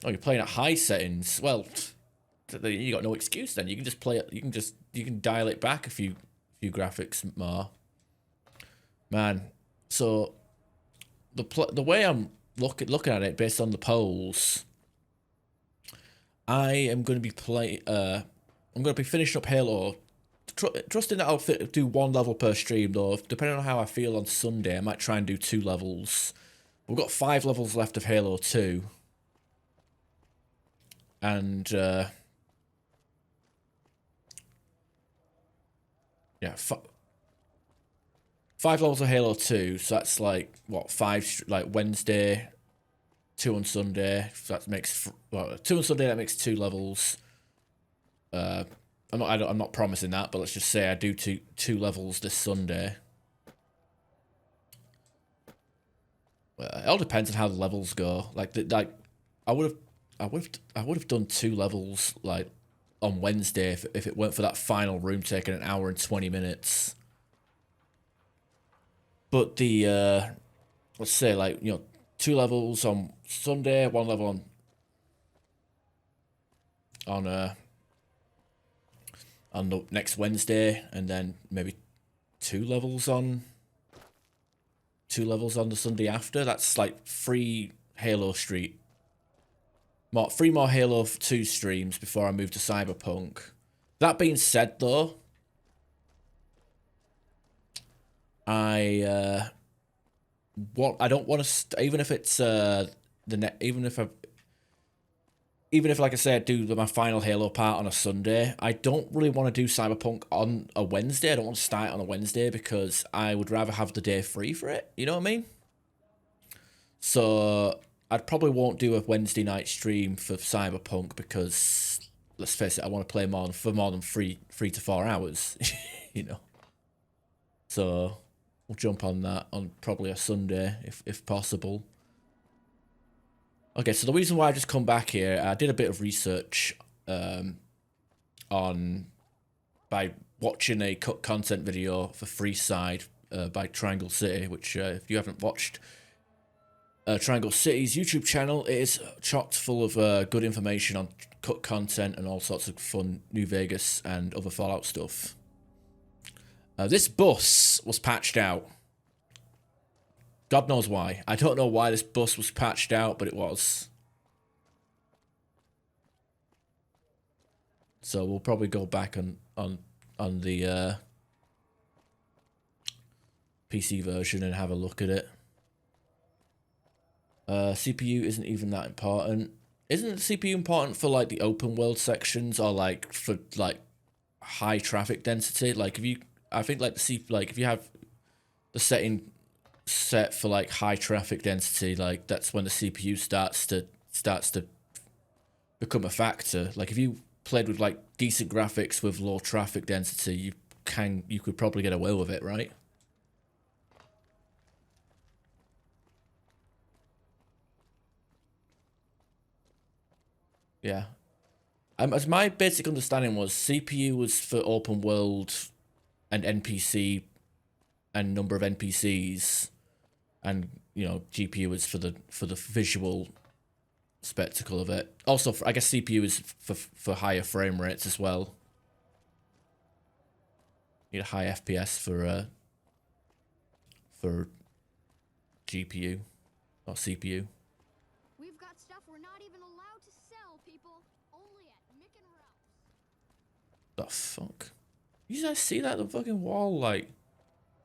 Oh, you're playing at high settings. Well, you got no excuse then. You can just play it. You can dial it back a few graphics more. Man, so the way I'm looking at it based on the polls, I am going to be I'm going to be finishing up Halo. Trusting that I'll do one level per stream though. Depending on how I feel on Sunday, I might try and do 2 levels. We've got 5 levels left of Halo 2. And, yeah, 5 levels of Halo 2, so that's like, what, 5, like Wednesday, 2 on Sunday. So that makes, well, 2 on Sunday, that makes 2 levels. I'm not promising that, but let's just say I do two levels this Sunday. It all depends on how the levels go. Like I would have done 2 levels like on Wednesday if it weren't for that final room taking an hour and 20 minutes. But the let's say, like, 2 levels on Sunday, 1 level on the next Wednesday, and then maybe 2 levels on the Sunday after. That's like 3 Halo Street. 3 more Halo 2 streams before I move to Cyberpunk. That being said, though, I don't want to even if it's even if, like I said, I do my final Halo part on a Sunday, I don't really want to do Cyberpunk on a Wednesday. I don't want to start on a Wednesday because I would rather have the day free for it. You know what I mean? So I probably won't do a Wednesday night stream for Cyberpunk because, let's face it, I want to play more than 3 to 4 hours. You know. So we'll jump on that on probably a Sunday if possible. Okay, so the reason why I just come back here, I did a bit of research by watching a cut content video for Freeside by Triangle City, which if you haven't watched Triangle City's YouTube channel, it is chocked full of good information on cut content and all sorts of fun New Vegas and other Fallout stuff. This bus was patched out. God knows why. I don't know why this bus was patched out, but it was. So we'll probably go back on the PC version and have a look at it. CPU isn't even that important. Isn't the CPU important for like the open world sections or like for like high traffic density? Like I think like if you have the setting set for like high traffic density, like that's when the CPU starts to become a factor. Like if you played with like decent graphics with low traffic density, you could probably get away with it, right? Yeah. As my basic understanding was, CPU was for open world and NPC and number of NPCs, and GPU is for the visual spectacle of it. Also, I guess CPU is for higher frame rates as well. You need a high FPS for GPU or CPU. We've got stuff we're not even allowed to sell, people. Only at Mick and Ralph's. The fuck? You guys see that? The fucking wall like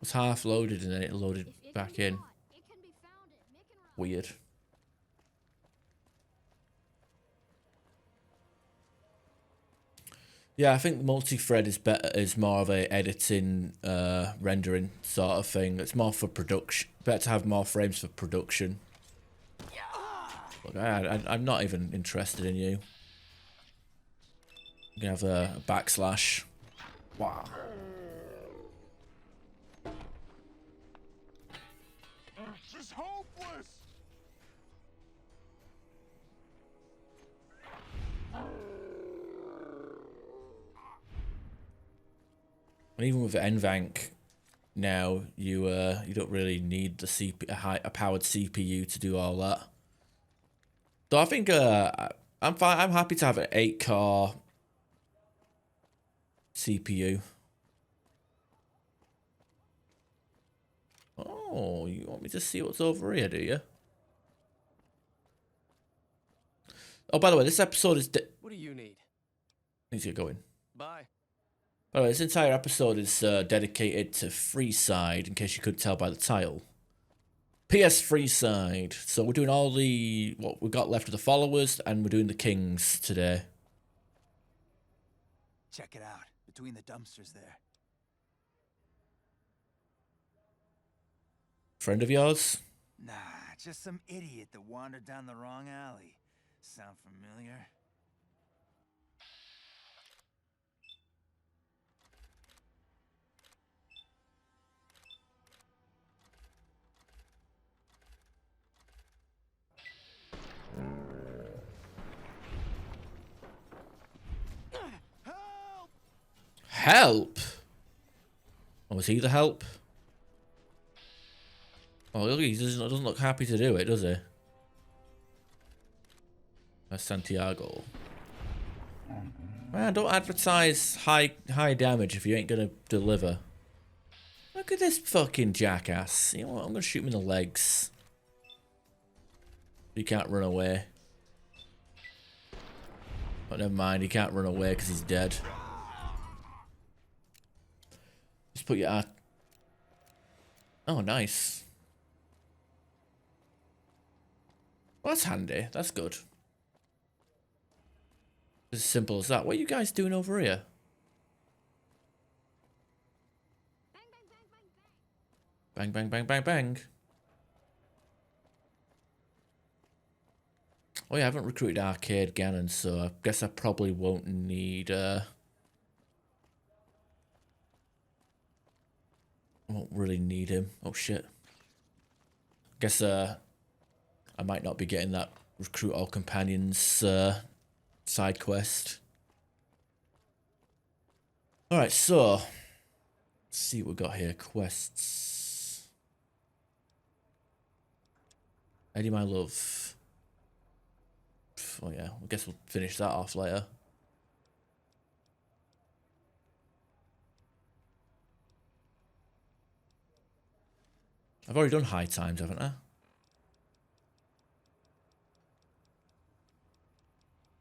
was half loaded and then it loaded back in. It can be found at Mick and Ralph's. Weird. Yeah, I think multi-thread is more of a editing, rendering sort of thing. It's more for production. Better to have more frames for production. Look, I'm not even interested in you. You can have a backslash. Wow. This is hopeless. And even with NVANC now, you don't really need a powered CPU to do all that. Though I think I'm fine. I'm happy to have an 8-core CPU. Oh, you want me to see what's over here, do you? Oh, by the way, this episode is... What do you need? Needs to get going. Bye. By the way, this entire episode is dedicated to Freeside, in case you couldn't tell by the title. PS Freeside. So we're doing all the... what we got left of the followers, and we're doing the kings today. Check it out, between the dumpsters there. Friend of yours? Nah, just some idiot that wandered down the wrong alley. Sound familiar? Help? Oh, was he the help? Oh, look, he doesn't look happy to do it, does he? That's Santiago. Man, don't advertise high damage if you ain't gonna deliver. Look at this fucking jackass. You know what? I'm gonna shoot him in the legs. He can't run away. But never mind, he can't run away because he's dead. Just put your... Oh, nice. Well, that's handy. That's good. As simple as that. What are you guys doing over here? Bang, bang, bang, bang, bang. Bang, bang, bang, bang, bang. Oh yeah, I haven't recruited Arcade Gannon, so I guess I probably won't need, won't really need him. Oh shit. Guess, I might not be getting that recruit all companions, side quest. Alright, so let's see what we got here. Quests. Eddie, my love. Oh yeah, I guess we'll finish that off later. I've already done high times, haven't I?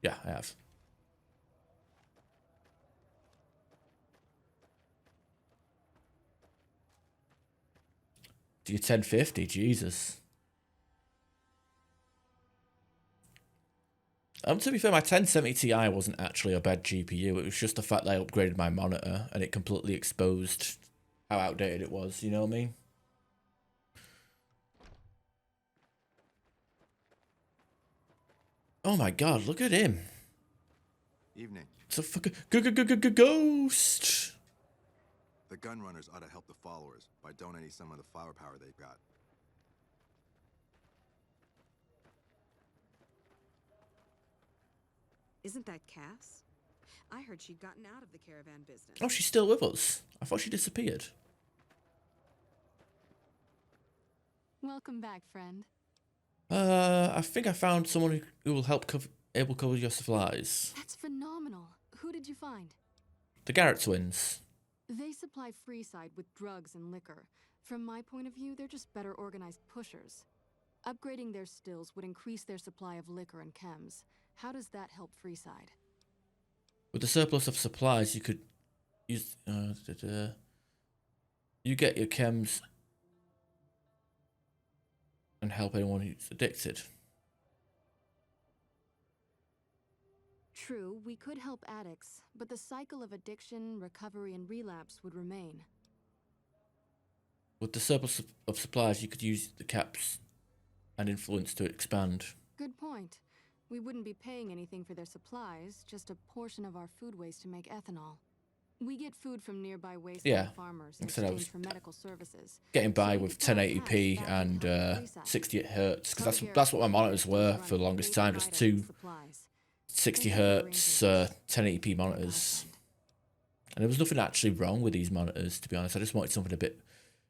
Yeah, I have. Do you 1050? Jesus. To be fair, my 1070 Ti wasn't actually a bad GPU. It was just the fact that I upgraded my monitor and it completely exposed how outdated it was. You know what I mean? Oh my god, look at him. Evening. It's a fucking ghost. The gun runners ought to help the followers by donating some of the firepower they've got. Isn't that Cass? I heard she'd gotten out of the caravan business. Oh, she's still with us. I thought she disappeared. Welcome back, friend. I think I found someone who will help able cover your supplies. That's phenomenal. Who did you find? The Garrett twins. They supply Freeside with drugs and liquor. From my point of view, they're just better organized pushers. Upgrading their stills would increase their supply of liquor and chems. How does that help Freeside? With the surplus of supplies, you could use... you get your chems and help anyone who's addicted. True, we could help addicts, but the cycle of addiction, recovery, and relapse would remain. With the surplus of supplies, you could use the caps and influence to expand. Good point. We wouldn't be paying anything for their supplies, just a portion of our food waste to make ethanol. We get food from nearby wasteland farmers in Like I said, I exchange was for medical services. getting by So we with could sell 1080p cash back and and help Freeside. 60 hertz, because Come here. that's what my monitors were Run for the longest basic time, just items two and supplies. 60 Think of the hertz arrangements. 1080p monitors. And there was nothing actually wrong with these monitors, to be honest. I just wanted something a bit...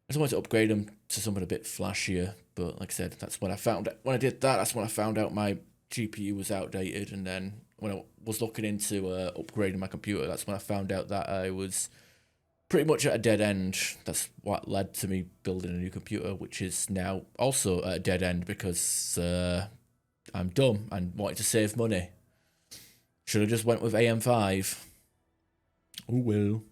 I just wanted to upgrade them to something a bit flashier. But like I said, that's when I found... When I did that, that's when I found out my GPU was outdated, and then when I was looking into upgrading my computer, that's when I found out that I was pretty much at a dead end. That's what led to me building a new computer, which is now also at a dead end because I'm dumb and wanted to save money. Should have just went with AM5. Oh well.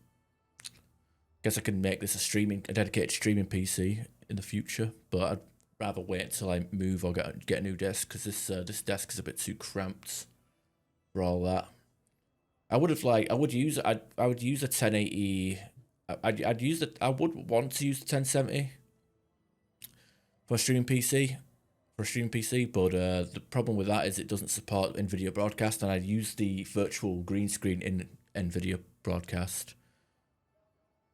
Guess I can make this a dedicated streaming PC in the future, but I'd rather wait until I move or get a new desk because this desk is a bit too cramped for all that. I would use a 1080. I would want to use the 1070 for a streaming PC. But the problem with that is it doesn't support NVIDIA Broadcast, and I'd use the virtual green screen in NVIDIA Broadcast.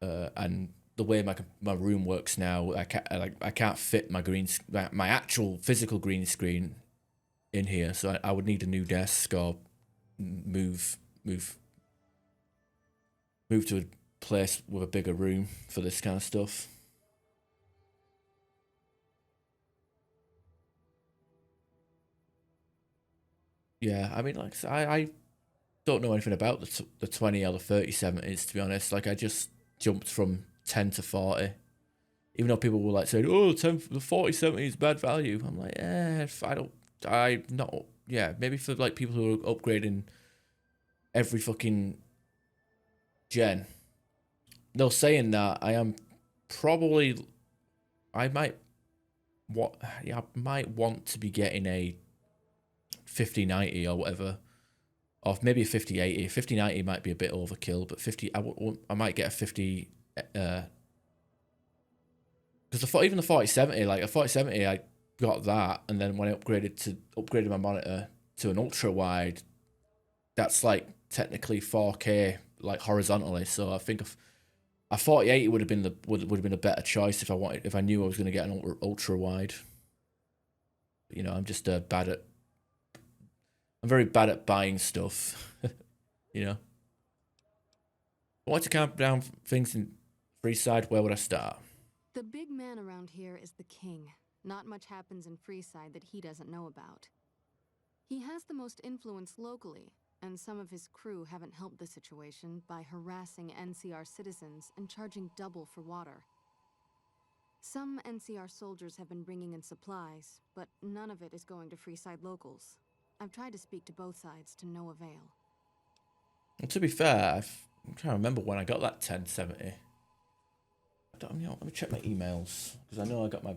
And the way my room works now, I can't fit my actual physical green screen in here, so I would need a new desk or move to a place with a bigger room for this kind of stuff. Yeah, I mean, like, I don't know anything about the 20 or the 3070s, to be honest. Like, I just jumped from 10 to 40. Even though people were like saying, oh, the 4070 is bad value. I'm like, maybe for like people who are upgrading every fucking gen. They're saying that I might want to be getting a 5090 or whatever, or maybe a 5080. 5090 might be a bit overkill, but I might get a 50. Because even the 4070, like a 4070, I got that, and then when I upgraded my monitor to an ultra wide, that's like technically 4K, like horizontally. So I think a 4080 would have been a better choice if I knew I was going to get an ultra wide. You know, I'm just I'm very bad at buying stuff. You know, I want to calm down things in Freeside. Where would I start? The big man around here is the king. Not much happens in Freeside that he doesn't know about. He has the most influence locally, and some of his crew haven't helped the situation by harassing NCR citizens and charging double for water. Some NCR soldiers have been bringing in supplies, but none of it is going to Freeside locals. I've tried to speak to both sides to no avail. And to be fair, I'm trying to remember when I got that 1070. Let me check my emails, because I know I got I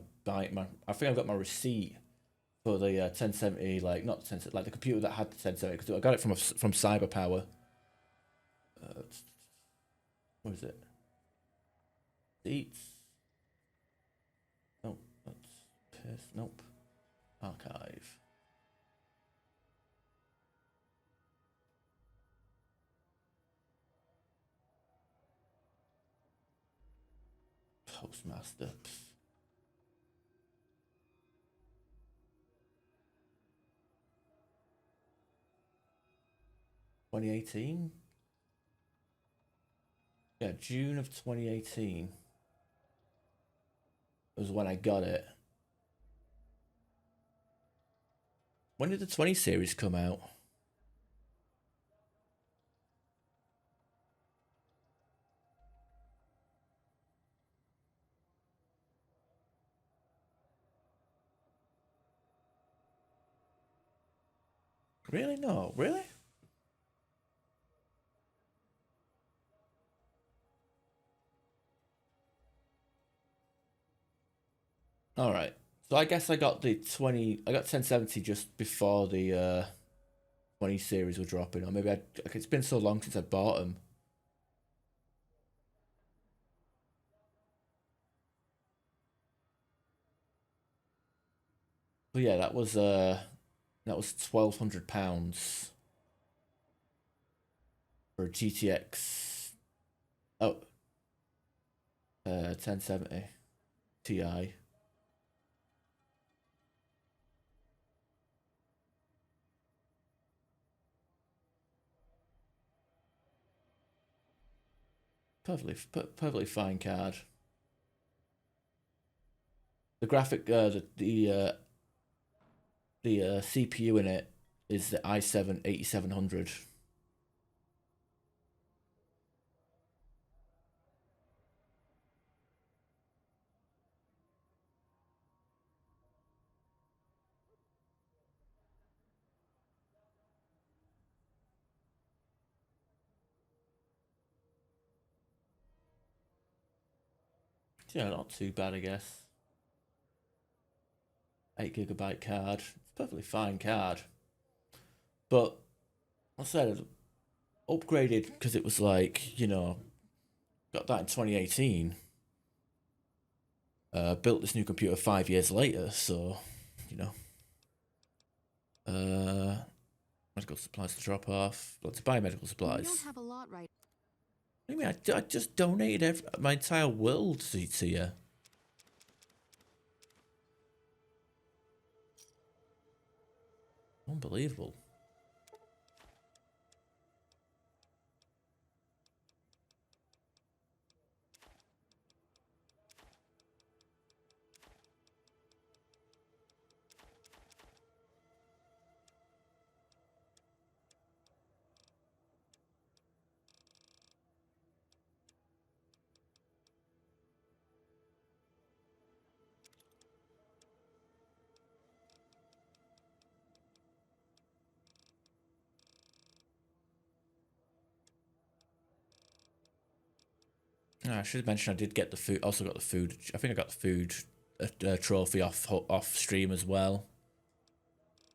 think I got my receipt for the 1070, like not the 1070, like the computer that had the 1070, because I got it from Cyberpower. What is it? Seats. Nope, that's paste. Nope. Archive. Postmaster. 2018? Yeah, June of 2018 was when I got it. When did the 20 series come out? Really? No. Really? All right. So I guess I got 1070 just before the 20 series were dropping, or maybe it's been so long since I bought them. But yeah, that was £1,200 for a GTX 1070 Ti. Perfectly fine card. The graphic, the CPU in it is the i7 8700. Yeah, not too bad, I guess. 8 GB card. It's a perfectly fine card. But I said upgraded because it was like, you know, got that in 2018. Built this new computer 5 years later, so, you know. Medical supplies to drop off. Let's buy medical We supplies. don't have a lot right. What do you mean? I just donated my entire world to you. Unbelievable. I should have mentioned I did get the food. Also got the food. I think I got the food trophy off stream as well.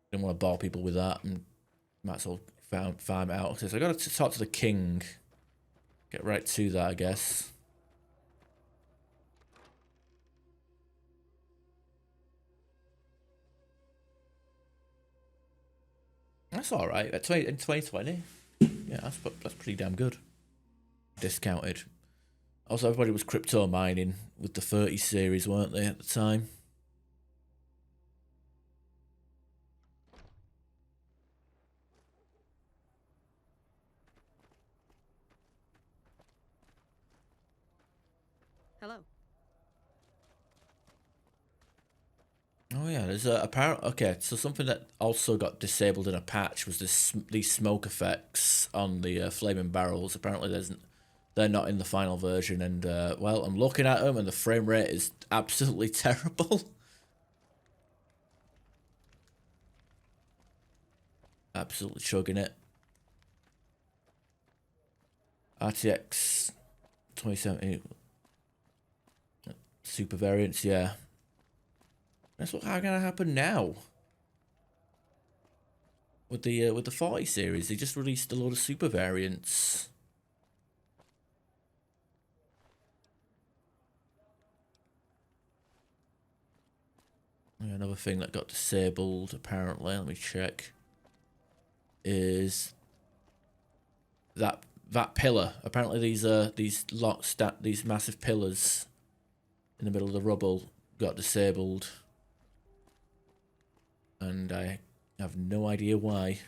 Didn't want to bore people with that, and might as well farm it out. So I got to talk to the king. Get right to that, I guess. That's all right. In 2020, yeah, that's pretty damn good. Discounted. Also, everybody was crypto mining with the 30 series, weren't they, at the time? Hello. Oh yeah, there's a apparent. Okay, so something that also got disabled in a patch was these smoke effects on the flaming barrels. Apparently, they're not in the final version, and well, I'm looking at them, and the frame rate is absolutely terrible. Absolutely chugging it. RTX 2070 super variants, yeah. That's how gonna happen now. With the 40 series, they just released a load of super variants. Yeah, another thing that got disabled apparently, let me check, is that pillar. Apparently these massive pillars in the middle of the rubble got disabled, and I have no idea why.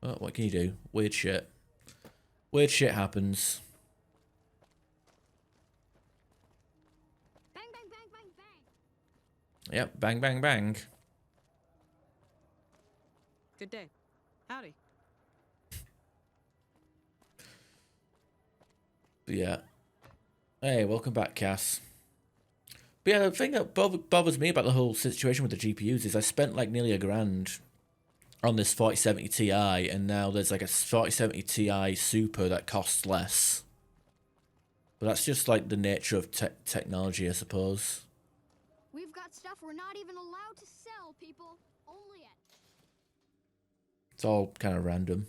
Oh, what can you do? Weird shit. Weird shit happens. Bang, bang, bang, bang, bang. Yep, bang, bang, bang. Good day. Howdy. But yeah. Hey, welcome back, Cass. But yeah, the thing that bothers me about the whole situation with the GPUs is I spent like nearly $1,000 on this 4070 Ti, and now there's like a 4070 Ti Super that costs less. But that's just like the nature of technology, I suppose. We've got stuff we're not even allowed to sell, people. Only it. It's all kind of random.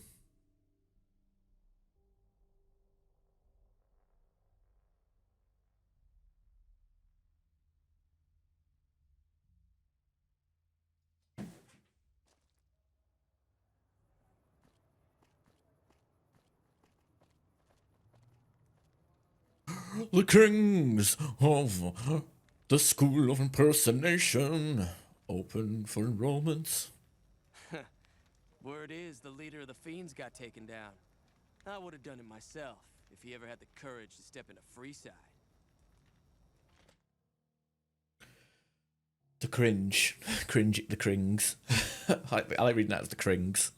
The kings of the School of Impersonation open for enrollment. Word is the leader of the fiends got taken down. I would have done it myself. if he ever had the courage to step into Freeside. The cringe. Cringe, the crings. I like reading that as the crings.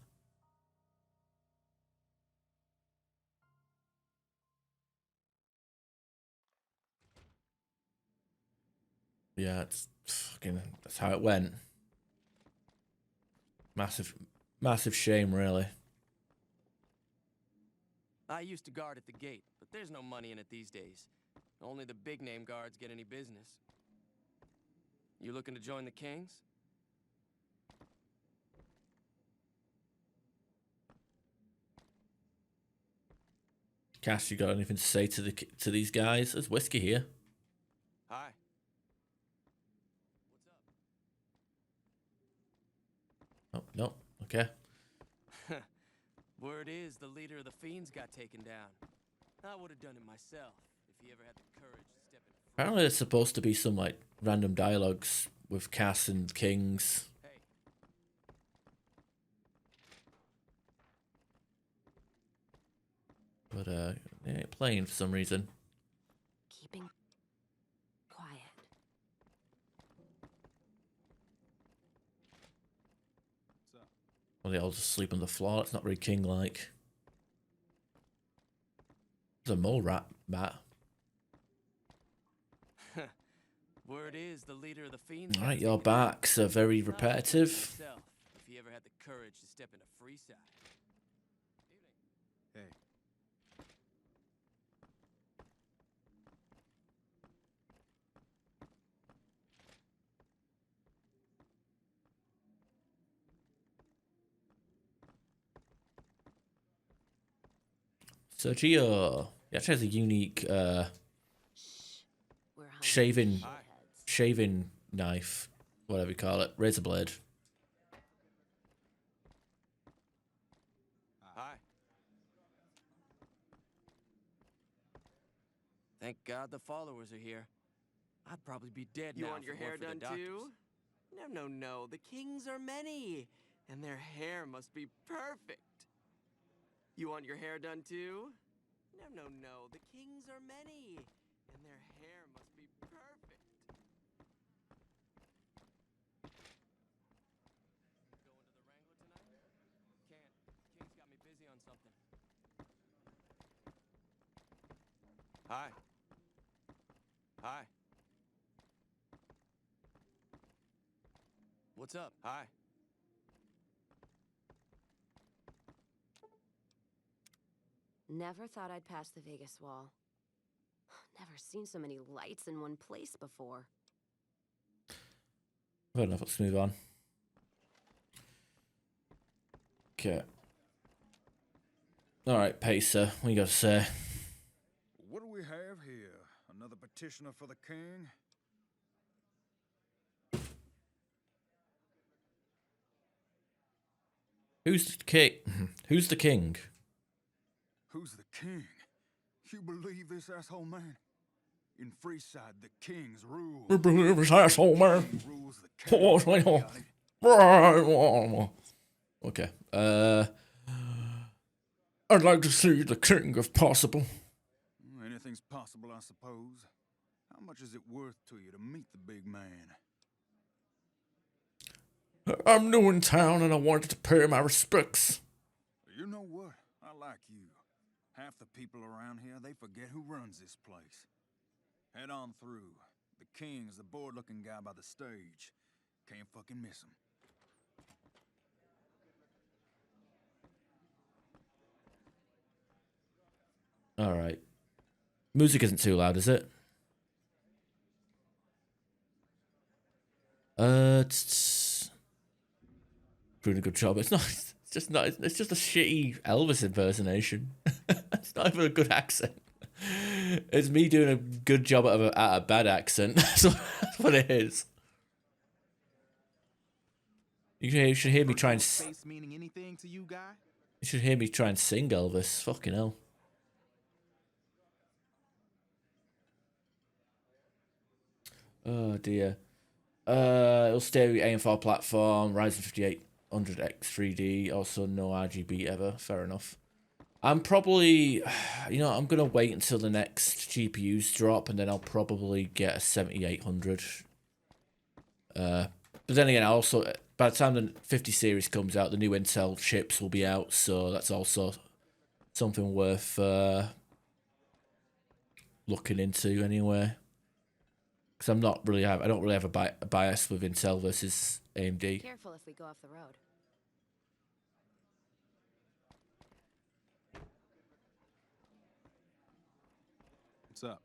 Yeah, it's fucking, that's how it went. Massive shame, really. I used to guard at the gate, but there's no money in it these days. Only the big name guards get any business. You looking to join the Kings? Cass, you got anything to say to these guys? There's whiskey here. Hi. Oh, no. Okay. Word is the leader of the Fiends got taken down. I would have done it myself if he ever had the courage to step in. Apparently there's supposed to be some, like, random dialogues with Cass and Kings. Hey. But, they ain't playing for some reason. Keeping quiet. Well, they all just sleep on the floor. It's not very king-like. There's a mole rat, Matt. Word is the leader of the Fiends. Alright, your backs are very repetitive. If he ever had the courage to step into Freeside. Hey. Sergio. He actually has a unique We're shaving shitheads. shaving knife, whatever you call it, razor blade. Hi. Thank God the followers are here. I'd probably be dead You now. want your if it hair weren't for the done doctors. too? No. The kings are many, and their hair must be perfect. You want your hair done too? No. The kings are many, and their hair must be perfect. Going to the Wrangler tonight? Can't. King's got me busy on something. Hi. Hi. What's up? Hi. Never thought I'd pass the Vegas wall. Never seen so many lights in one place before. Fair enough, let's move on. Okay. Alright, Pacer, what you got to say? What do we have here? Another petitioner for the king? Who's the king? Who's the king? Who's the king? You believe this asshole man? In Freeside, the kings rule. I believe this asshole man. King rules the king. Okay. I'd like to see the king if possible. Anything's possible, I suppose. How much is it worth to you to meet the big man? I'm new in town and I wanted to pay my respects. You know what? I like you. Half the people around here, they forget who runs this place. Head on through. The king's the bored-looking guy by the stage. Can't fucking miss him. Alright. Music isn't too loud, is it? It's doing a good job. It's not. It's just not. It's just a shitty Elvis impersonation. It's not even a good accent. It's me doing a good job at a bad accent. That's what it is. You should hear me try and. Face meaning anything to you, guy? You should hear me try and sing Elvis. Fucking hell. Oh dear. It'll stay AM4 platform, Ryzen 5800X 3D, also no RGB ever. Fair enough. I'm probably, you know, I'm gonna wait until the next GPUs drop, and then I'll probably get a 7800. But then again, I also, by the time the 50 series comes out, the new Intel chips will be out, so that's also something worth looking into anyway. Because I don't really have a bias with Intel versus AMD. Careful if we go off the road. What's up?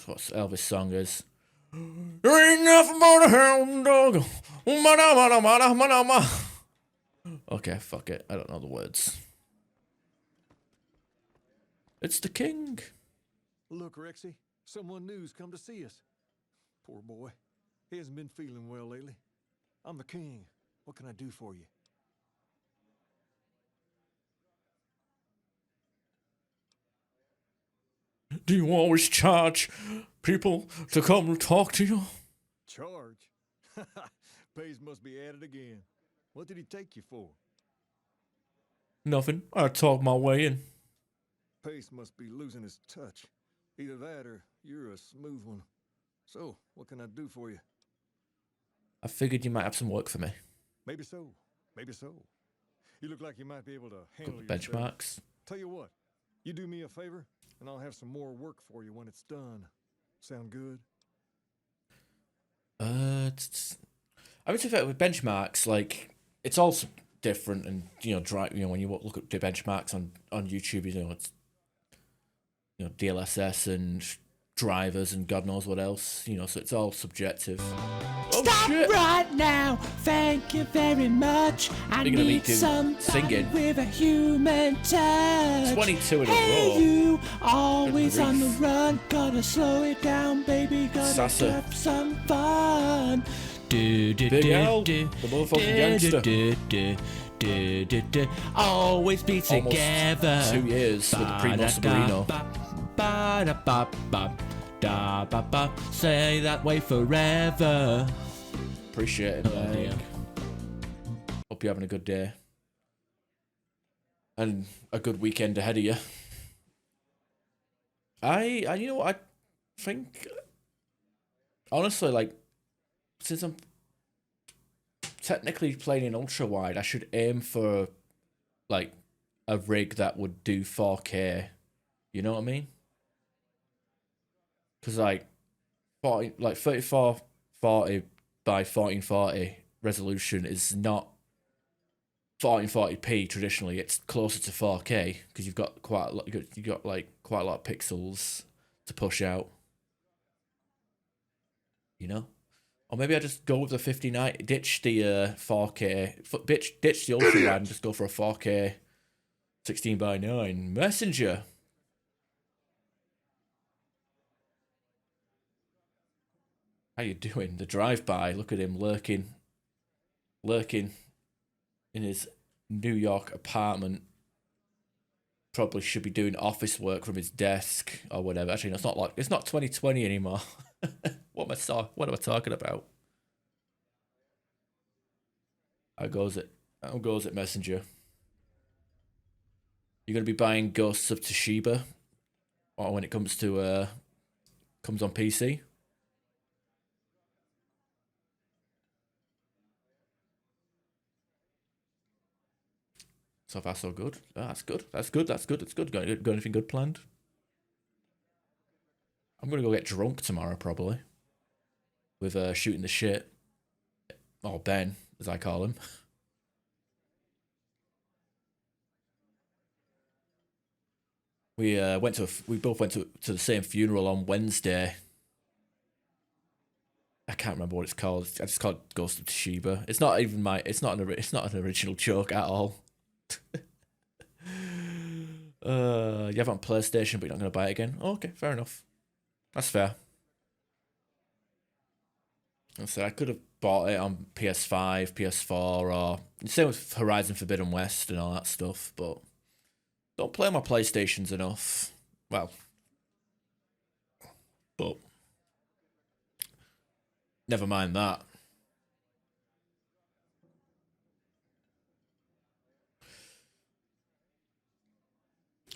What's Elvis' song is? There ain't nothing but a hound dog. Okay, fuck it. I don't know the words. It's the king. Look, Rexy, someone new's come to see us. Poor boy. He hasn't been feeling well lately. I'm the king. What can I do for you? Do you always charge people to come talk to you? Charge? Pays must be added again. What did he take you for? Nothing. I talk my way in. Pace must be losing his touch. Either that or you're a smooth one. So, what can I do for you? I figured you might have some work for me. Maybe so. Maybe so. You look like you might be able to handle Couple yourself. benchmarks. Tell you what, you do me a favor, and I'll have some more work for you when it's done. Sound good? I mean, to be fair, with benchmarks, like, it's all different, and, you know, when you look at the benchmarks on YouTube, you know, it's, you know, DLSS and drivers and God knows what else, you know, so it's all subjective. Stop shit. right now. Thank you very much. I You're gonna need meet dude somebody singing. with a human touch. 22 in a Hey, row. you always Good on the grief. run. Gotta slow it down, baby. Gotta Sasa. have some fun. Do, do, Big do, L, do, the motherfucking do, gangster. do, do, do, do, do. Always be Almost together. 2 years with the Primo Sobrino. Ba-da-ba-ba-ba-da-ba-ba. Say that way forever. Appreciate it, Oh, dear. man. Hope you're having a good day. And a good weekend ahead of you. You know what, I think, honestly, like, since I'm technically playing in ultra wide, I should aim for, like, a rig that would do 4K. You know what I mean? Because, like, 3440 by 1440 resolution is not 1440p traditionally. It's closer to 4K because you've got quite a lot. You've got like quite a lot of pixels to push out. You know, or maybe I just go with the 5090, ditch the 4K, ditch the ultra wide, and just go for a 4K 16:9 messenger. How you doing? The drive-by. Look at him lurking in his New York apartment. Probably should be doing office work from his desk or whatever. Actually, no, it's not 2020 anymore. What am I talking about? How goes it, Messenger? You're gonna be buying Ghosts of Tsushima, or when it comes to comes on PC? So far, so good. Oh, that's good. That's good. That's good. It's good. Got anything good planned? I'm gonna go get drunk tomorrow, probably. With shooting the shit, or Ben, as I call him. We both went to the same funeral on Wednesday. I can't remember what it's called. I just called it Ghost of Tsushima. It's not even it's not an original joke at all. You have it on PlayStation, but you're not going to buy it again. Oh, okay, fair enough. That's fair. I could have bought it on PS5, PS4, or same with Horizon Forbidden West and all that stuff, but don't play on my PlayStations enough. Well, but never mind that.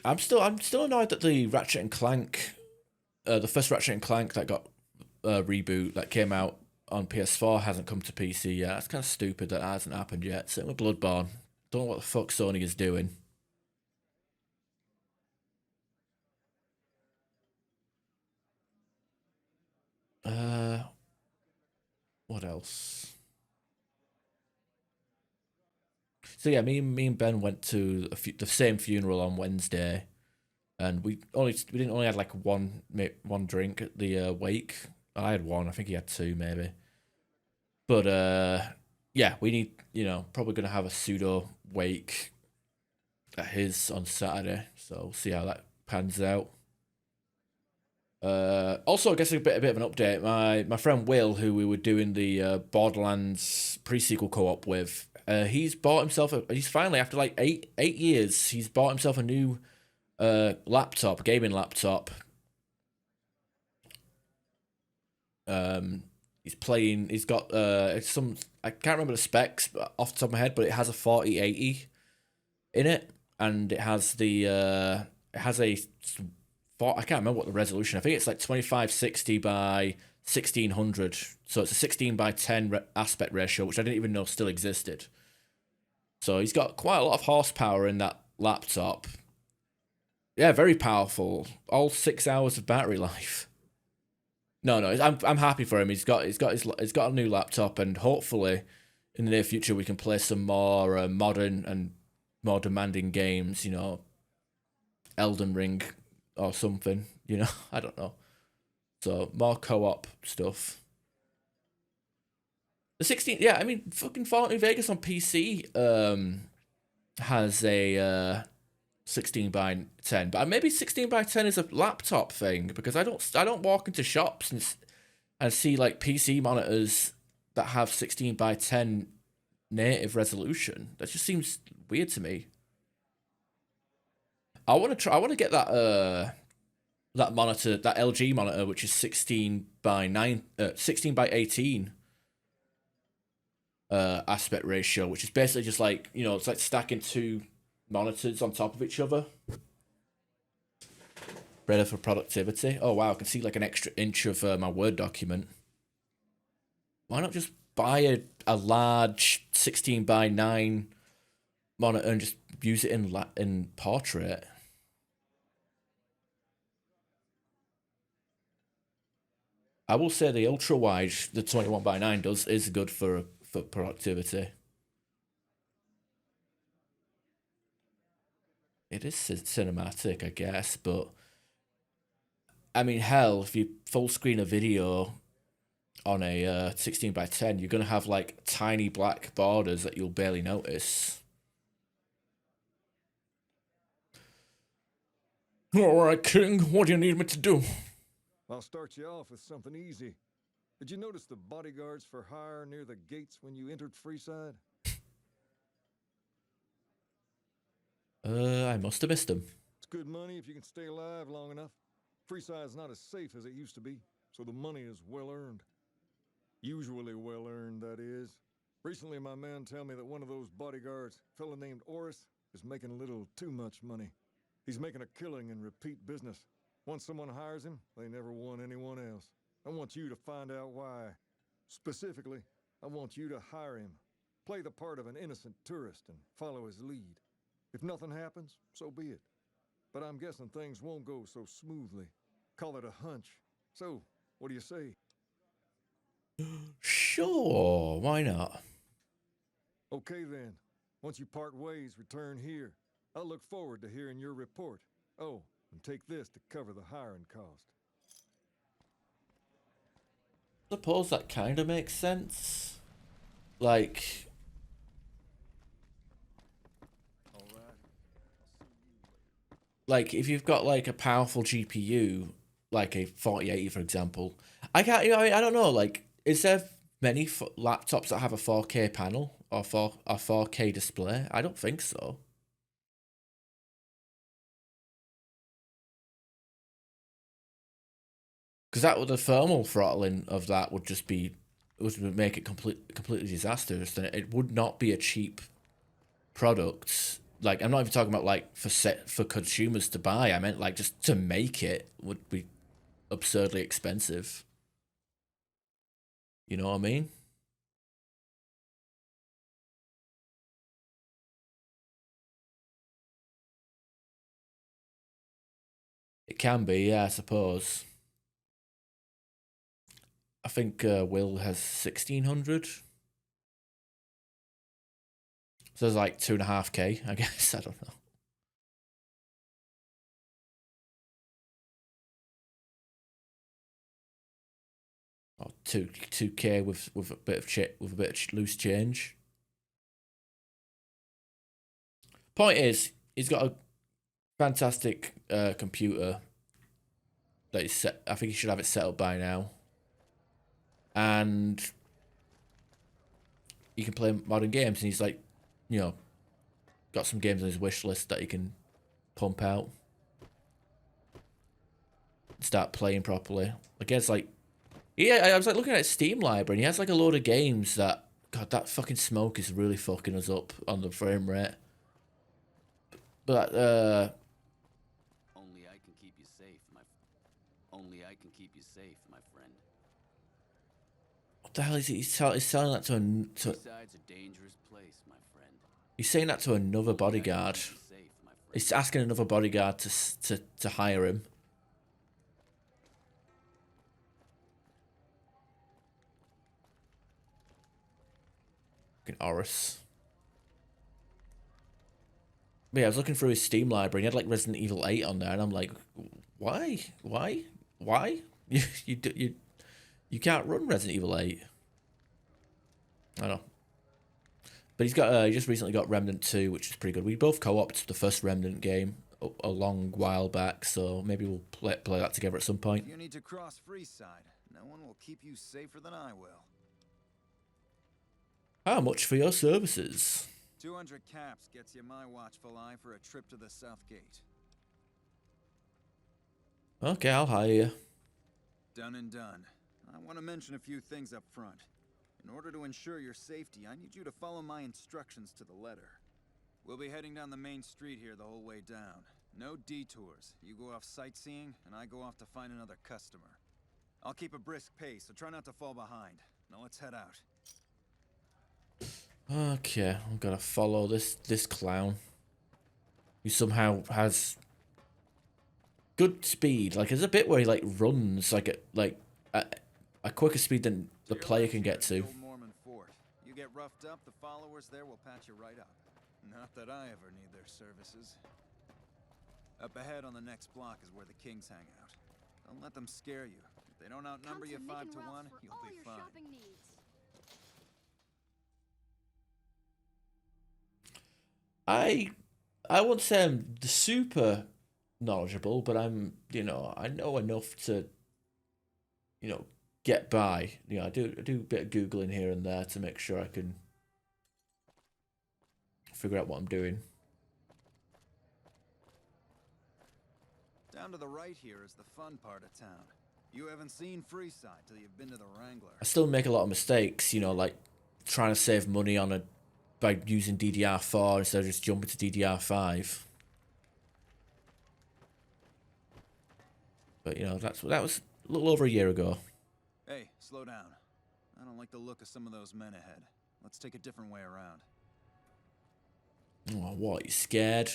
I'm still annoyed that the Ratchet and Clank, the first Ratchet and Clank that got reboot that came out on PS4 hasn't come to PC yet. That's kind of stupid that hasn't happened yet. Same with Bloodborne. Don't know what the fuck Sony is doing. What else? So yeah, me and Ben went to the same funeral on Wednesday, and we didn't only had like one drink at the wake. I had one. I think he had two maybe. But yeah, we need probably gonna have a pseudo wake at his on Saturday, so we'll see how that pans out. Also, I guess a bit of an update. My friend Will, who we were doing the Borderlands pre-sequel co-op with, he's bought himself he's finally, after like eight years, he's bought himself a new gaming laptop. He's got some, I can't remember the specs off the top of my head, but it has a 4080 in it, and it has I can't remember what the resolution. I think it's like 2560 by 1600. So it's a 16 by 10 aspect ratio, which I didn't even know still existed. So he's got quite a lot of horsepower in that laptop. Yeah, very powerful. All 6 hours of battery life. No, I'm happy for him. He's got a new laptop, and hopefully in the near future we can play some more modern and more demanding games. Elden Ring or something. I don't know. So more co-op stuff. The 16, yeah, I mean, fucking Fallout New Vegas on PC has a 16 by 10, but maybe 16 by 10 is a laptop thing, because I don't walk into shops and see like PC monitors that have 16 by 10 native resolution. That just seems weird to me. I want to get that monitor, that LG monitor, which is 16 by 18 aspect ratio, which is basically just like, it's like stacking two monitors on top of each other. Better for productivity. Oh wow, I can see like an extra inch of my Word document. Why not just buy a large 16 by 9 monitor and just use it in portrait? I will say the ultra wide, the 21 by 9 is good for productivity. It is cinematic, I guess, but I mean, hell, if you full screen a video on a 16 by 10, you're gonna have like tiny black borders that you'll barely notice. All right, King, what do you need me to do? I'll start you off with something easy. Did you notice the bodyguards for hire near the gates when you entered Freeside? I must have missed them. It's good money if you can stay alive long enough. Freeside's not as safe as it used to be, so the money is well earned. Usually well earned, that is. Recently, my man tell me that one of those bodyguards, a fella named Oris, is making a little too much money. He's making a killing in repeat business. Once someone hires him, they never want anyone else. I want you to find out why. Specifically, I want you to hire him. Play the part of an innocent tourist and follow his lead. If nothing happens, so be it. But I'm guessing things won't go so smoothly. Call it a hunch. So, what do you say? Sure, why not? Okay then. Once you part ways, return here. I'll look forward to hearing your report. Oh, and take this to cover the hiring cost. Suppose that kind of makes sense. Like, if you've got like a powerful GPU, like a 4080 for example, I don't know, like, is there many laptops that have a 4K panel or a 4K display? I don't think so. Because the thermal throttling of that would make it completely disastrous. Then it would not be a cheap product Like, I'm not even talking about like for consumers to buy. I meant like just to make it would be absurdly expensive. You know what I mean? It can be, yeah, I suppose. I think Will has 1,600. So there's like 2.5K, I guess. I don't know. Or 2K with a bit of loose change. Point is, he's got a fantastic computer that he's set. I think he should have it set up by now, and he can play modern games. And he's like, you know, got some games on his wish list that he can pump out, start playing properly. I guess like, yeah, I was like looking at his Steam library, and he has like a load of games that, God, that fucking smoke is really fucking us up on the frame rate. But only I can keep you safe, only I can keep you safe, my friend. What the hell is he? He's selling that to Besides a dangerous place, my friend. He's saying that to another bodyguard. He's asking another bodyguard to hire him. Fucking Oris. But yeah, I was looking through his Steam library, and he had like Resident Evil 8 on there, and I'm like, why? You can't run Resident Evil 8. I don't know. But he's got he just recently got Remnant 2, which is pretty good. We both co-opted the first Remnant game a long while back, so maybe we'll play that together at some point. If you need to cross Freeside, no one will keep you safer than I will. How much for your services? 200 caps gets you my watchful eye for a trip to the South Gate. Okay, I'll hire you. Done and done. I want to mention a few things up front. In order to ensure your safety, I need you to follow my instructions to the letter. We'll be heading down the main street here the whole way down. No detours. You go off sightseeing, and I go off to find another customer. I'll keep a brisk pace, so try not to fall behind. Now let's head out. Okay, I'm gonna follow this clown. He somehow has good speed. Like, there's a bit where he like runs like a quicker speed than the player can get to. You get roughed up, the followers there will patch you right up. Not that I ever need their services. Up ahead on the next block is where the kings hang out. Don't let them scare you. If they don't outnumber you 5 to 1, you'll be fine. I won't say I'm super knowledgeable, but I'm, I know enough to, get by. I do a bit of Googling here and there to make sure I can figure out what I'm doing. Down to the right here is the fun part of town. You haven't seen Freeside till you've been to the Wrangler. I still make a lot of mistakes, like trying to save money by using DDR4 instead of just jumping to DDR5. But that was a little over a year ago. Hey, slow down. I don't like the look of some of those men ahead. Let's take a different way around. Oh, what? You scared?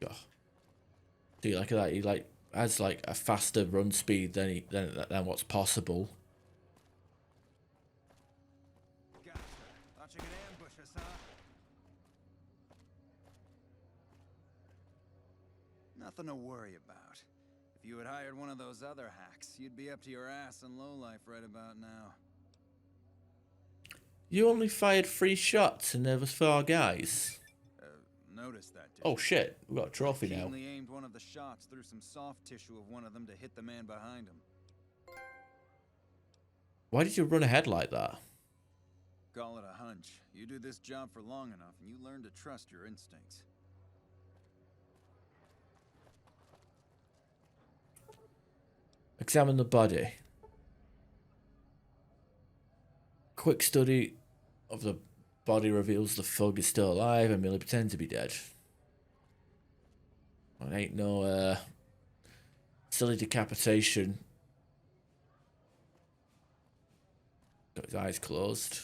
Oh. Do you like that? He has a faster run speed than what's possible. Gotcha. Thought you could ambush us, huh? Nothing to worry about. If you had hired one of those other hacks, you'd be up to your ass in lowlife right about now. You only fired 3 shots and there was 4 guys. Notice that. Oh shit, we got a trophy now. Keenly aimed one of the shots through some soft tissue of one of them to hit the man behind him. Why did you run ahead like that? call it a hunch. You do this job for long enough, and you learn to trust your instincts. Examine the body. Quick study of the body reveals the thug is still alive and merely pretends to be dead. It ain't no silly decapitation. Got his eyes closed.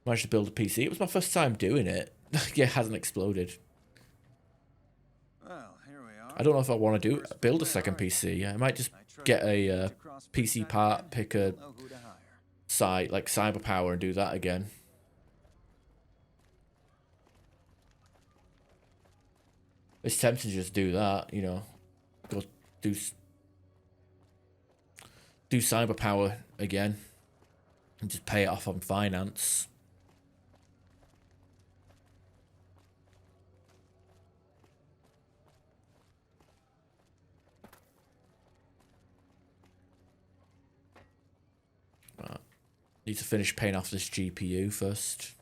Managed to build a PC. It was my first time doing it. Yeah, it hasn't exploded. Well, here we are. I don't know if I want to build a second PC. I might just get a PC part, pick a site like Cyberpower and do that again. It's tempting to just do that, you know. Go do Cyberpower again and just pay it off on finance. Right. Need to finish paying off this GPU first.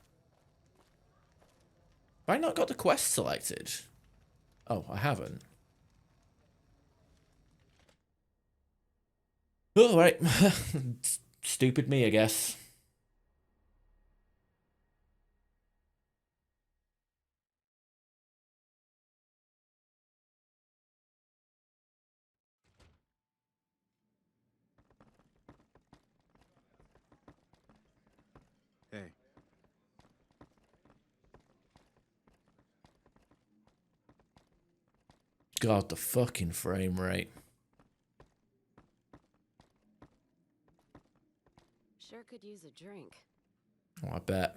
Have I not got the quest selected? Oh, I haven't. Oh, right. Stupid me, I guess. Hey. God, the fucking frame rate. Sure could use a drink. Oh, I bet.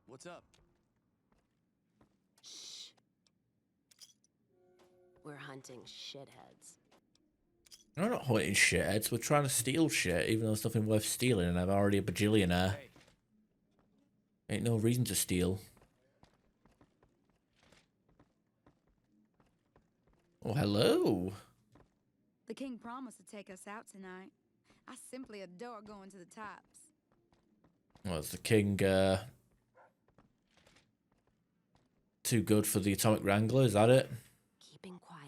What's up? Shh. We're hunting shitheads. We're not hunting shitheads. We're trying to steal shit, even though there's nothing worth stealing, and I'm already a bajillionaire. Hey. Ain't no reason to steal. Oh, hello. The king promised to take us out tonight. I simply adore going to the tops. Well, is the king too good for the Atomic Wrangler? Is that it? Keeping quiet.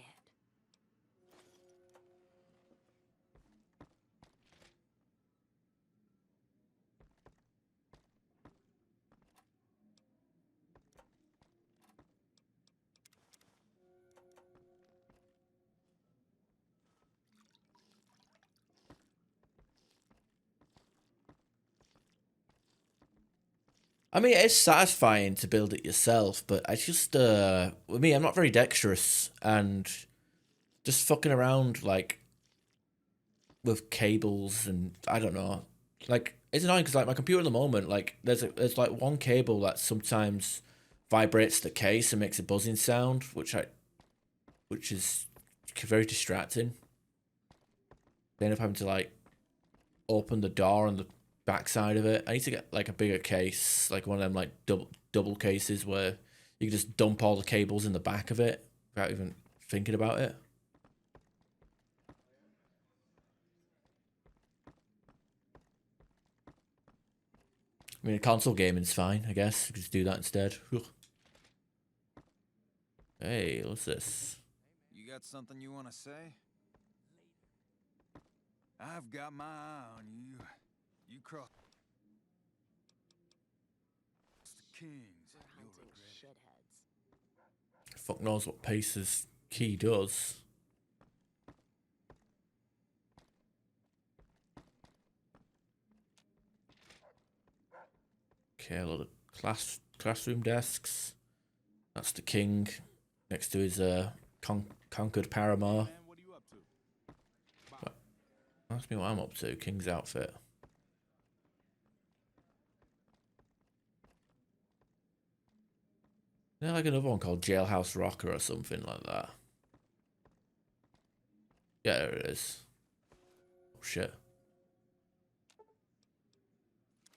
I mean, it's satisfying to build it yourself, but I just, with me, I'm not very dexterous, and just fucking around, like, with cables, and I don't know. Like, it's annoying, because, like, my computer at the moment, like, there's like, one cable that sometimes vibrates the case and makes a buzzing sound, which is very distracting. They end up having to, like, open the door on the backside of it. I need to get like a bigger case, like one of them like double cases where you can just dump all the cables in the back of it without even thinking about it. I mean, console gaming's fine, I guess. You can just do that instead. Hey, what's this? You got something you want to say? I've got my eye on you. You cross the kings. We're hunting shitheads. Fuck knows what Pace's key does. Okay, a lot of classroom desks. That's the king next to his conquered paramour. Ask me what I'm up to. King's outfit. Is there like another one called Jailhouse Rocker or something like that? Yeah, there it is. Oh shit.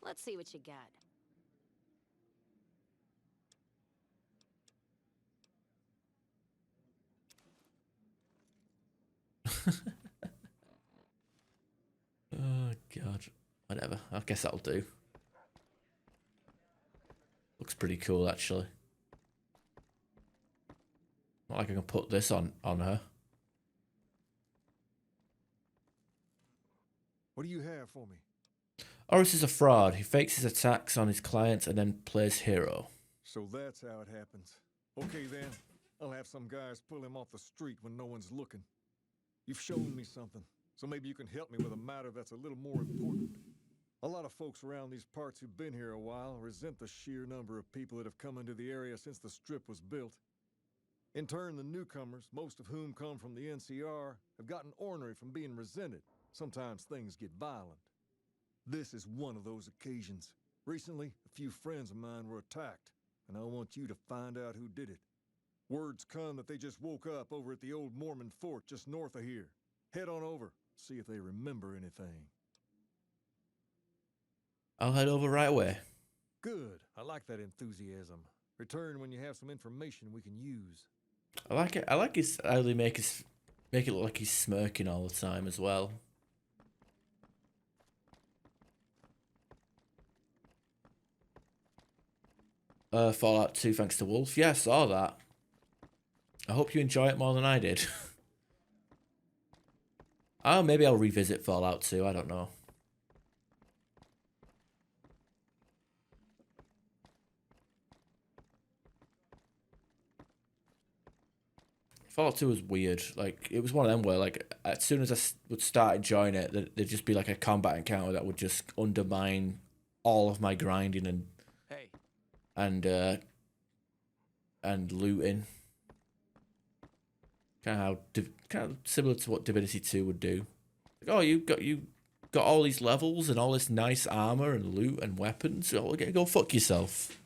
Let's see what you got. Oh god. Whatever. I guess that'll do. Looks pretty cool actually. Not like I can put this on her. What do you have for me? Oris is a fraud. He fakes his attacks on his clients and then plays hero. So that's how it happens. Okay then, I'll have some guys pull him off the street when no one's looking. You've shown me something, so maybe you can help me with a matter that's a little more important. A lot of folks around these parts who've been here a while resent the sheer number of people that have come into the area since the strip was built. In turn, the newcomers, most of whom come from the NCR, have gotten ornery from being resented. Sometimes things get violent. This is one of those occasions. Recently, a few friends of mine were attacked, and I want you to find out who did it. Word's come that they just woke up over at the old Mormon fort just north of here. Head on over, see if they remember anything. I'll head over right away. Good. I like that enthusiasm. Return when you have some information we can use. I like it. I like his how they make it look like he's smirking all the time as well. Fallout 2 thanks to Wolf. Yeah, I saw that. I hope you enjoy it more than I did. Oh, maybe I'll revisit Fallout 2, I don't know. Fallout 2 was weird. Like, it was one of them where, like, as soon as I would start enjoying it, there'd just be like a combat encounter that would just undermine all of my grinding and looting. Kind of similar to what Divinity 2 would do. Like, oh, you got all these levels and all this nice armor and loot and weapons. Oh, go fuck yourself.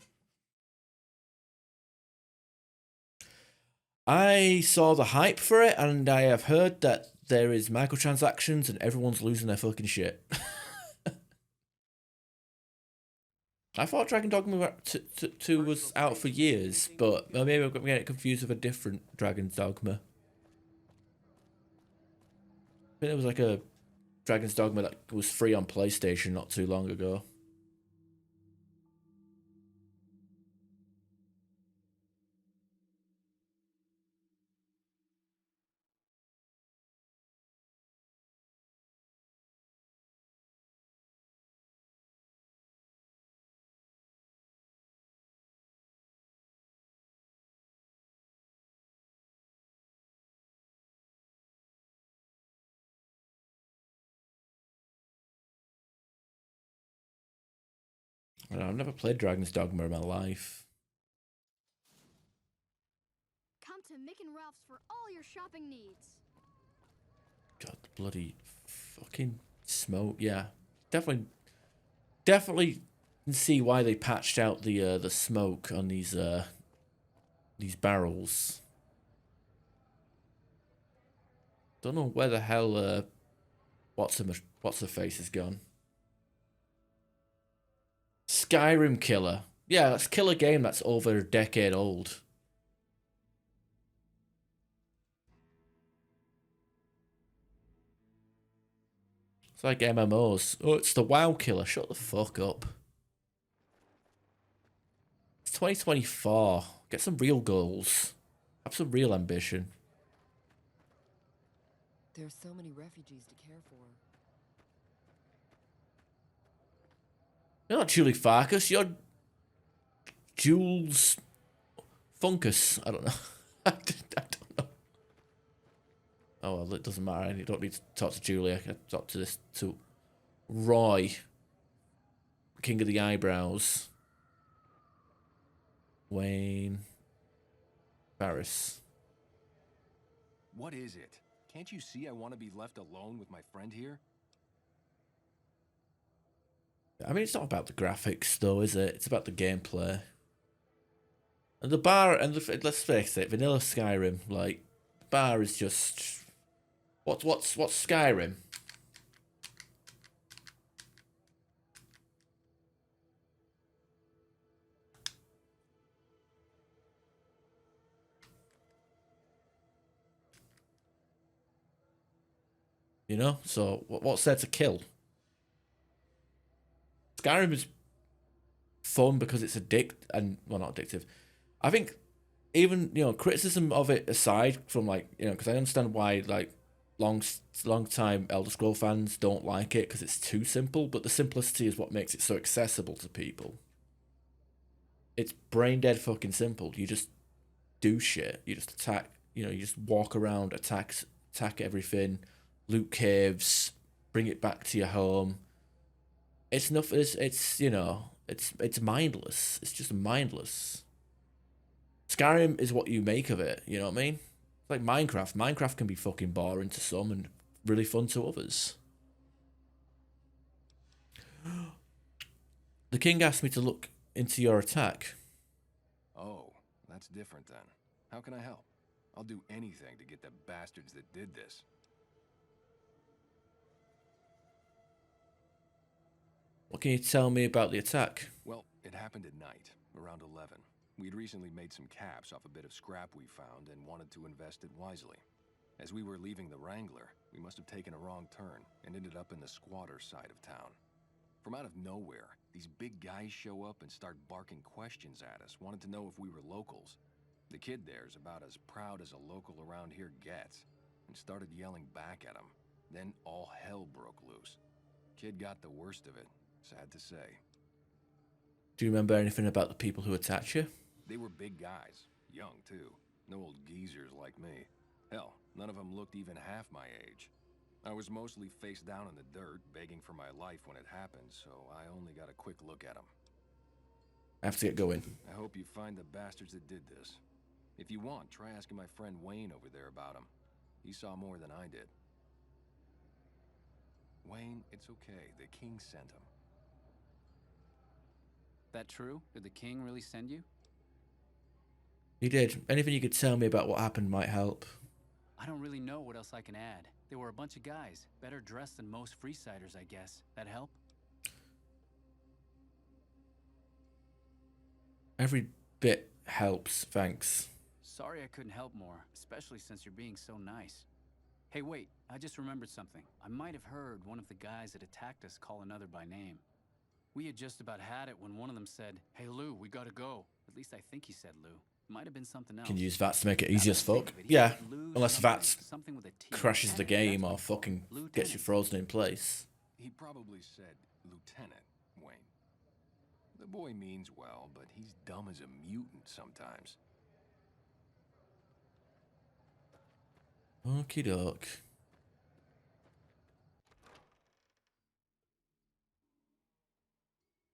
I saw the hype for it, and I have heard that there is microtransactions and everyone's losing their fucking shit. I thought Dragon Dogma 2 was out for years, but maybe I'm getting confused with a different Dragon's Dogma. I think there was like a Dragon's Dogma that was free on PlayStation not too long ago. I don't know, I've never played Dragon's Dogma in my life. Come to Mick and Ralph's for all your shopping needs. God, bloody fucking smoke. Yeah, definitely can see why they patched out the smoke on these barrels. Don't know where the hell what's her face is gone. Skyrim killer. Yeah, let's kill a game that's over a decade old. It's like MMOs. Oh, it's the WoW killer. Shut the fuck up. It's 2024. Get some real goals. Have some real ambition. There's so many refugees to care for. You're not Julie Farkas. You're Jules Funkus. I don't know. I don't know. Oh well, it doesn't matter. You don't need to talk to Julie. I can talk to Roy, King of the Eyebrows. Wayne Barris. What is it? Can't you see I want to be left alone with my friend here? I mean, it's not about the graphics, though, is it? It's about the gameplay. And the bar, and let's face it, vanilla Skyrim, like, the bar is just... What's Skyrim? You know? So what's there to kill? Skyrim is fun because it's not addictive. I think even, you know, criticism of it aside from, like, you know, because I understand why, like, long time Elder Scroll fans don't like it because it's too simple, but the simplicity is what makes it so accessible to people. It's brain dead fucking simple. You just do shit. You just attack, you know, you just walk around, attack everything, loot caves, bring it back to your home. It's enough. It's you know, it's mindless. It's just mindless. Skyrim is what you make of it. You know what I mean? It's like Minecraft. Minecraft can be fucking boring to some and really fun to others. The king asked me to look into your attack. Oh, that's different then. How can I help? I'll do anything to get the bastards that did this. What can you tell me about the attack? Well, it happened at night, around 11. We'd recently made some caps off a bit of scrap we found and wanted to invest it wisely. As we were leaving the Wrangler, we must have taken a wrong turn and ended up in the squatter side of town. From out of nowhere, these big guys show up and start barking questions at us, wanted to know if we were locals. The kid there's about as proud as a local around here gets, and started yelling back at him. Then all hell broke loose. Kid got the worst of it, sad to say. Do you remember anything about the people who attacked you? They were big guys, young too. No old geezers like me. Hell, none of them looked even half my age. I was mostly face down in the dirt, begging for my life when it happened, so I only got a quick look at them. I have to get going. I hope you find the bastards that did this. If you want, try asking my friend Wayne over there about him. He saw more than I did. Wayne, it's okay. The king sent him. That true? Did the king really send you? He did. Anything you could tell me about what happened might help. I don't really know what else I can add. They were a bunch of guys, better dressed than most Freesiders, I guess. That help? Every bit helps, thanks. Sorry I couldn't help more, especially since you're being so nice. Hey, wait, I just remembered something. I might have heard one of the guys that attacked us call another by name. We had just about had it when one of them said, "Hey Lou, we gotta go." At least I think he said Lou. Might have been something else. Can you use VATS to make it easy as fuck? Yeah, unless VATS crashes the game or fucking gets you frozen in place. He probably said Lieutenant Wayne. The boy means well, but he's dumb as a mutant sometimes. Okie doke.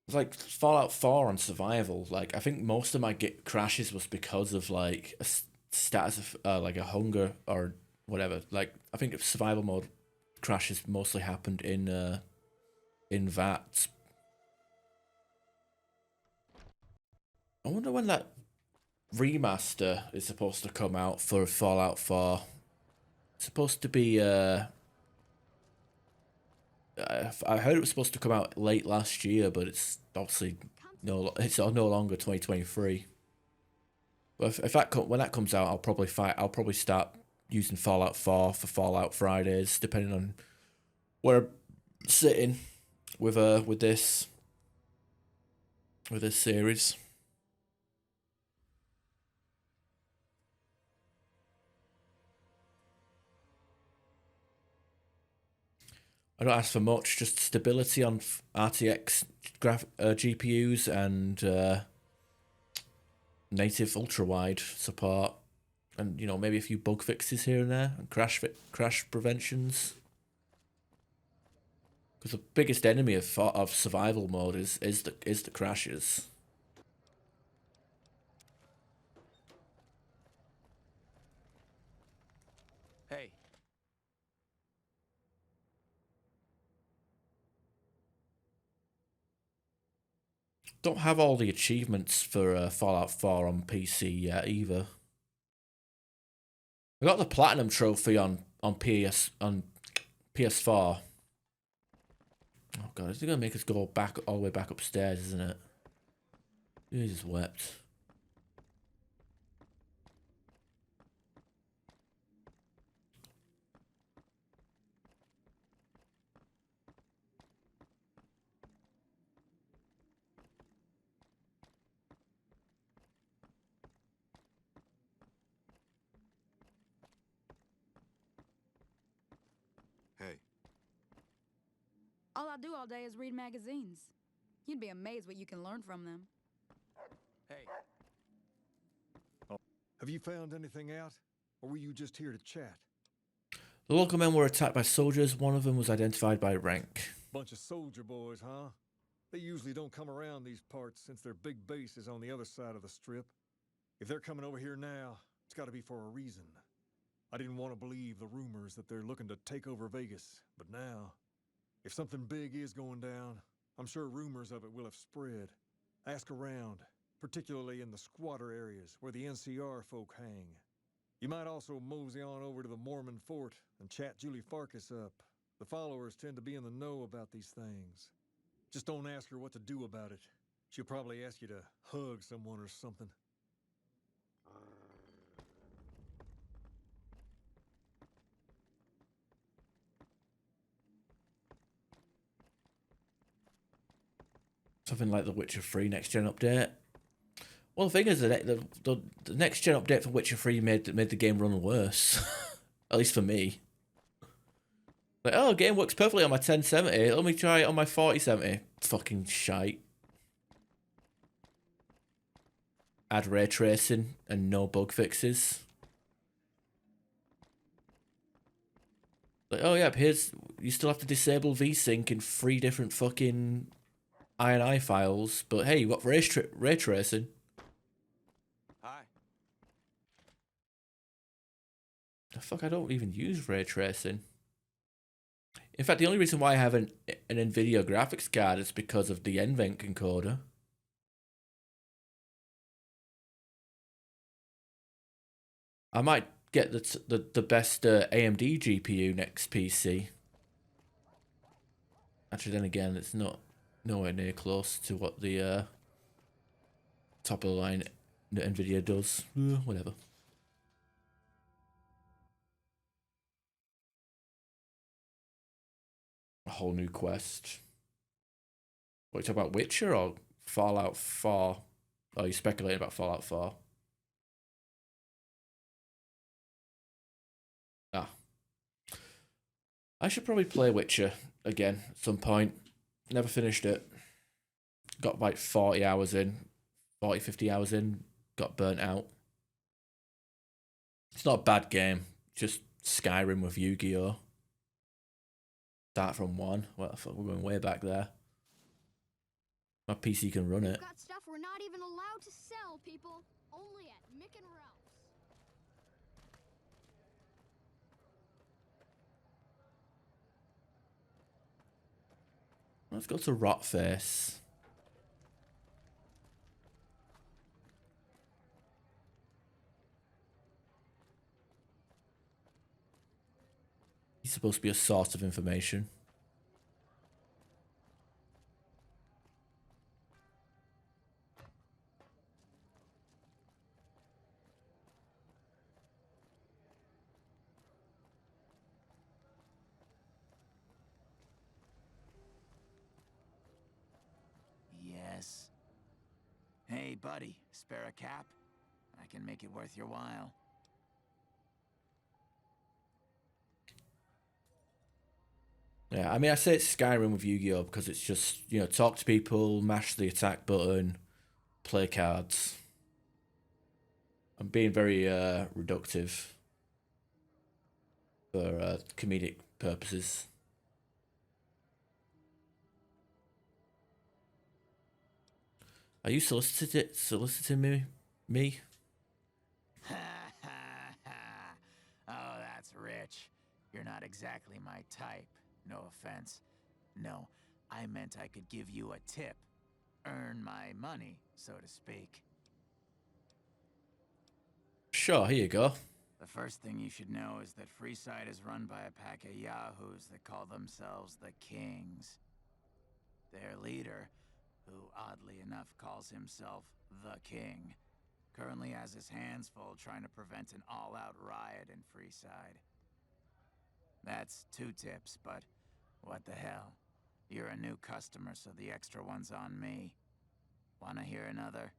It's like Fallout 4 on survival. Like, I think most of my crashes was because of like a status of like a hunger or whatever. Like, I think survival mode crashes mostly happened in VATS. I wonder when that remaster is supposed to come out for Fallout 4. It's supposed to be I heard it was supposed to come out late last year, but it's obviously no longer 2023. But when that comes out, I'll probably start using Fallout 4 for Fallout Fridays, depending on where I'm sitting with this series. I don't ask for much, just stability on RTX GPUs and native ultra-wide support, and you know, maybe a few bug fixes here and there, and crash preventions. Because the biggest enemy of survival mode is the crashes. Hey. Don't have all the achievements for Fallout 4 on PC yet either. I got the platinum trophy on PS4. Oh god, it's gonna make us go back all the way back upstairs, isn't it? Jesus wept. All I do all day is read magazines. You'd be amazed what you can learn from them. Hey, Have you found anything out? Or were you just here to chat? The local men were attacked by soldiers. One of them was identified by rank. Bunch of soldier boys, huh? They usually don't come around these parts since their big base is on the other side of the strip. If they're coming over here now, it's gotta be for a reason. I didn't want to believe the rumors that they're looking to take over Vegas, but now, if something big is going down, I'm sure rumors of it will have spread. Ask around, particularly in the squatter areas where the NCR folk hang. You might also mosey on over to the Mormon fort and chat Julie Farkas up. The followers tend to be in the know about these things. Just don't ask her what to do about it. She'll probably ask you to hug someone or something. Something like the Witcher 3 next gen update. Well, the thing is that the next gen update for Witcher 3 made the game run worse. At least for me. Like, oh, game works perfectly on my 1070. Let me try it on my 4070. Fucking shite. Add ray tracing and no bug fixes. Like, oh yeah, here's, you still have to disable VSync in 3 different fucking INI files, but hey, you got ray tracing. hi. The fuck, I don't even use ray tracing. In fact, the only reason why I have an NVIDIA graphics card is because of the NVENC encoder. I might get the best AMD GPU next PC. Actually, then again, it's nowhere near close to what the top of the line NVIDIA does. Whatever. A whole new quest. What, you talking about Witcher or Fallout 4? Oh, you speculating about Fallout 4? Ah. I should probably play Witcher again at some point. Never finished it. Got like 40 hours in. 40, 50 hours in. Got burnt out. It's not a bad game. Just Skyrim with Yu-Gi-Oh! Start from 1. Well, we're going way back there. My PC can run it. Got stuff we're not even allowed to sell, people. Only at Mick and Ralph's. Let's go to Rotface. He's supposed to be a source of information. Yes. Hey, buddy, spare a cap? I can make it worth your while. Yeah, I mean, I say it's Skyrim with Yu-Gi-Oh! Because it's just, you know, talk to people, mash the attack button, play cards. I'm being very reductive for comedic purposes. Are you soliciting me? Oh, that's rich. You're not exactly my type. No offense. No, I meant I could give you a tip. Earn my money, so to speak. Sure, here you go. The first thing you should know is that Freeside is run by a pack of yahoos that call themselves the Kings. Their leader, who oddly enough calls himself the King, currently has his hands full trying to prevent an all-out riot in Freeside. That's 2 tips, but what the hell? You're a new customer, so the extra one's on me. Wanna hear another?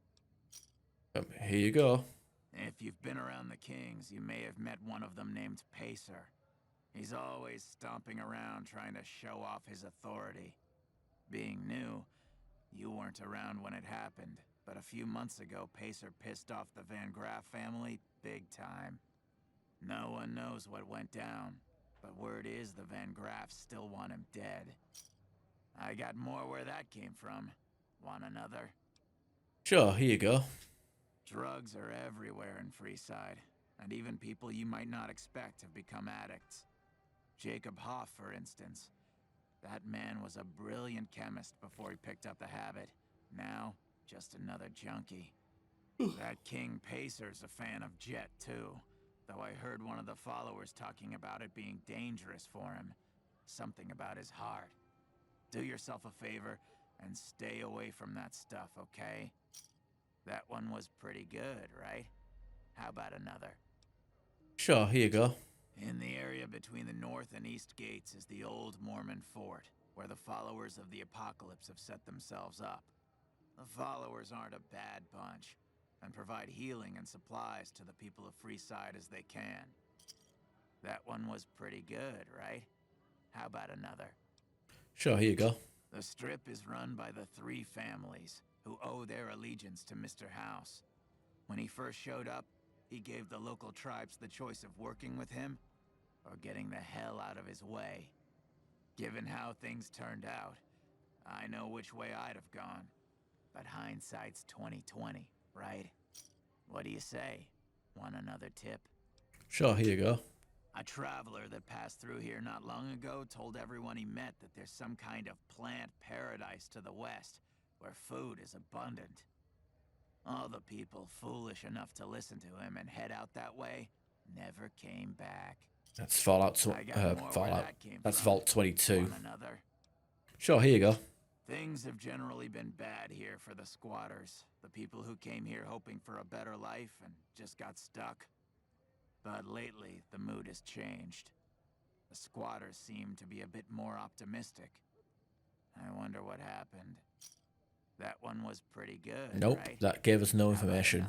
Here you go. If you've been around the Kings, you may have met one of them named Pacer. He's always stomping around trying to show off his authority. Being new, you weren't around when it happened, but a few months ago, Pacer pissed off the Van Graff family big time. No one knows what went down, but word is the Van Graffs still want him dead. I got more where that came from. Want another? Sure, here you go. Drugs are everywhere in Freeside, and even people you might not expect have become addicts. Jacob Hoff, for instance. That man was a brilliant chemist before he picked up the habit. Now, just another junkie. That King Pacer's a fan of Jet, too. Though I heard one of the followers talking about it being dangerous for him. Something about his heart. Do yourself a favor and stay away from that stuff, okay? That one was pretty good, right? How about another? Sure, here you go. In the area between the north and east gates is the old Mormon fort, where the followers of the apocalypse have set themselves up. The followers aren't a bad bunch, and provide healing and supplies to the people of Freeside as they can. That one was pretty good, right? How about another? Sure, here you go. The strip is run by the three families, who owe their allegiance to Mr. House. When he first showed up, he gave the local tribes the choice of working with him or getting the hell out of his way. Given how things turned out, I know which way I'd have gone. But hindsight's 20/20, right? What do you say? Want another tip? Sure, here you go. A traveler that passed through here not long ago told everyone he met that there's some kind of plant paradise to the west, where food is abundant. All the people foolish enough to listen to him and head out that way never came back. That's Fallout. Fallout. That's Vault 22. Sure, here you go. Things have generally been bad here for the squatters, the people who came here hoping for a better life and just got stuck. But lately, the mood has changed. The squatters seem to be a bit more optimistic. I wonder what happened. That one was pretty good, Nope, right? that gave us no information.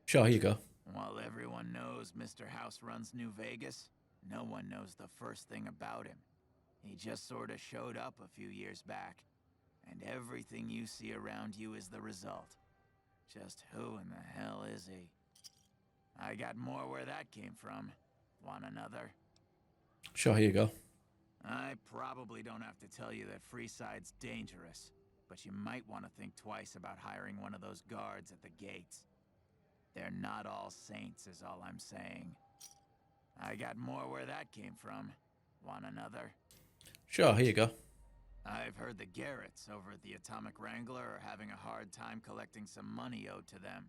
Sure, here you go. While everyone knows Mr. House runs New Vegas, no one knows the first thing about him. He just sort of showed up a few years back, and everything you see around you is the result. Just who in the hell is he? I got more where that came from. Want another? Sure, here you go. I probably don't have to tell you that Freeside's dangerous, but you might want to think twice about hiring one of those guards at the gates. They're not all saints, is all I'm saying. I got more where that came from. Want another? Sure, here you go. I've heard the Garretts over at the Atomic Wrangler are having a hard time collecting some money owed to them.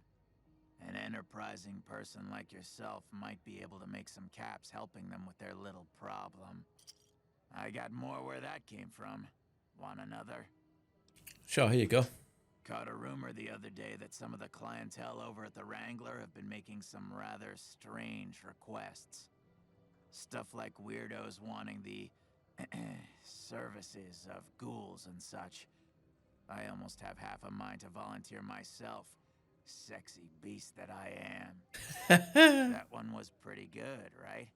An enterprising person like yourself might be able to make some caps helping them with their little problem. I got more where that came from. Want another? Sure, here you go. Caught a rumor the other day that some of the clientele over at the Wrangler have been making some rather strange requests. Stuff like weirdos wanting the services of ghouls and such. I almost have half a mind to volunteer myself. Sexy beast that I am. That one was pretty good, right?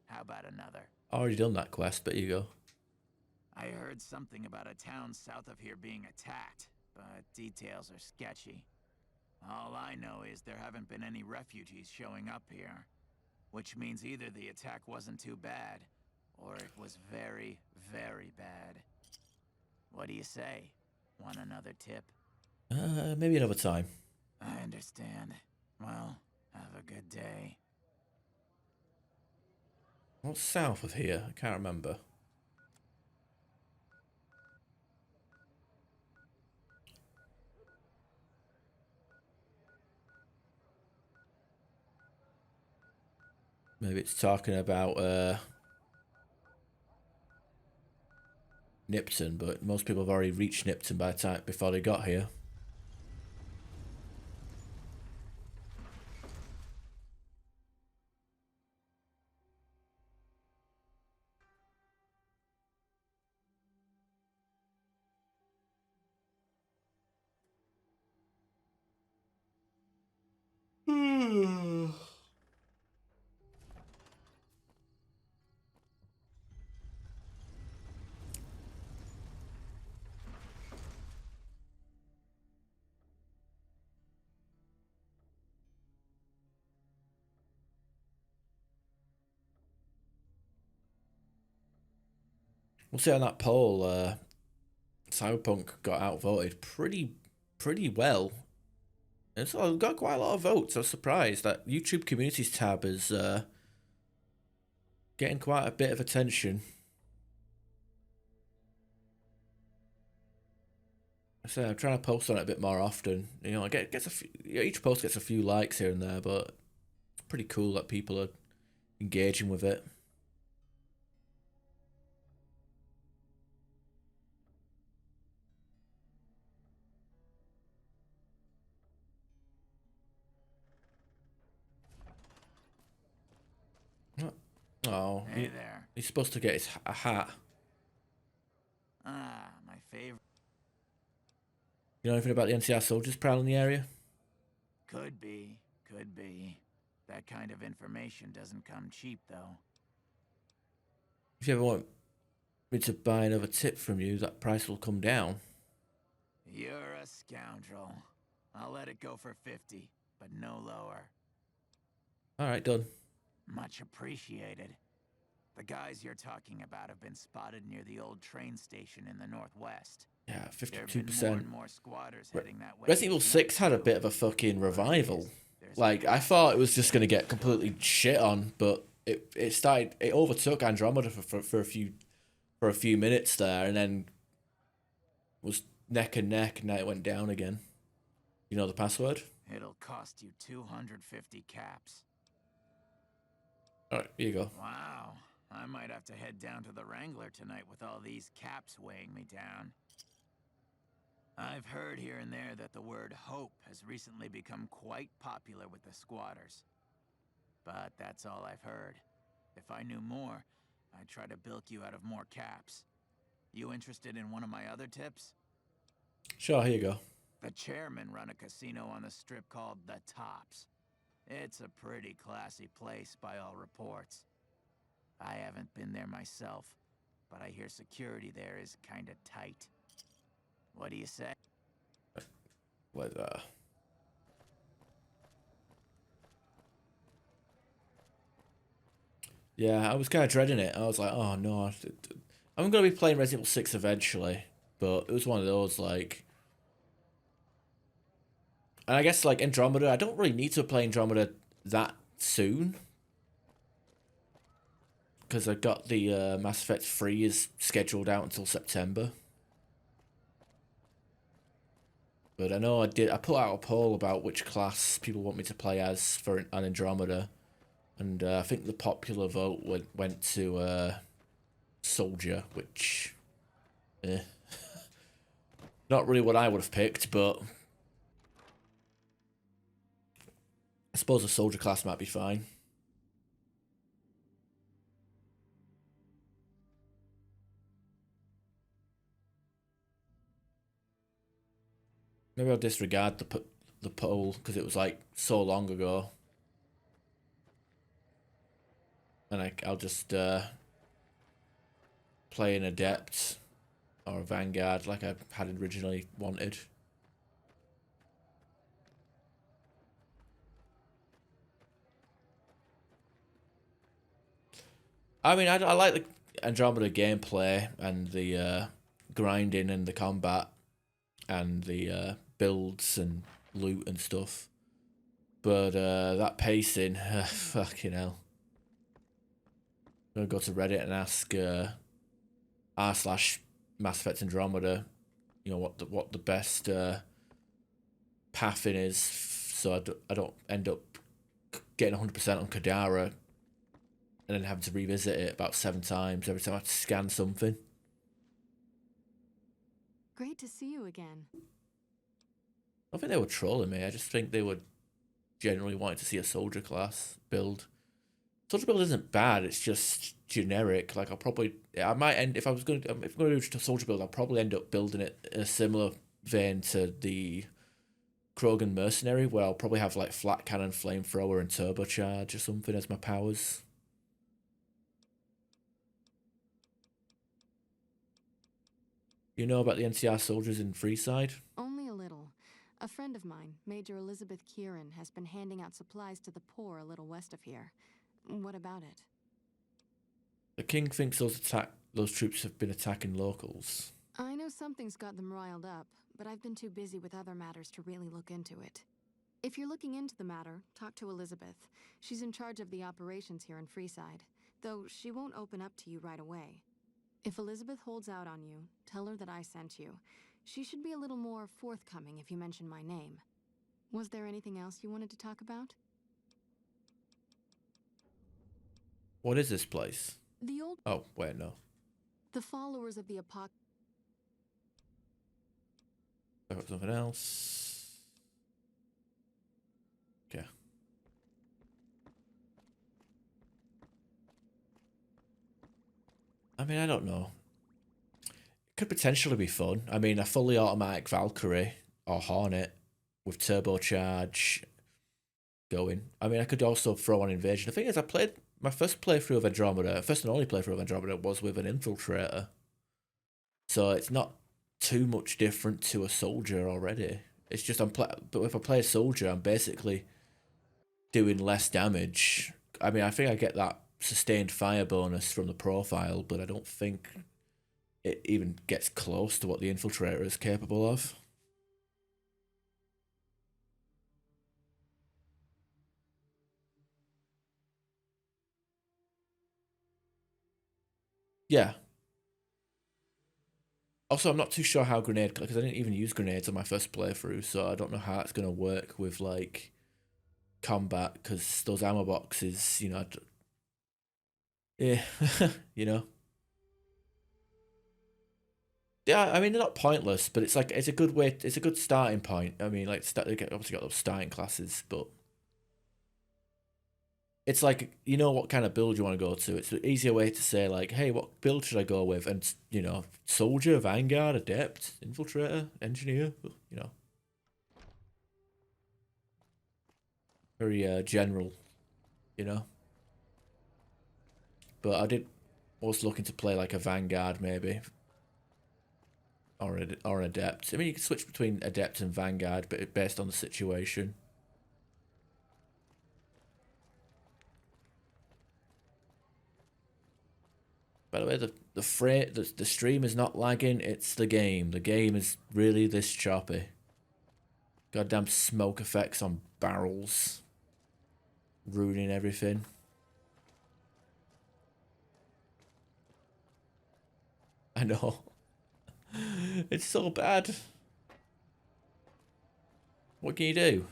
How about another? Already done that quest, but here you go. I heard something about a town south of here being attacked, but details are sketchy. All I know is there haven't been any refugees showing up here, which means either the attack wasn't too bad, or it was very, very bad. What do you say? Want another tip? Maybe another time. I understand. Well, have a good day. What's south of here? I can't remember. Maybe it's talking about Nipton, but most people have already reached Nipton by the time before they got here. We'll see on that poll. Cyberpunk got outvoted pretty well. It's got quite a lot of votes. I was surprised that YouTube Communities tab is getting quite a bit of attention. So I'm trying to post on it a bit more often. You know, gets a few, each post gets a few likes here and there, but it's pretty cool that people are engaging with it. Oh, Hey there. He's supposed to get a hat. Ah, my favorite. You know anything about the NCR soldiers prowling the area? Could be. That kind of information doesn't come cheap, though. If you ever want me to buy another tip from you, that price will come down. You're a scoundrel. I'll let it go for 50, but no lower. Alright, done. Much appreciated. The guys you're talking about have been spotted near the old train station in the northwest. Yeah, 52%. There have been more and more squatters heading that way. Resident Evil 6 had a bit of a fucking revival. Like, I thought it was just going to get completely shit on, but it overtook Andromeda for a few minutes there, and then was neck and neck, and now it went down again. You know the password? It'll cost you 250 caps. Alright, here you go. Wow. I might have to head down to the Wrangler tonight with all these caps weighing me down. I've heard here and there that the word hope has recently become quite popular with the squatters. But that's all I've heard. If I knew more, I'd try to bilk you out of more caps. You interested in one of my other tips? Sure, here you go. The chairmen run a casino on the strip called The Tops. It's a pretty classy place by all reports. I haven't been there myself, but I hear security there is kinda tight. What do you say? What, Yeah, I was kind of dreading it. I was like, oh no. I'm going to be playing Resident Evil 6 eventually, but it was one of those, like... And I guess, like, Andromeda, I don't really need to play Andromeda that soon. Because I got the Mass Effect 3 is scheduled out until September. But I know I put out a poll about which class people want me to play as for an Andromeda. And I think the popular vote went to Soldier, which... not really what I would have picked, but... I suppose a Soldier class might be fine. Maybe I'll disregard the poll because it was like so long ago, and I'll just play an Adept or a Vanguard like I had originally wanted. I mean, I like the Andromeda gameplay and the grinding and the combat and the builds and loot and stuff. But that pacing, fucking hell. I'm going to go to Reddit and ask r/Mass Effect Andromeda, you know, what the best pathing is, so I don't end up getting 100% on Kadara and then having to revisit it about 7 times every time I have to scan something. Great to see you again. I don't think they were trolling me. I just think they were generally wanting to see a soldier class build. Soldier build isn't bad. It's just generic. Like I might end if I'm going to do a soldier build. I'll probably end up building it in a similar vein to the Krogan mercenary, where I'll probably have like flat cannon, flamethrower, and turbocharge or something as my powers. You know about the NCR soldiers in Freeside? Only a little. A friend of mine, Major Elizabeth Kieran, has been handing out supplies to the poor a little west of here. What about it? The king thinks those troops have been attacking locals. I know something's got them riled up, but I've been too busy with other matters to really look into it. If you're looking into the matter, talk to Elizabeth. She's in charge of the operations here in Freeside, though she won't open up to you right away. If Elizabeth holds out on you, tell her that I sent you. She should be a little more forthcoming if you mention my name. Was there anything else you wanted to talk about? What is this place? The old... Oh, wait, no. The followers of the Apoc... I've got something else. Okay. I mean, I don't know. It could potentially be fun. I mean, a fully automatic Valkyrie or Hornet with turbocharge going. I mean, I could also throw on Invasion. The thing is, I played my first playthrough of Andromeda, first and only playthrough of Andromeda was with an Infiltrator. So it's not too much different to a soldier already. It's just but if I play a soldier, I'm basically doing less damage. I mean, I think I get that sustained fire bonus from the profile, but I don't think it even gets close to what the Infiltrator is capable of. Yeah. Also, I'm not too sure how grenade, because I didn't even use grenades on my first playthrough, so I don't know how it's going to work with, like, combat, because those ammo boxes, you know, yeah, you know. Yeah, I mean, they're not pointless, but it's like, it's a good way, it's a good starting point. I mean, like, they obviously got those starting classes, but it's like, you know what kind of build you want to go to. It's an easier way to say, like, hey, what build should I go with? And, you know, Soldier, Vanguard, Adept, Infiltrator, Engineer, you know. Very general, you know. But I was looking to play, like, a Vanguard, maybe. Or an Adept. I mean, you can switch between Adept and Vanguard, but based on the situation. By the way, the stream is not lagging, it's the game. The game is really this choppy. Goddamn smoke effects on barrels. Ruining everything. I know. It's so bad. What can you do?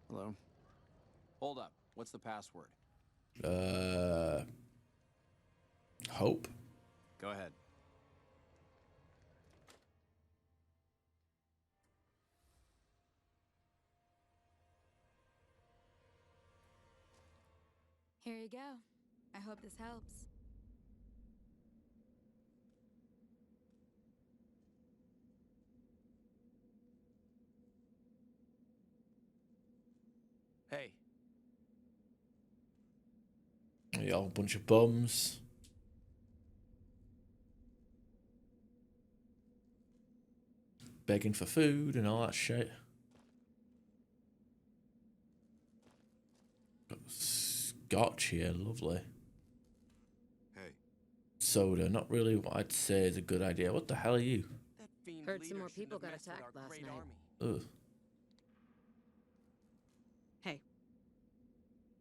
Hello. Hold up. What's the password? Hope. Go ahead. Here you go. I hope this helps. Hey. Yeah, a bunch of bums. Begging for food and all that shit. Got scotch here, lovely. Hey. Soda, not really what I'd say is a good idea. What the hell are you? Heard some more people got attacked last night. Ugh. Hey.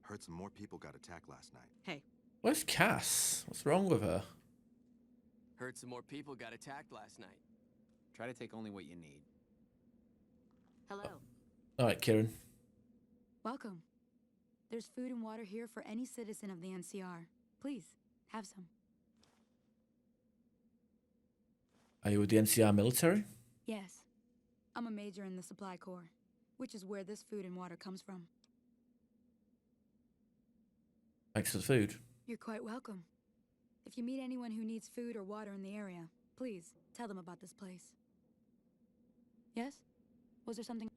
Heard some more people got attacked last night. Hey. Where's Cass? What's wrong with her? Heard some more people got attacked last night. Try to take only what you need. Hello. Alright, Kieran. Welcome. There's food and water here for any citizen of the NCR. Please, have some. Are you with the NCR military? Yes. I'm a major in the Supply Corps, which is where this food and water comes from. Thanks for the food. You're quite welcome. If you meet anyone who needs food or water in the area, please tell them about this place. Yes? Was there something?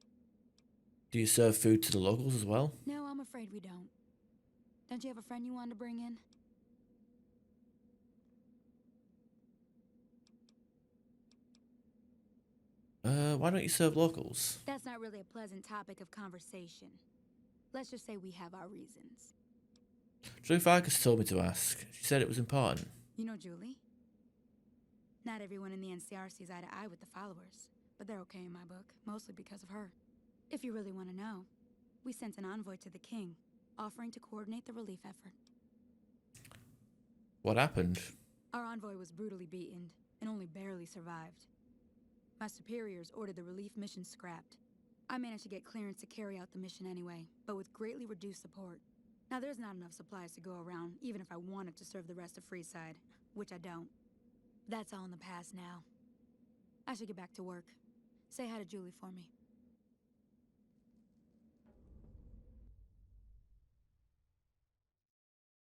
Do you serve food to the locals as well? No, I'm afraid we don't. Don't you have a friend you wanted to bring in? Why don't you serve locals? That's not really a pleasant topic of conversation. Let's just say we have our reasons. Julie Farkas told me to ask. She said it was important. You know Julie? Not everyone in the NCR sees eye to eye with the followers, but they're okay in my book, mostly because of her. If you really want to know, we sent an envoy to the king, offering to coordinate the relief effort. What happened? Our envoy was brutally beaten and only barely survived. My superiors ordered the relief mission scrapped. I managed to get clearance to carry out the mission anyway, but with greatly reduced support. Now there's not enough supplies to go around, even if I wanted to serve the rest of Freeside, which I don't. That's all in the past now. I should get back to work. Say hi to Julie for me.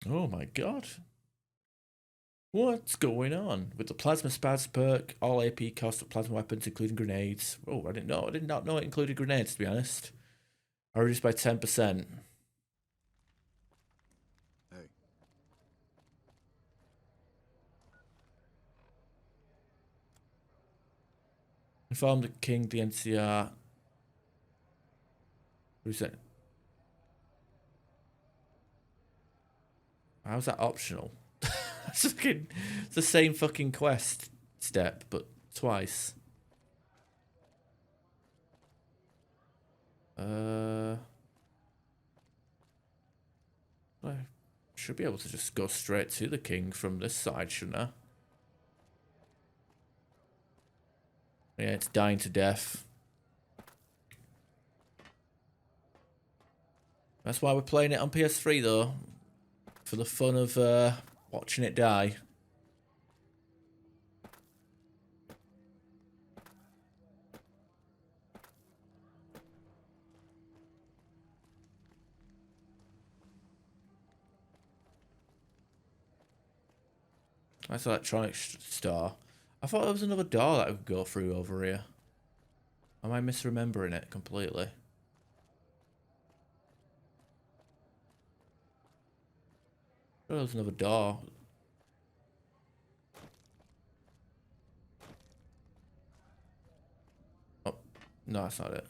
Oh my god. What's going on? With the Plasma Spaz perk, all AP cost of plasma weapons, including grenades. Oh, I didn't know. I did not know it included grenades, to be honest. I reduced by 10%. Hey. Inform the king, the NCR. Who's that? How's that optional? It's the same fucking quest step, but twice. I should be able to just go straight to the king from this side, shouldn't I? Yeah, it's dying to death. That's why we're playing it on PS3 though. For the fun of watching it die. That's electronic star. I thought there was another door that I could go through over here. Am I misremembering it completely? Oh, there was another door. Oh, no, that's not it.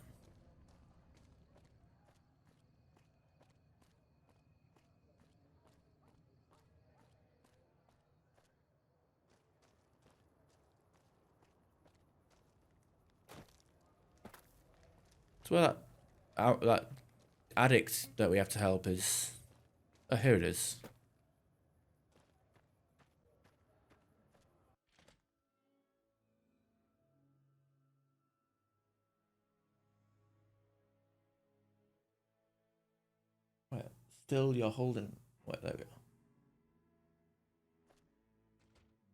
So where that addict that we have to help is. Oh, here it is. Wait, still you're holding. Wait, there we go.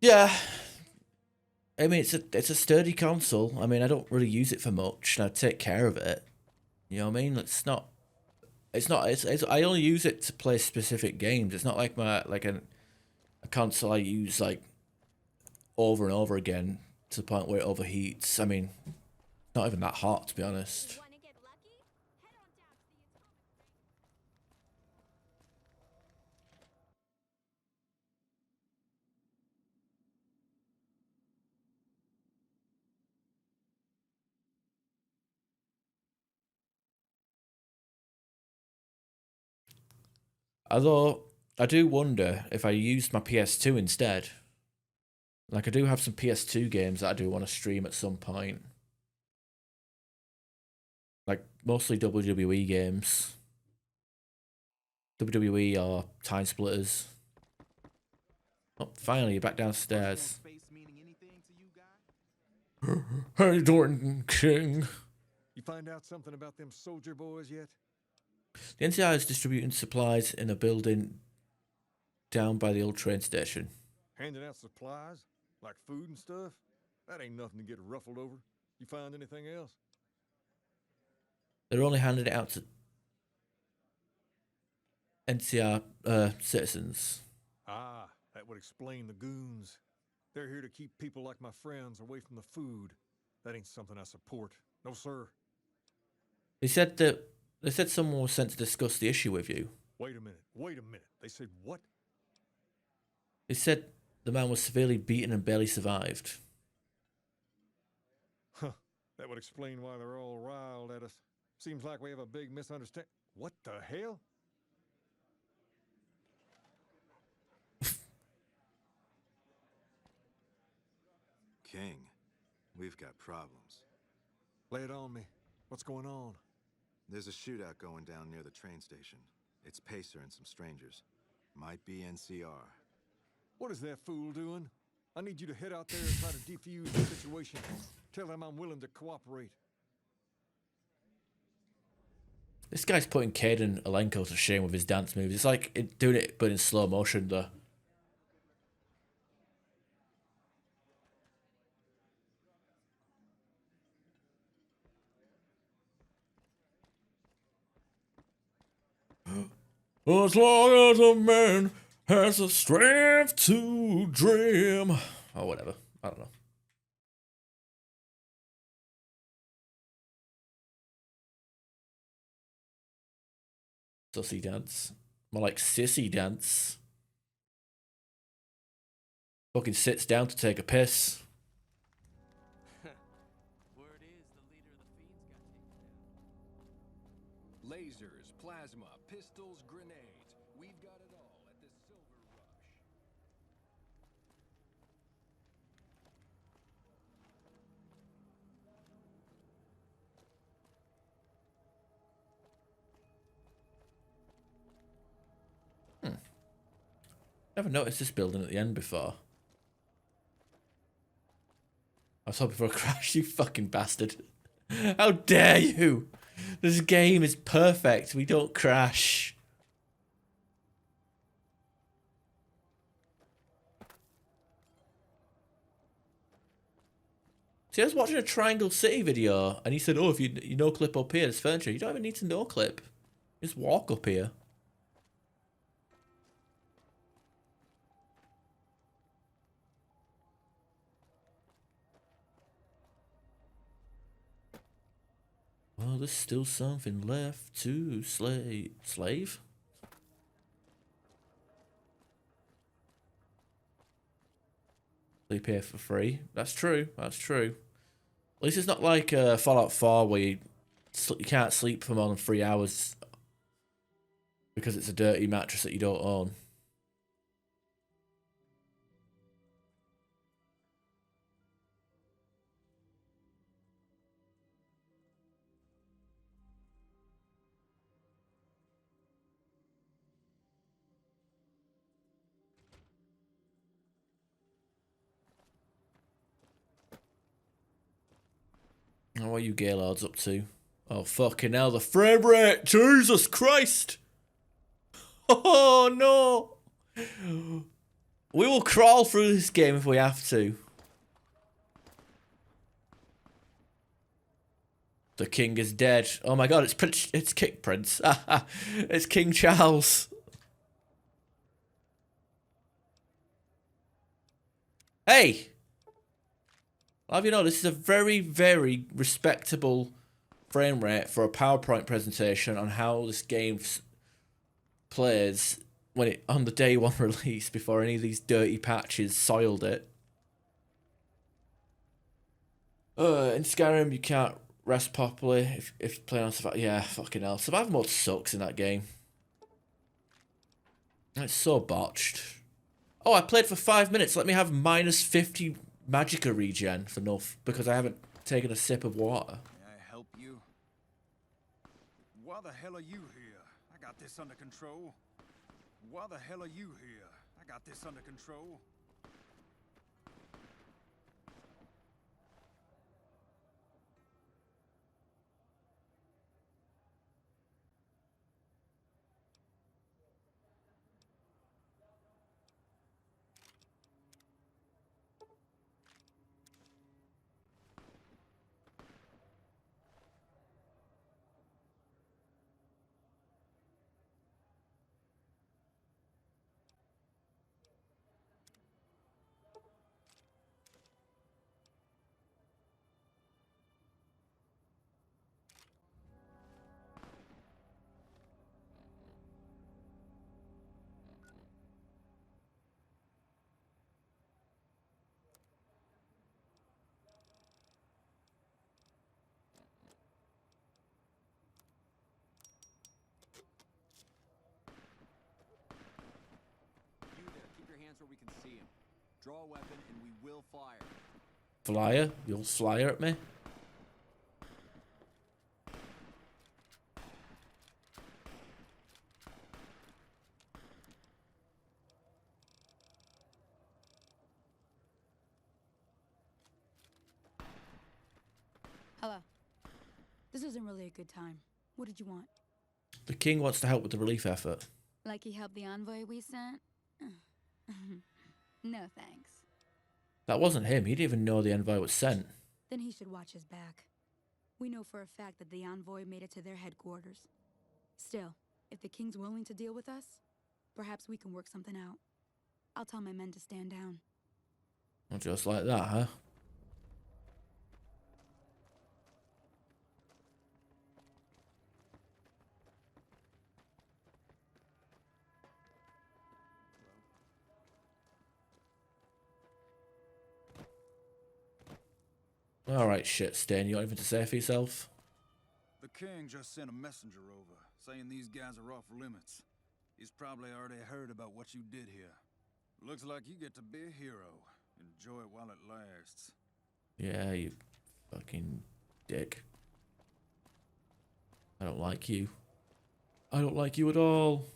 Yeah. I mean, it's a sturdy console. I mean, I don't really use it for much, and I take care of it. You know what I mean? It's not. I only use it to play specific games. It's not like a console I use like over and over again to the point where it overheats. I mean, not even that hot, to be honest. Although, I do wonder if I used my PS2 instead. Like, I do have some PS2 games that I do want to stream at some point. Like, mostly WWE games. WWE or Time Splitters. Oh, finally, you're back downstairs. How you doing, King? You find out something about them soldier boys yet? The NCR is distributing supplies in a building down by the old train station. Handing out supplies? Like food and stuff? That ain't nothing to get ruffled over. You find anything else? They're only handing it out to NCR citizens. Ah, that would explain the goons. They're here to keep people like my friends away from the food. That ain't something I support. No, sir. They said someone was sent to discuss the issue with you. Wait a minute. They said what? They said the man was severely beaten and barely survived. Huh. That would explain why they're all riled at us. Seems like we have a big misunderstanding. What the hell? King, we've got problems. Lay it on me. What's going on? There's a shootout going down near the train station. It's Pacer and some strangers. Might be NCR. What is that fool doing? I need you to head out there and try to defuse the situation. Tell them I'm willing to cooperate. This guy's putting Caden Alenko to shame with his dance moves. It's like doing it, but in slow motion, though. As long as a man has the strength to dream. Or whatever. I don't know. Sussy dance. More like sissy dance. Fucking sits down to take a piss. Word is the leader of the Fiends got taken down. Lasers, plasma, pistols, grenades. We've got it all at the Silver Rush. Never noticed this building at the end before. I was hoping for a crash, you fucking bastard. How dare you? This game is perfect. We don't crash. See, I was watching a Triangle City video, and he said, oh, if you no-clip up here, there's furniture. You don't even need to no-clip. Just walk up here. Well, there's still something left to slave? Sleep here for free. That's true. That's true. At least it's not like Fallout 4 where you can't sleep for more than 3 hours because it's a dirty mattress that you don't own. Oh, what are you Gaylords up to? Oh, fucking hell, the frame rate! Jesus Christ! Oh, no! We will crawl through this game if we have to. The king is dead. Oh my god, it's King Prince. It's King Charles. Hey! I'll have you know, this is a very, very respectable frame rate for a PowerPoint presentation on how this game plays on the day one release before any of these dirty patches soiled it. In Skyrim, you can't rest properly if you're playing on survival. Yeah, fucking hell. Survival mode sucks in that game. It's so botched. Oh, I played for 5 minutes. Let me have minus 50 Magicka regen because I haven't taken a sip of water. May I help you? Why the hell are you here? I got this under control. Why the hell are you here? I got this under control. chance where we can see him. Draw a weapon and we will fire. Flyer? You'll flyer at me? Hello. This isn't really a good time. What did you want? The king wants to help with the relief effort. Like he helped the envoy we sent? No thanks. That wasn't him. He didn't even know the envoy was sent. Then he should watch his back. We know for a fact that the envoy made it to their headquarters. Still, if the king's willing to deal with us, perhaps we can work something out. I'll tell my men to stand down. Well, just like that, huh? Alright, shit, Stain. You got anything to say for yourself? The king just sent a messenger over, saying these guys are off limits. He's probably already heard about what you did here. Looks like you get to be a hero. Enjoy it while it lasts. Yeah, you fucking dick. I don't like you. I don't like you at all.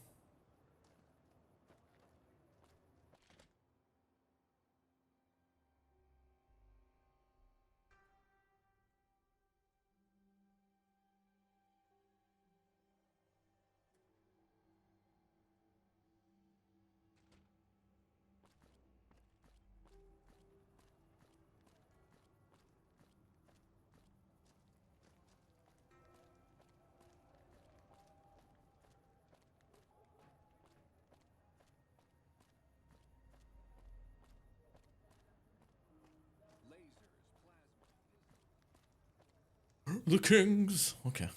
The kings. Okay.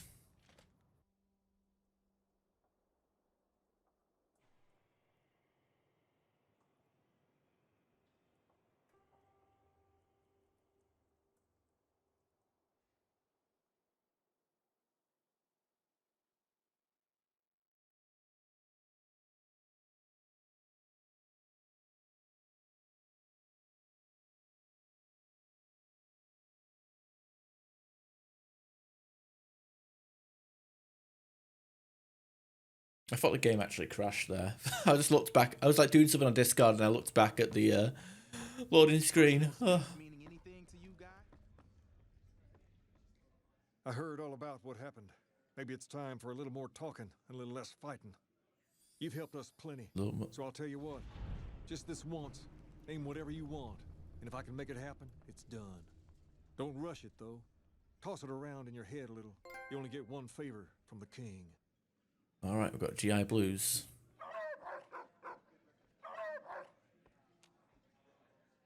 I thought the game actually crashed there. I just looked back. I was like doing something on Discord and I looked back at the loading screen. Meaning anything to you, guy? I heard all about what happened. Maybe it's time for a little more talking and a little less fighting. You've helped us plenty, so I'll tell you what. Just this once, aim whatever you want, and if I can make it happen, it's done. Don't rush it, though. Toss it around in your head a little. You only get one favor from the king. Alright, we've got GI Blues.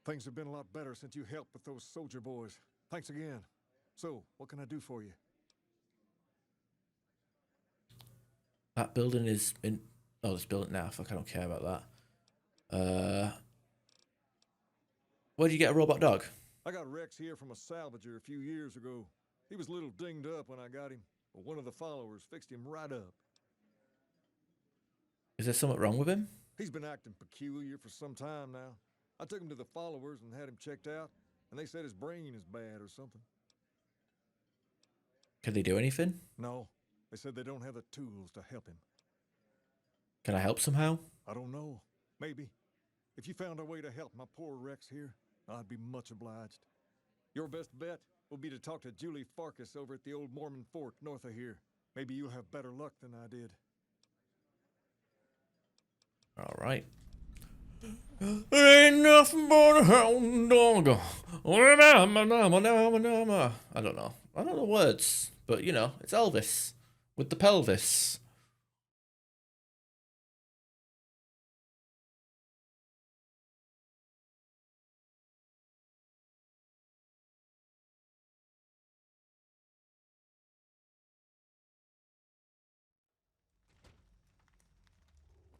Things have been a lot better since you helped with those soldier boys. Thanks again. So, what can I do for you? That building is in... Oh, this building now. Fuck, I don't care about that. Where'd you get a robot dog? I got Rex here from a salvager a few years ago. He was a little dinged up when I got him, but one of the followers fixed him right up. Is there something wrong with him? He's been acting peculiar for some time now. I took him to the followers and had him checked out, and they said his brain is bad or something. Can they do anything? No, they said they don't have the tools to help him. Can I help somehow? I don't know. Maybe. If you found a way to help my poor Rex here, I'd be much obliged. Your best bet will be to talk to Julie Farkas over at the old Mormon fort north of here. Maybe you'll have better luck than I did. Alright. Ain't nothing but a hound dog. I don't know. I don't know words, but you know, it's Elvis with the pelvis.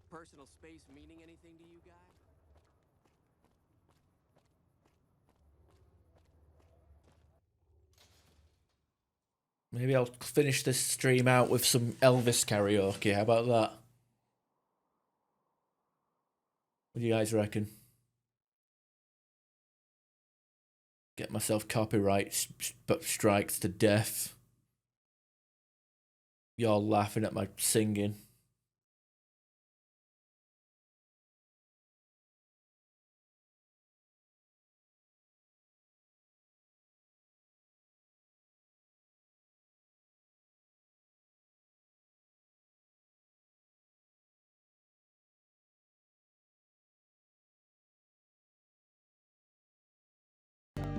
Personal space meaning anything to you, guy? Maybe I'll finish this stream out with some Elvis karaoke. How about that? What do you guys reckon? Get myself copyright strikes to death. Y'all laughing at my singing.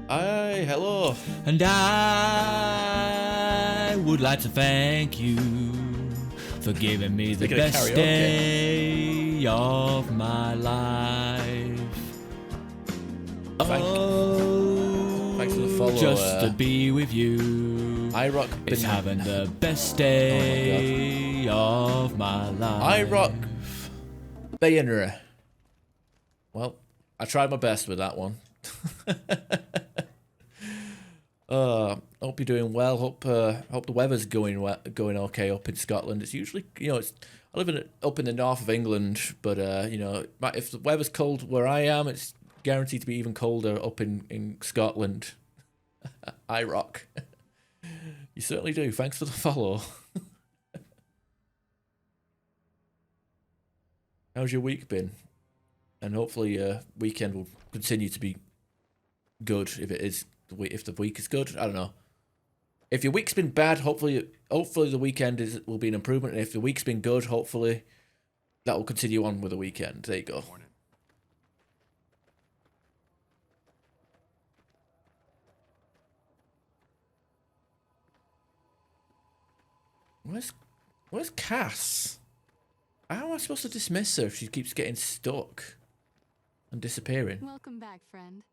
Hi, hello. And I would like to thank you for giving me the Speaking of best karaoke. day of my life. Thanks for the follow. Just to be with you. iRock is having the best day of my life. iRock Bayonetta. Well, I tried my best with that one. Hope you're doing well. Hope the weather's going okay up in Scotland. It's usually, I live up in the north of England, but if the weather's cold where I am, it's guaranteed to be even colder up in Scotland. I rock. You certainly do. Thanks for the follow. How's your week been? And hopefully weekend will continue to be good if the week is good. I don't know. If your week's been bad, hopefully the weekend will be an improvement. And if the week's been good, hopefully that will continue on with the weekend. There you go. Where's Cass? How am I supposed to dismiss her if she keeps getting stuck and disappearing? Welcome back, friend.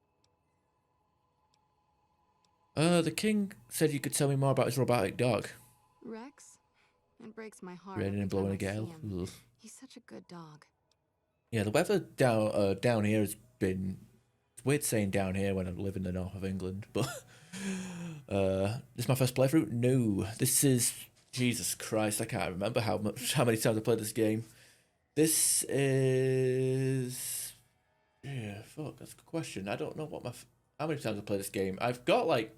The king said you could tell me more about his robotic dog. Rex? It breaks my heart. Raining and blowing a gale. Ugh. He's such a good dog. Yeah, the weather down here has been... It's weird saying down here when I live in the north of England, but... this is my first playthrough? No. This is... Jesus Christ, I can't remember how many times I played this game. This is... Yeah, fuck, that's a good question. I don't know how many times I played this game. I've got, like,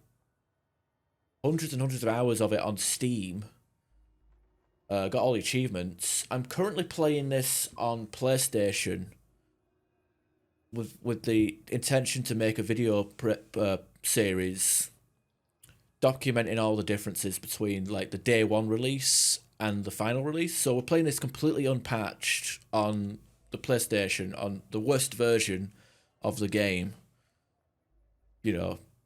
hundreds and hundreds of hours of it on Steam. Got all the achievements. I'm currently playing this on PlayStation with the intention to make a video series documenting all the differences between like the day one release and the final release. So we're playing this completely unpatched on the PlayStation, on the worst version of the game.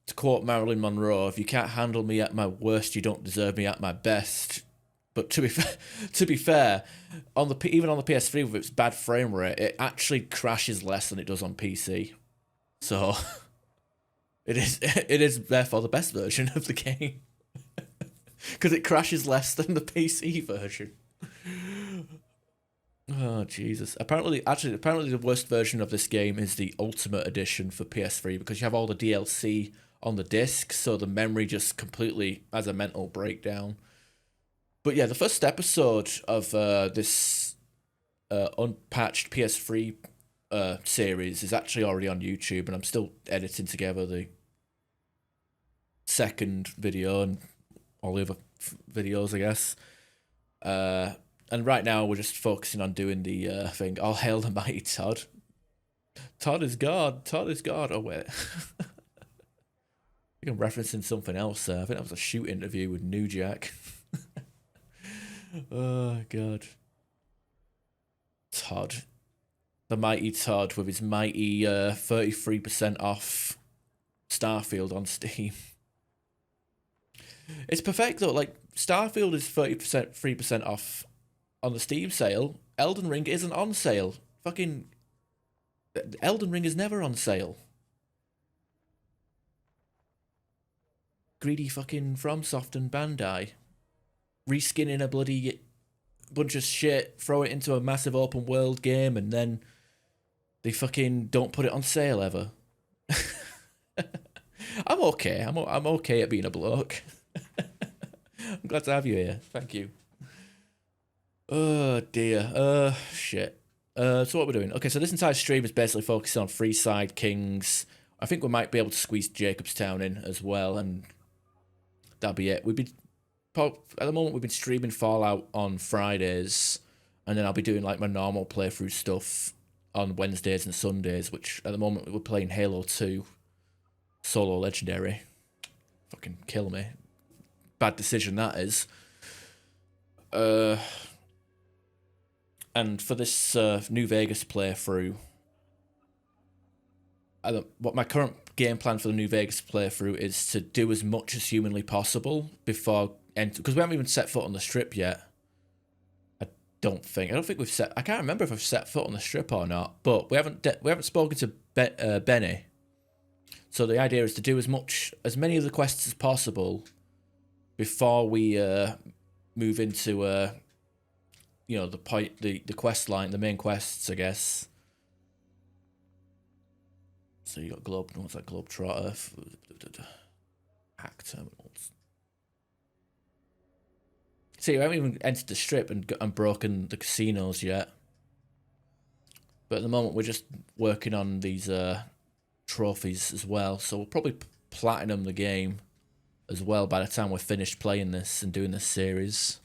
To quote Marilyn Monroe, if you can't handle me at my worst, you don't deserve me at my best. But to be fair, even on the PS3 with its bad frame rate, it actually crashes less than it does on PC. So it is therefore the best version of the game because it crashes less than the PC version. Oh Jesus! Apparently the worst version of this game is the Ultimate Edition for PS3 because you have all the DLC on the disc, so the memory just completely has a mental breakdown. But yeah, the first episode of this unpatched PS3 series is actually already on YouTube, and I'm still editing together the second video and all the other videos, I guess. And right now we're just focusing on doing the thing. All hail the mighty Todd. Todd is God. Todd is God. Oh wait. I think I'm referencing something else there. I think that was a shoot interview with New Jack. Oh God. Todd. The mighty Todd with his mighty 33% off Starfield on Steam. It's perfect though. Like Starfield is 3% off on the Steam sale. Elden Ring isn't on sale. Fucking Elden Ring is never on sale. Greedy fucking FromSoft and Bandai. Reskinning a bloody bunch of shit, throw it into a massive open world game, and then they fucking don't put it on sale ever. I'm okay. I'm okay at being a bloke. I'm glad to have you here. Thank you. Oh dear. Shit. So what we're doing? Okay, so this entire stream is basically focusing on Freeside, Kings. I think we might be able to squeeze Jacobstown in as well, and that'll be it. At the moment we've been streaming Fallout on Fridays, and then I'll be doing like my normal playthrough stuff on Wednesdays and Sundays, which at the moment we're playing Halo 2 Solo Legendary. Fucking kill me. Bad decision that is. And for this New Vegas playthrough, what my current game plan for the New Vegas playthrough is to do as much as humanly possible before because we haven't even set foot on the strip yet. I don't think we've set. I can't remember if I've set foot on the strip or not. But we haven't spoken to Benny. So the idea is to do as many of the quests as possible before we move into the quest line, the main quests, I guess. So you got what's that, Globetrotter? Hack terminals. See, we haven't even entered the strip and broken the casinos yet. But at the moment, we're just working on these trophies as well. So we'll probably platinum the game as well by the time we're finished playing this and doing this series.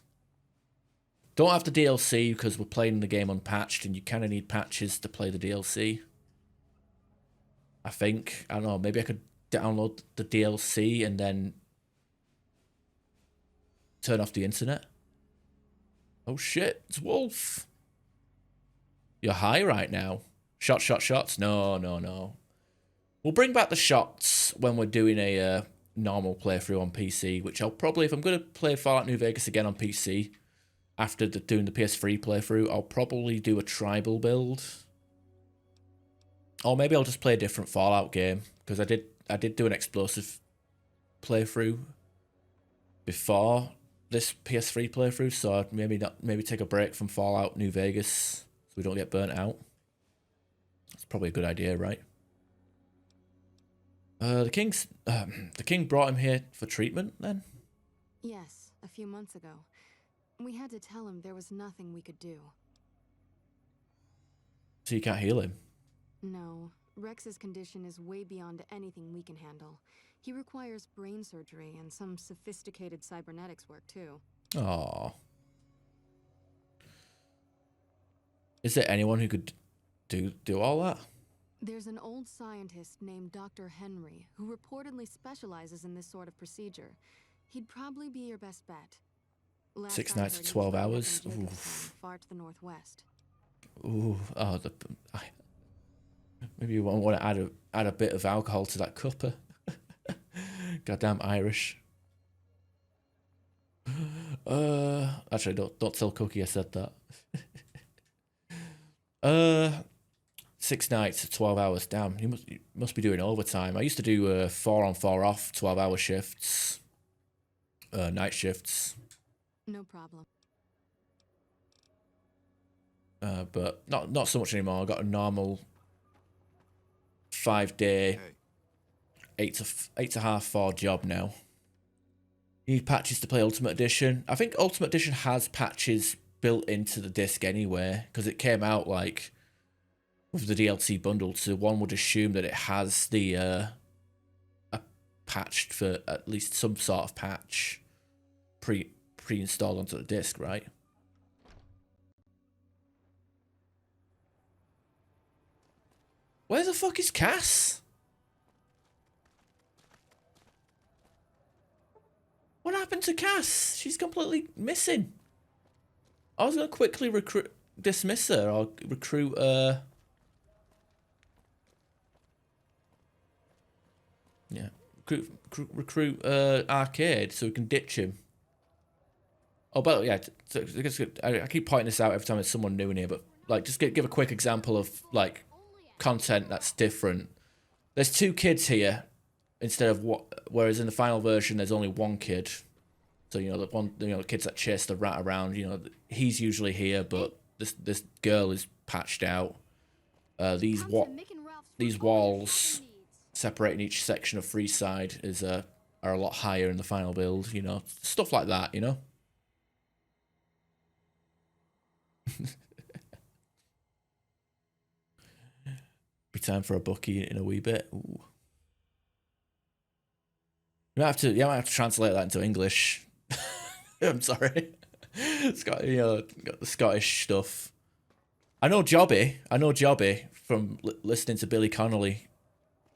Don't have the DLC because we're playing the game unpatched, and you kind of need patches to play the DLC. I think. I don't know, maybe I could download the DLC and then turn off the internet. Oh shit, it's Wolf. You're high right now. Shots. No. We'll bring back the shots when we're doing a normal playthrough on PC, which I'll probably, if I'm going to play Fallout New Vegas again on PC, after doing the PS3 playthrough, I'll probably do a tribal build. Or maybe I'll just play a different Fallout game, because I did do an explosive playthrough before this PS3 playthrough, so I'd maybe take a break from Fallout New Vegas so we don't get burnt out. That's probably a good idea, right? The king brought him here for treatment then? Yes, a few months ago. We had to tell him there was nothing we could do. So you can't heal him? No. Rex's condition is way beyond anything we can handle. He requires brain surgery and some sophisticated cybernetics work, too. Aww. Is there anyone who could do all that? There's an old scientist named Dr. Henry who reportedly specializes in this sort of procedure. He'd probably be your best bet. 6 nights to 12 hours? Oof. Far to the northwest. Ooh, maybe you want to add a bit of alcohol to that cuppa. Goddamn Irish. Actually, don't tell Cookie I said that. 6 nights to 12 hours. Damn, you must be doing overtime. I used to do 4 on 4 off, 12-hour shifts, night shifts. No problem. But not so much anymore. I got a normal 5-day, 8 to half 4 job now. You need patches to play Ultimate Edition. I think Ultimate Edition has patches built into the disc anyway, because it came out like with the DLC bundled, so one would assume that it has the patched for at least some sort of patch pre-installed onto the disc, right? Where the fuck is Cass? What happened to Cass? She's completely missing. I was gonna quickly dismiss her or recruit yeah, recruit Arcade so we can ditch him. Oh, but yeah, I keep pointing this out every time there's someone new in here, but like, just give a quick example of like content that's different. There's 2 kids here instead of whereas in the final version there's only 1 kid. So the kids that chase the rat around, he's usually here, but this girl is patched out. These walls separating each section of Freeside are a lot higher in the final build, stuff like that, time for a bucky in a wee bit. Ooh. You might have to translate that into English. I'm sorry. It's got got the Scottish stuff. I know Jobby from listening to Billy Connolly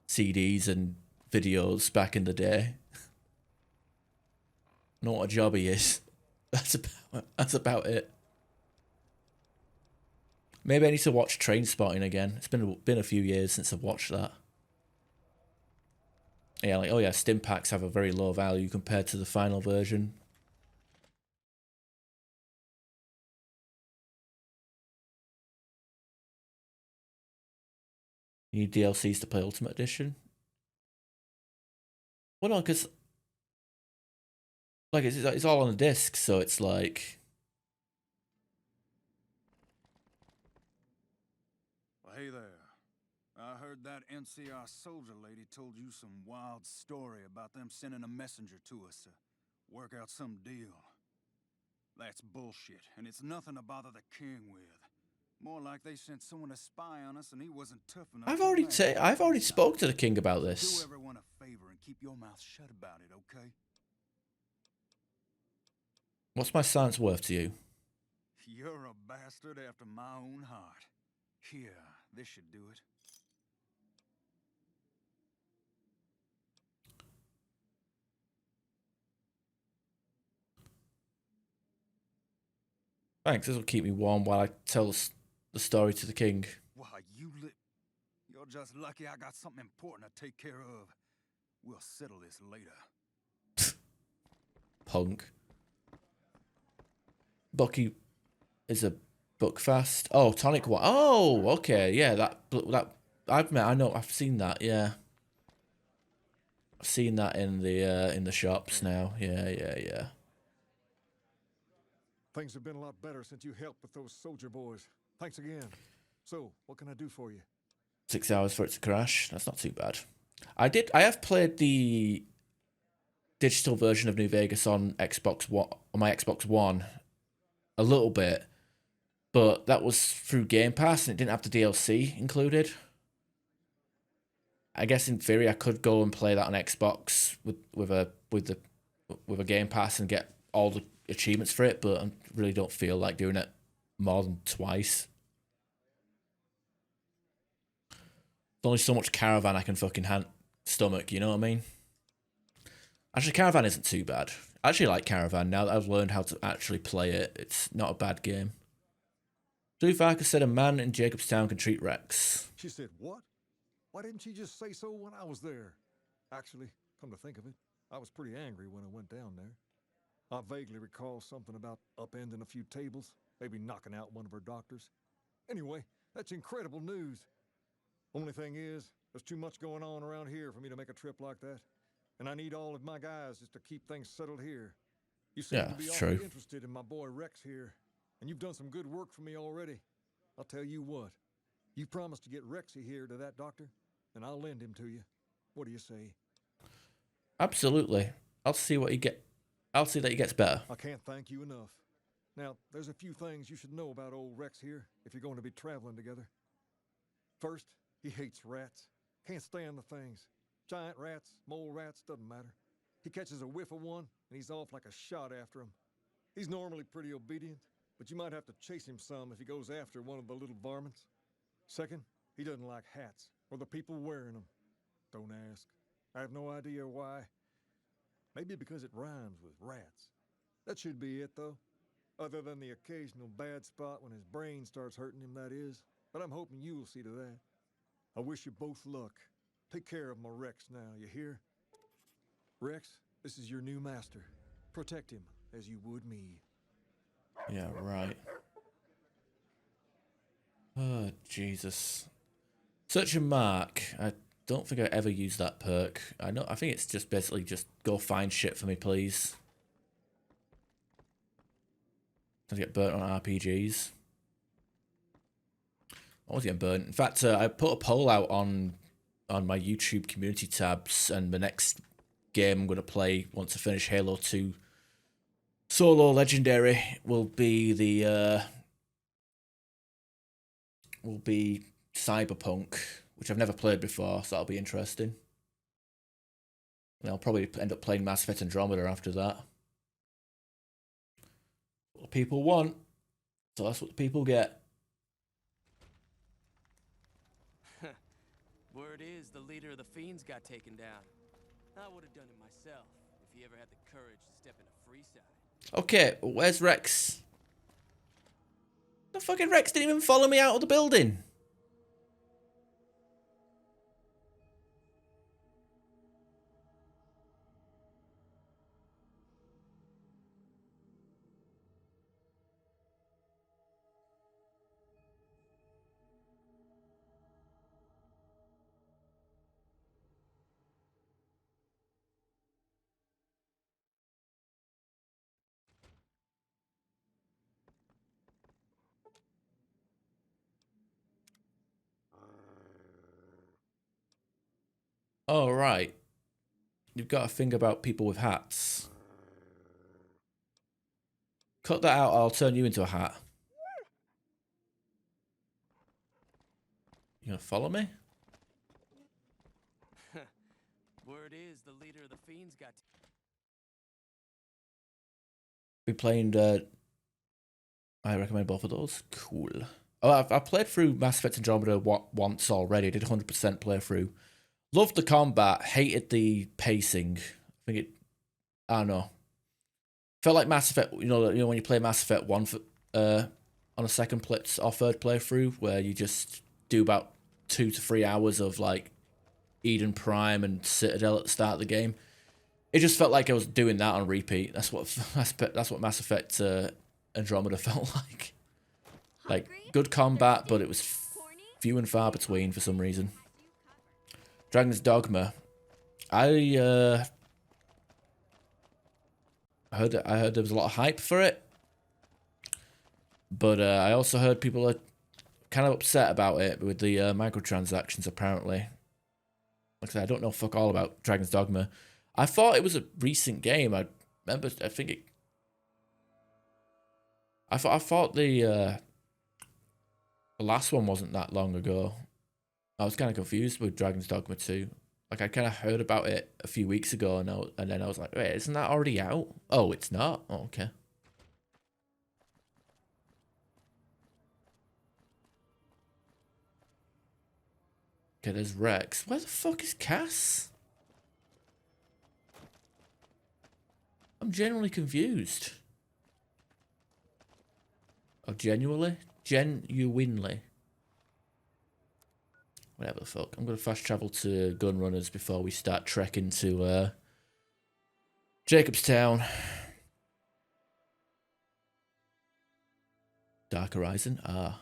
CDs and videos back in the day. I know what a Jobby is. That's about it. Maybe I need to watch Trainspotting again. It's been a few years since I've watched that. Yeah, like, oh yeah, stim packs have a very low value compared to the final version. You need DLCs to play Ultimate Edition? Well, no, because like it's all on the disc, so it's like. Well, hey there. I heard that NCR soldier lady told you some wild story about them sending a messenger to us to work out some deal. That's bullshit, and it's nothing to bother the king with. More like they sent someone to spy on us, and he wasn't tough enough. I've already spoke to the king about this. Do everyone a favor and keep your mouth shut about it, okay? What's my science worth to you? You're a bastard after my own heart. Here, this should do it. Thanks, this will keep me warm while I tell the story to the king. Why, you're just lucky I got something important to take care of. We'll settle this later. Punk. Bucky is a Buckfast. Oh, tonic one. Oh, okay, yeah, that I've seen that. Yeah, I've seen that in the shops now. Yeah. Things have been a lot better since you helped with those soldier boys. Thanks again. So, what can I do for you? 6 hours for it to crash. That's not too bad. I have played the digital version of New Vegas on my Xbox One a little bit, but that was through Game Pass and it didn't have the DLC included. I guess in theory I could go and play that on Xbox with a Game Pass and get all the achievements for it, but I really don't feel like doing it more than twice. There's only so much Caravan I can fucking stomach, you know what I mean? Actually, Caravan isn't too bad. I actually like Caravan now that I've learned how to actually play it. It's not a bad game. Blue Farkas said a man in Jacobstown can treat Rex. She said, what? Why didn't she just say so when I was there? Actually, come to think of it, I was pretty angry when I went down there. I vaguely recall something about upending a few tables, maybe knocking out one of her doctors. Anyway, that's incredible news. Only thing is, there's too much going on around here for me to make a trip like that. And I need all of my guys just to keep things settled here. You seem to be awfully interested in my boy Rex here, and you've done some good work for me already. I'll tell you what, you promised to get Rexy here to that doctor, and I'll lend him to you. What do you say? Absolutely. I'll see that he gets better. I can't thank you enough. Now, there's a few things you should know about old Rex here if you're going to be traveling together. First, he hates rats. Can't stand the things. Giant rats, mole rats, doesn't matter. He catches a whiff of one, and he's off like a shot after him. He's normally pretty obedient, but you might have to chase him some if he goes after one of the little varmints. Second, he doesn't like hats, or the people wearing them. Don't ask. I have no idea why. Maybe because it rhymes with rats. That should be it, though. Other than the occasional bad spot when his brain starts hurting him, that is. But I'm hoping you'll see to that. I wish you both luck. Take care of my Rex now, you hear? Rex, this is your new master. Protect him as you would me. Yeah, right. Oh, Jesus. Such a mark. I don't think I ever used that perk. I think it's just basically just go find shit for me, please. Don't get burnt on RPGs. I was getting burnt. In fact, I put a poll out on my YouTube community tabs, and the next game I'm going to play once I finish Halo 2 Solo Legendary will be Cyberpunk, which I've never played before, so that'll be interesting. And I'll probably end up playing Mass Effect Andromeda after that. What the people want, so that's what the people get. Word is the leader of the Fiends got taken down. I would have done it myself if he ever had the courage to step into Freeside. Okay, where's Rex? The fucking Rex didn't even follow me out of the building. Oh, right. You've got a thing about people with hats. Cut that out, I'll turn you into a hat. You gonna follow me? Word is the leader of the Fiends got. We playing. I recommend both of those. Cool. Oh, I've played through Mass Effect Andromeda once already. Did 100% playthrough. Loved the combat. Hated the pacing. I think it. I don't know. Felt like Mass Effect. You know when you play Mass Effect 1 for, on a second or third playthrough, where you just do about 2 to 3 hours of like Eden Prime and Citadel at the start of the game. It just felt like I was doing that on repeat. That's what Mass Effect Andromeda felt like. Like good combat, but it was few and far between for some reason. Dragon's Dogma. I heard there was a lot of hype for it, but I also heard people are kind of upset about it with the microtransactions. Apparently, like I said, I don't know fuck all about Dragon's Dogma. I thought it was a recent game. I thought the last one wasn't that long ago. I was kind of confused with Dragon's Dogma 2. Like, I kind of heard about it a few weeks ago, and then I was like, wait, isn't that already out? Oh, it's not? Oh, okay. Okay, there's Rex. Where the fuck is Cass? I'm genuinely confused. Oh, genuinely? Genuinely. Whatever the fuck. I'm going to fast travel to Gunrunners before we start trekking to Jacobstown. Dark Horizon? Ah.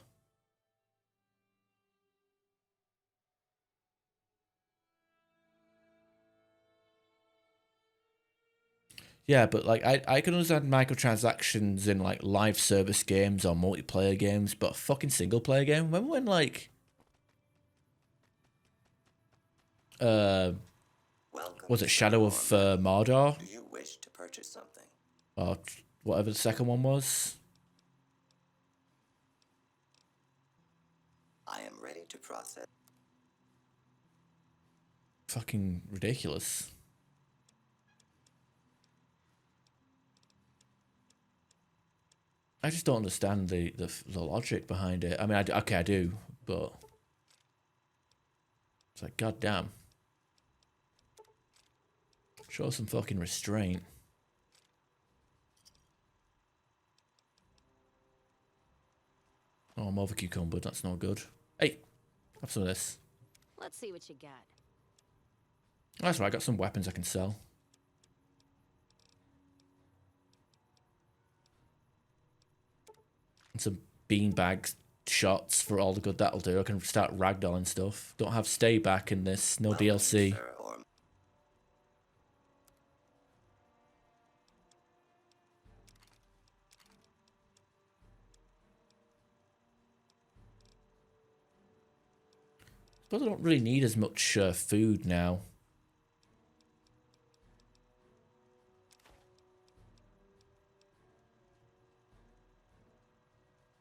Yeah, but like I can understand microtransactions in like live service games or multiplayer games, but a fucking single player game? Remember when like was it Shadow of Mordor? Do you wish to purchase something? Or whatever the second one was? I am ready to process. Fucking ridiculous. I just don't understand the logic behind it. I mean, I do, but it's like, goddamn. Show some fucking restraint. Oh, I'm over cucumbered. That's not good. Hey, have some of this. Let's see what you got. That's right. I got some weapons I can sell. And some beanbag shots for all the good that'll do. I can start ragdolling stuff. Don't have stay back in this. No DLC. But I don't really need as much food now.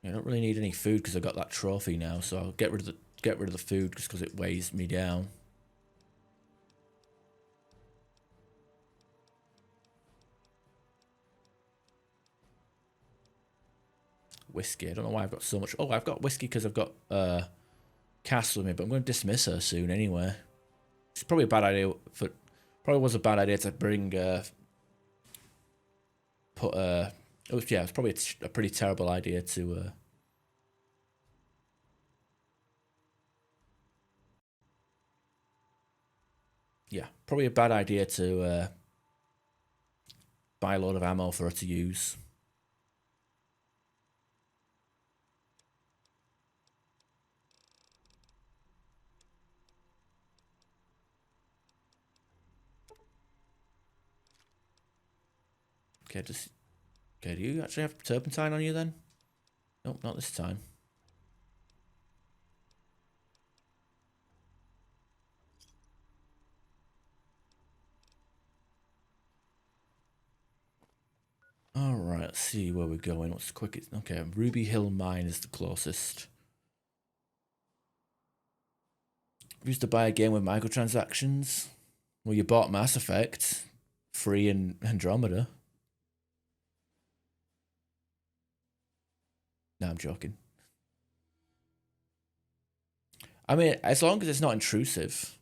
I don't really need any food because I got that trophy now, so I'll get rid get rid of the food just because it weighs me down. Whiskey. I don't know why I've got so much. Oh, I've got whiskey because I've got Cass with me, but I'm going to dismiss her soon anyway. It's probably a bad idea. Probably was a bad idea to bring. It's probably a pretty terrible idea to. Yeah, probably a bad idea to buy a load of ammo for her to use. Okay, do you actually have turpentine on you then? Nope, not this time. Alright, let's see where we're going. What's the quickest? Okay, Ruby Hill Mine is the closest. Used to buy a game with microtransactions. Well, you bought Mass Effect, free in Andromeda. No, I'm joking. I mean, as long as it's not intrusive.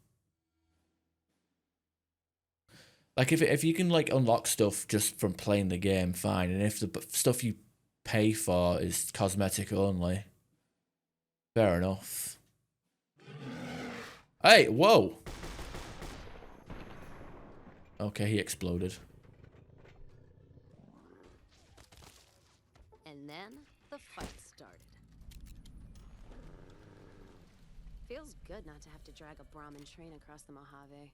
Like, if you can, like, unlock stuff just from playing the game, fine. And if the stuff you pay for is cosmetic only, fair enough. Hey, whoa! Okay, he exploded. And then the fight started. Feels good not to have to drag a Brahmin train across the Mojave.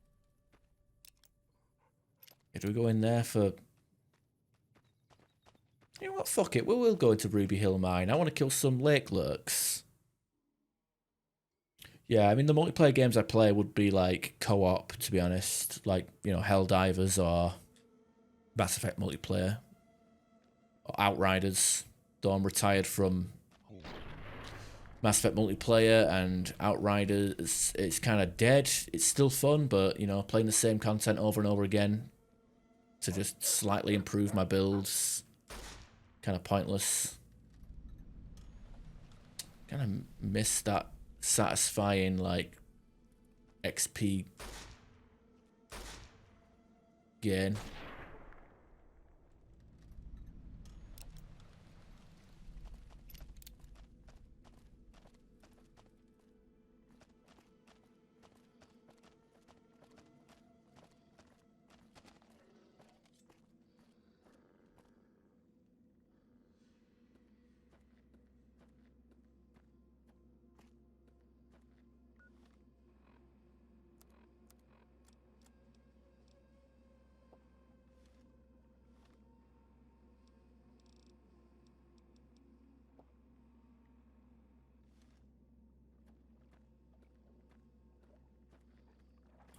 Do we go in there for... You know what, fuck it, we will go into Ruby Hill Mine. I want to kill some lake lurks. Yeah, I mean, the multiplayer games I play would be, like, co-op, to be honest. Like, you know, Helldivers or Mass Effect multiplayer. Or Outriders. Though I'm retired from Mass Effect multiplayer, and Outriders, it's kind of dead. It's still fun, but, you know, playing the same content over and over again to just slightly improve my builds, kind of pointless. Kind of miss that satisfying, like, XP gain.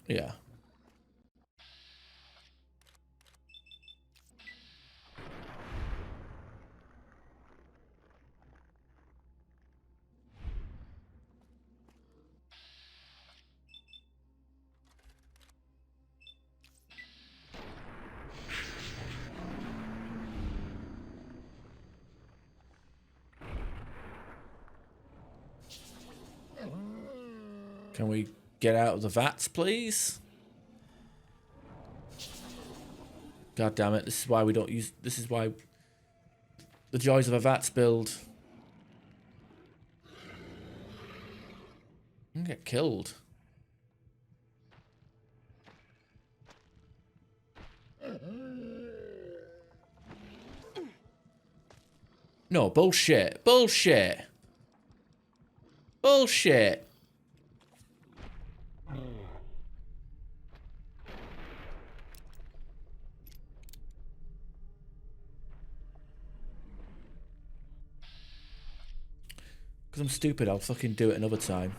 Yeah. Can we get out of the vats, please? God damn it, this is why we don't use... This is why... The joys of a vats build. I'm gonna get killed. No, bullshit. Bullshit. Bullshit. Because I'm stupid, I'll fucking do it another time.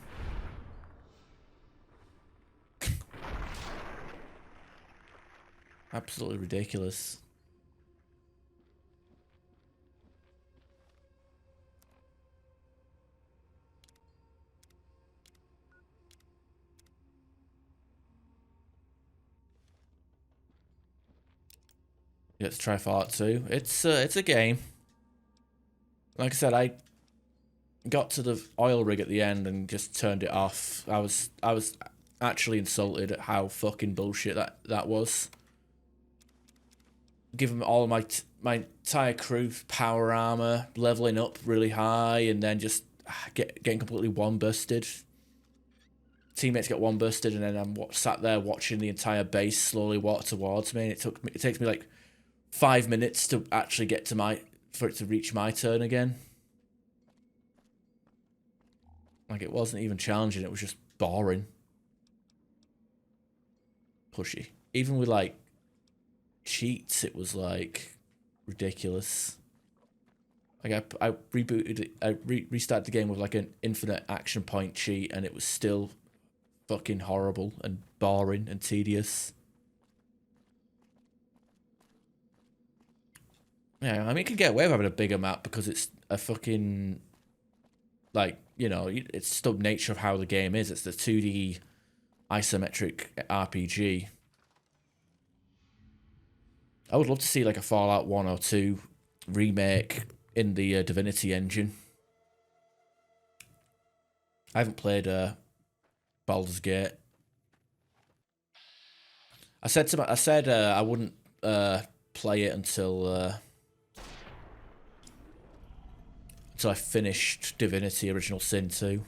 Absolutely ridiculous. Get to try Fallout 2. It's a game. Like I said, I got to the oil rig at the end and just turned it off. I was actually insulted at how fucking bullshit that was. Giving all of my entire crew power armor, leveling up really high, and then just getting completely one-busted. Teammates get one-busted, and then I'm sat there watching the entire base slowly walk towards me. And it takes me like 5 minutes to actually get to for it to reach my turn again. Like, it wasn't even challenging, it was just boring. Pushy. Even with like cheats, it was like ridiculous. Like I rebooted it, I restarted the game with like an infinite action point cheat, and it was still fucking horrible and boring and tedious. Yeah, I mean, you can get away with having a bigger map because it's a fucking, like, you know, it's still the nature of how the game is. It's the 2D isometric RPG. I would love to see like a Fallout 1 or 2 remake in the Divinity engine. I haven't played Baldur's Gate. I said I wouldn't play it until I finished Divinity Original Sin 2.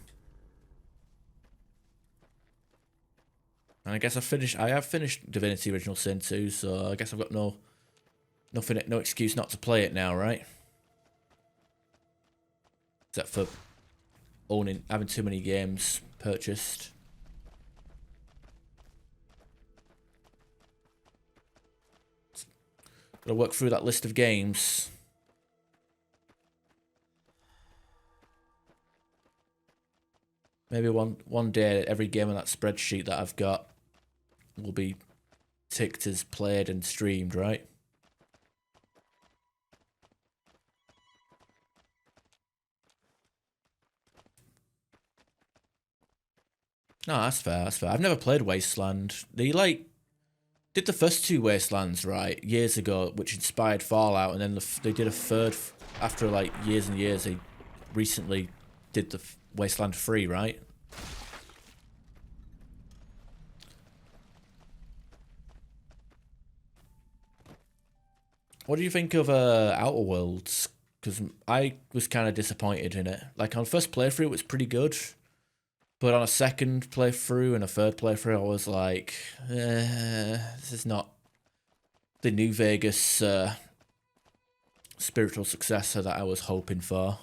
And I guess I have finished Divinity Original Sin 2, so I guess I've got no excuse not to play it now, right? Except for having too many games purchased. Gotta work through that list of games. Maybe one day every game on that spreadsheet that I've got will be ticked as played and streamed, right? No, that's fair, that's fair. I've never played Wasteland. They did the first 2 Wastelands, right, years ago, which inspired Fallout, and then they did a third, after like years and years, they recently did the Wasteland 3, right? What do you think of Outer Worlds? Because I was kind of disappointed in it. Like, on first playthrough, it was pretty good. But on a second playthrough and a third playthrough, I was like, this is not the New Vegas spiritual successor that I was hoping for.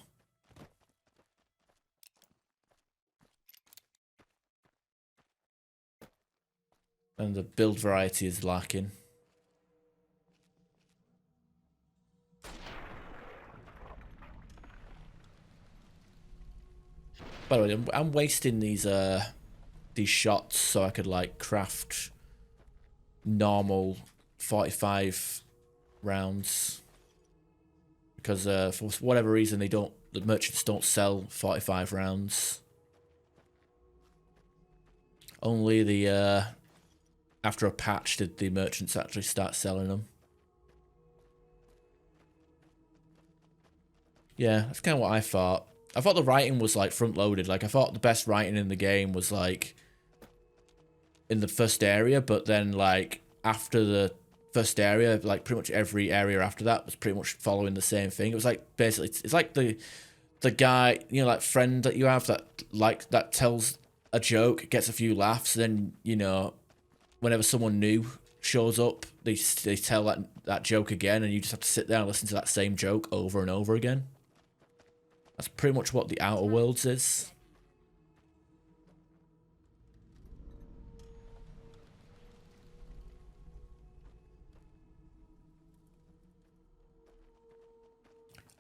And the build variety is lacking. By the way, I'm wasting these shots so I could like craft normal 45 rounds, because for whatever reason the merchants don't sell 45 rounds. Only the after a patch did the merchants actually start selling them. Yeah, that's kind of what I thought. I thought the writing was like front loaded. Like, I thought the best writing in the game was like in the first area, but then like after the first area, like pretty much every area after that was pretty much following the same thing. It was like basically it's like the guy, you know, like friend that you have that tells a joke, gets a few laughs, then, you know, whenever someone new shows up, they tell that joke again, and you just have to sit there and listen to that same joke over and over again. That's pretty much what the Outer Worlds is.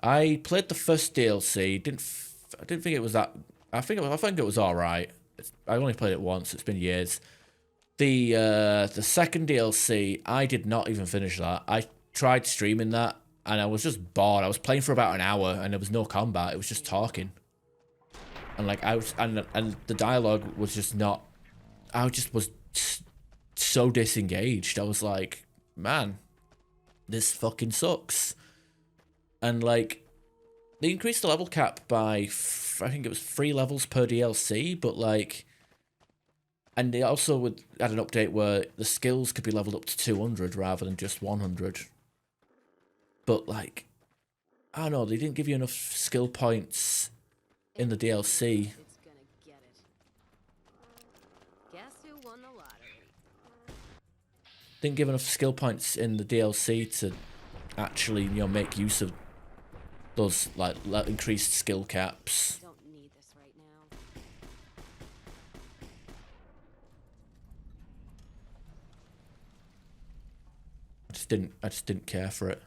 I played the first DLC. I didn't think it was that. I think it was all right. I only played it once. It's been years. The second DLC, I did not even finish that. I tried streaming that, and I was just bored. I was playing for about an hour, and there was no combat. It was just talking, and like and the dialogue was just not. I just was so disengaged. I was like, man, this fucking sucks. And like, they increased the level cap by, I think it was 3 levels per DLC, but like, and they also would add an update where the skills could be leveled up to 200 rather than just 100. But like, I don't know, they didn't give you enough skill points in the DLC. Guess who won the lottery? Didn't give enough skill points in the DLC to actually, you know, make use of those like increased skill caps. Don't need this right now. I just didn't care for it.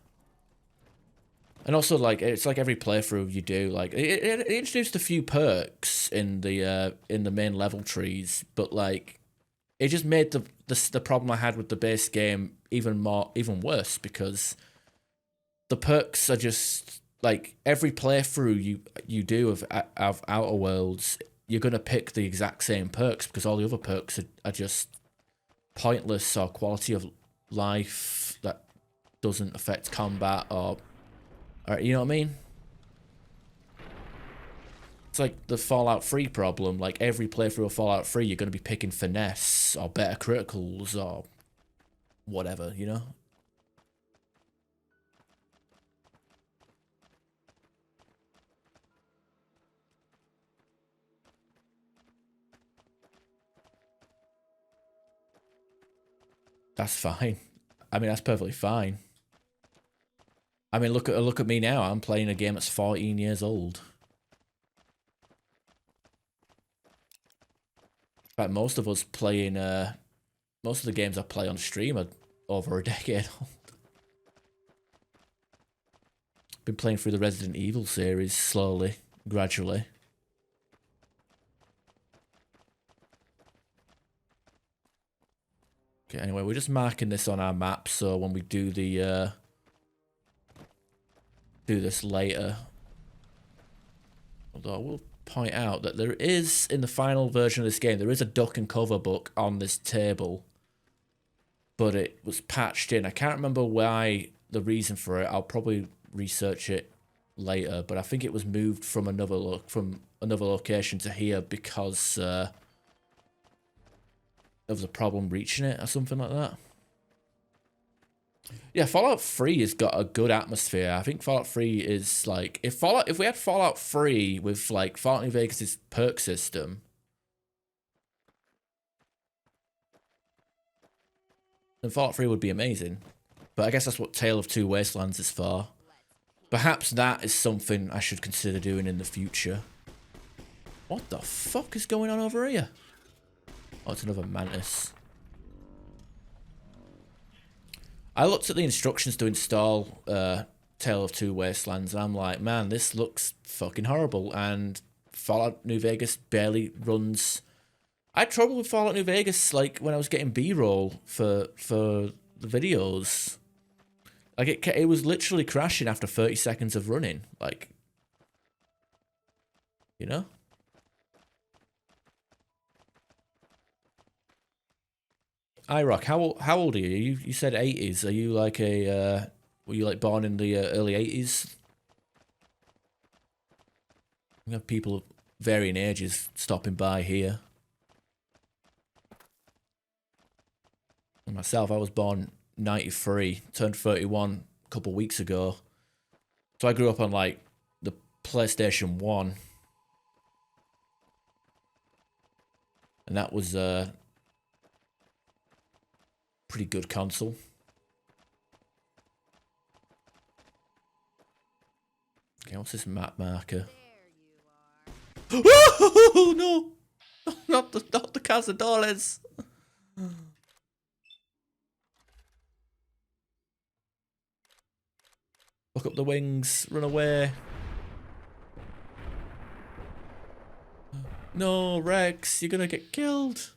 And also, like, it's like every playthrough you do, like, it introduced a few perks in the main level trees, but like, it just made the problem I had with the base game even worse, because the perks are just like, every playthrough you do of Outer Worlds, you're gonna pick the exact same perks because all the other perks are just pointless, or quality of life that doesn't affect combat, or you know what I mean? It's like the Fallout 3 problem. Like, every playthrough of Fallout 3, you're going to be picking finesse or better criticals or whatever, you know? That's fine. I mean, that's perfectly fine. I mean, look at me now. I'm playing a game that's 14 years old. In fact, most of us playing, most of the games I play on stream are over a decade old. Been playing through the Resident Evil series slowly, gradually. Okay, anyway, we're just marking this on our map, so when we do the, do this later. Although I will point out that there is, in the final version of this game, there is a duck and cover book on this table, but it was patched in. I can't remember why, the reason for it. I'll probably research it later, but I think it was moved from another location to here because there was a problem reaching it or something like that. Yeah, Fallout 3 has got a good atmosphere. I think Fallout 3 is like, if we had Fallout 3 with like Fallout New Vegas' perk system, then Fallout 3 would be amazing. But I guess that's what Tale of Two Wastelands is for. Perhaps that is something I should consider doing in the future. What the fuck is going on over here? Oh, it's another mantis. I looked at the instructions to install Tale of Two Wastelands, and I'm like, man, this looks fucking horrible. And Fallout New Vegas barely runs. I had trouble with Fallout New Vegas, like, when I was getting B-roll for the videos. Like, it was literally crashing after 30 seconds of running. Like, you know? iRock, how old are you? You said 80s. Are you like a, were you like born in the early 80s? We have people of varying ages stopping by here. And myself, I was born 93, turned 31 a couple of weeks ago. So I grew up on like the PlayStation 1. And that was pretty good console. Okay, what's this map marker? Oh no! Not the Cazadores! Look up the wings, run away. No, Rex, you're gonna get killed.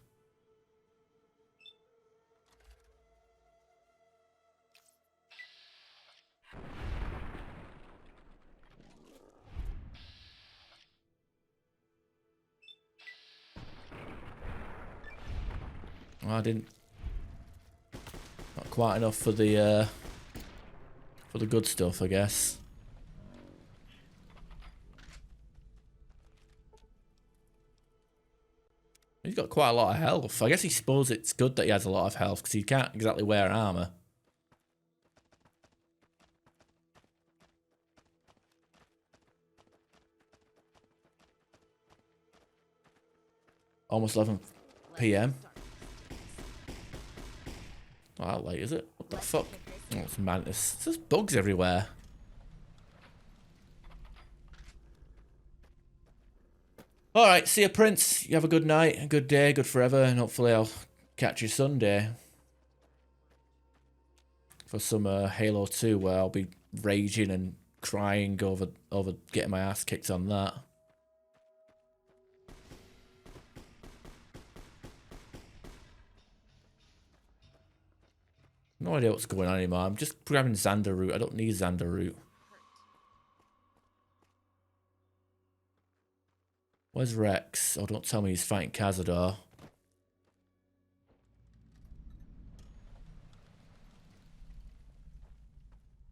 I didn't. Not quite enough for the For the good stuff, I guess. He's got quite a lot of health. I guess he suppose it's good that he has a lot of health because he can't exactly wear armor. Almost 11 PM. Not that late, is it? What the fuck? Oh, it's mantis. There's bugs everywhere. Alright, see you, Prince. You have a good night, a good day, good forever, and hopefully I'll catch you Sunday. For some Halo 2 where I'll be raging and crying over getting my ass kicked on that. No idea what's going on anymore. I'm just grabbing Xander root. I don't need Xander root. Where's Rex? Oh, don't tell me he's fighting Cazador.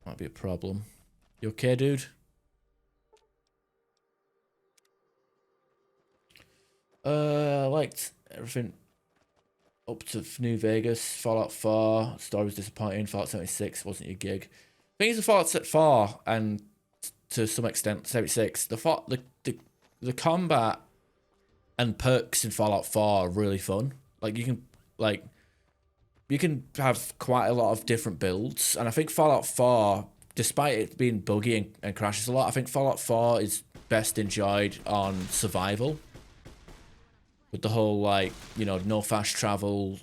Might be a problem. You okay, dude? I liked everything up to New Vegas. Fallout 4. Story was disappointing. Fallout 76 wasn't your gig. Things of Fallout 4 and to some extent 76. The combat and perks in Fallout 4 are really fun. Like you can have quite a lot of different builds, and I think Fallout 4, despite it being buggy and crashes a lot, I think Fallout 4 is best enjoyed on survival. With the whole, like, you know, no fast travel,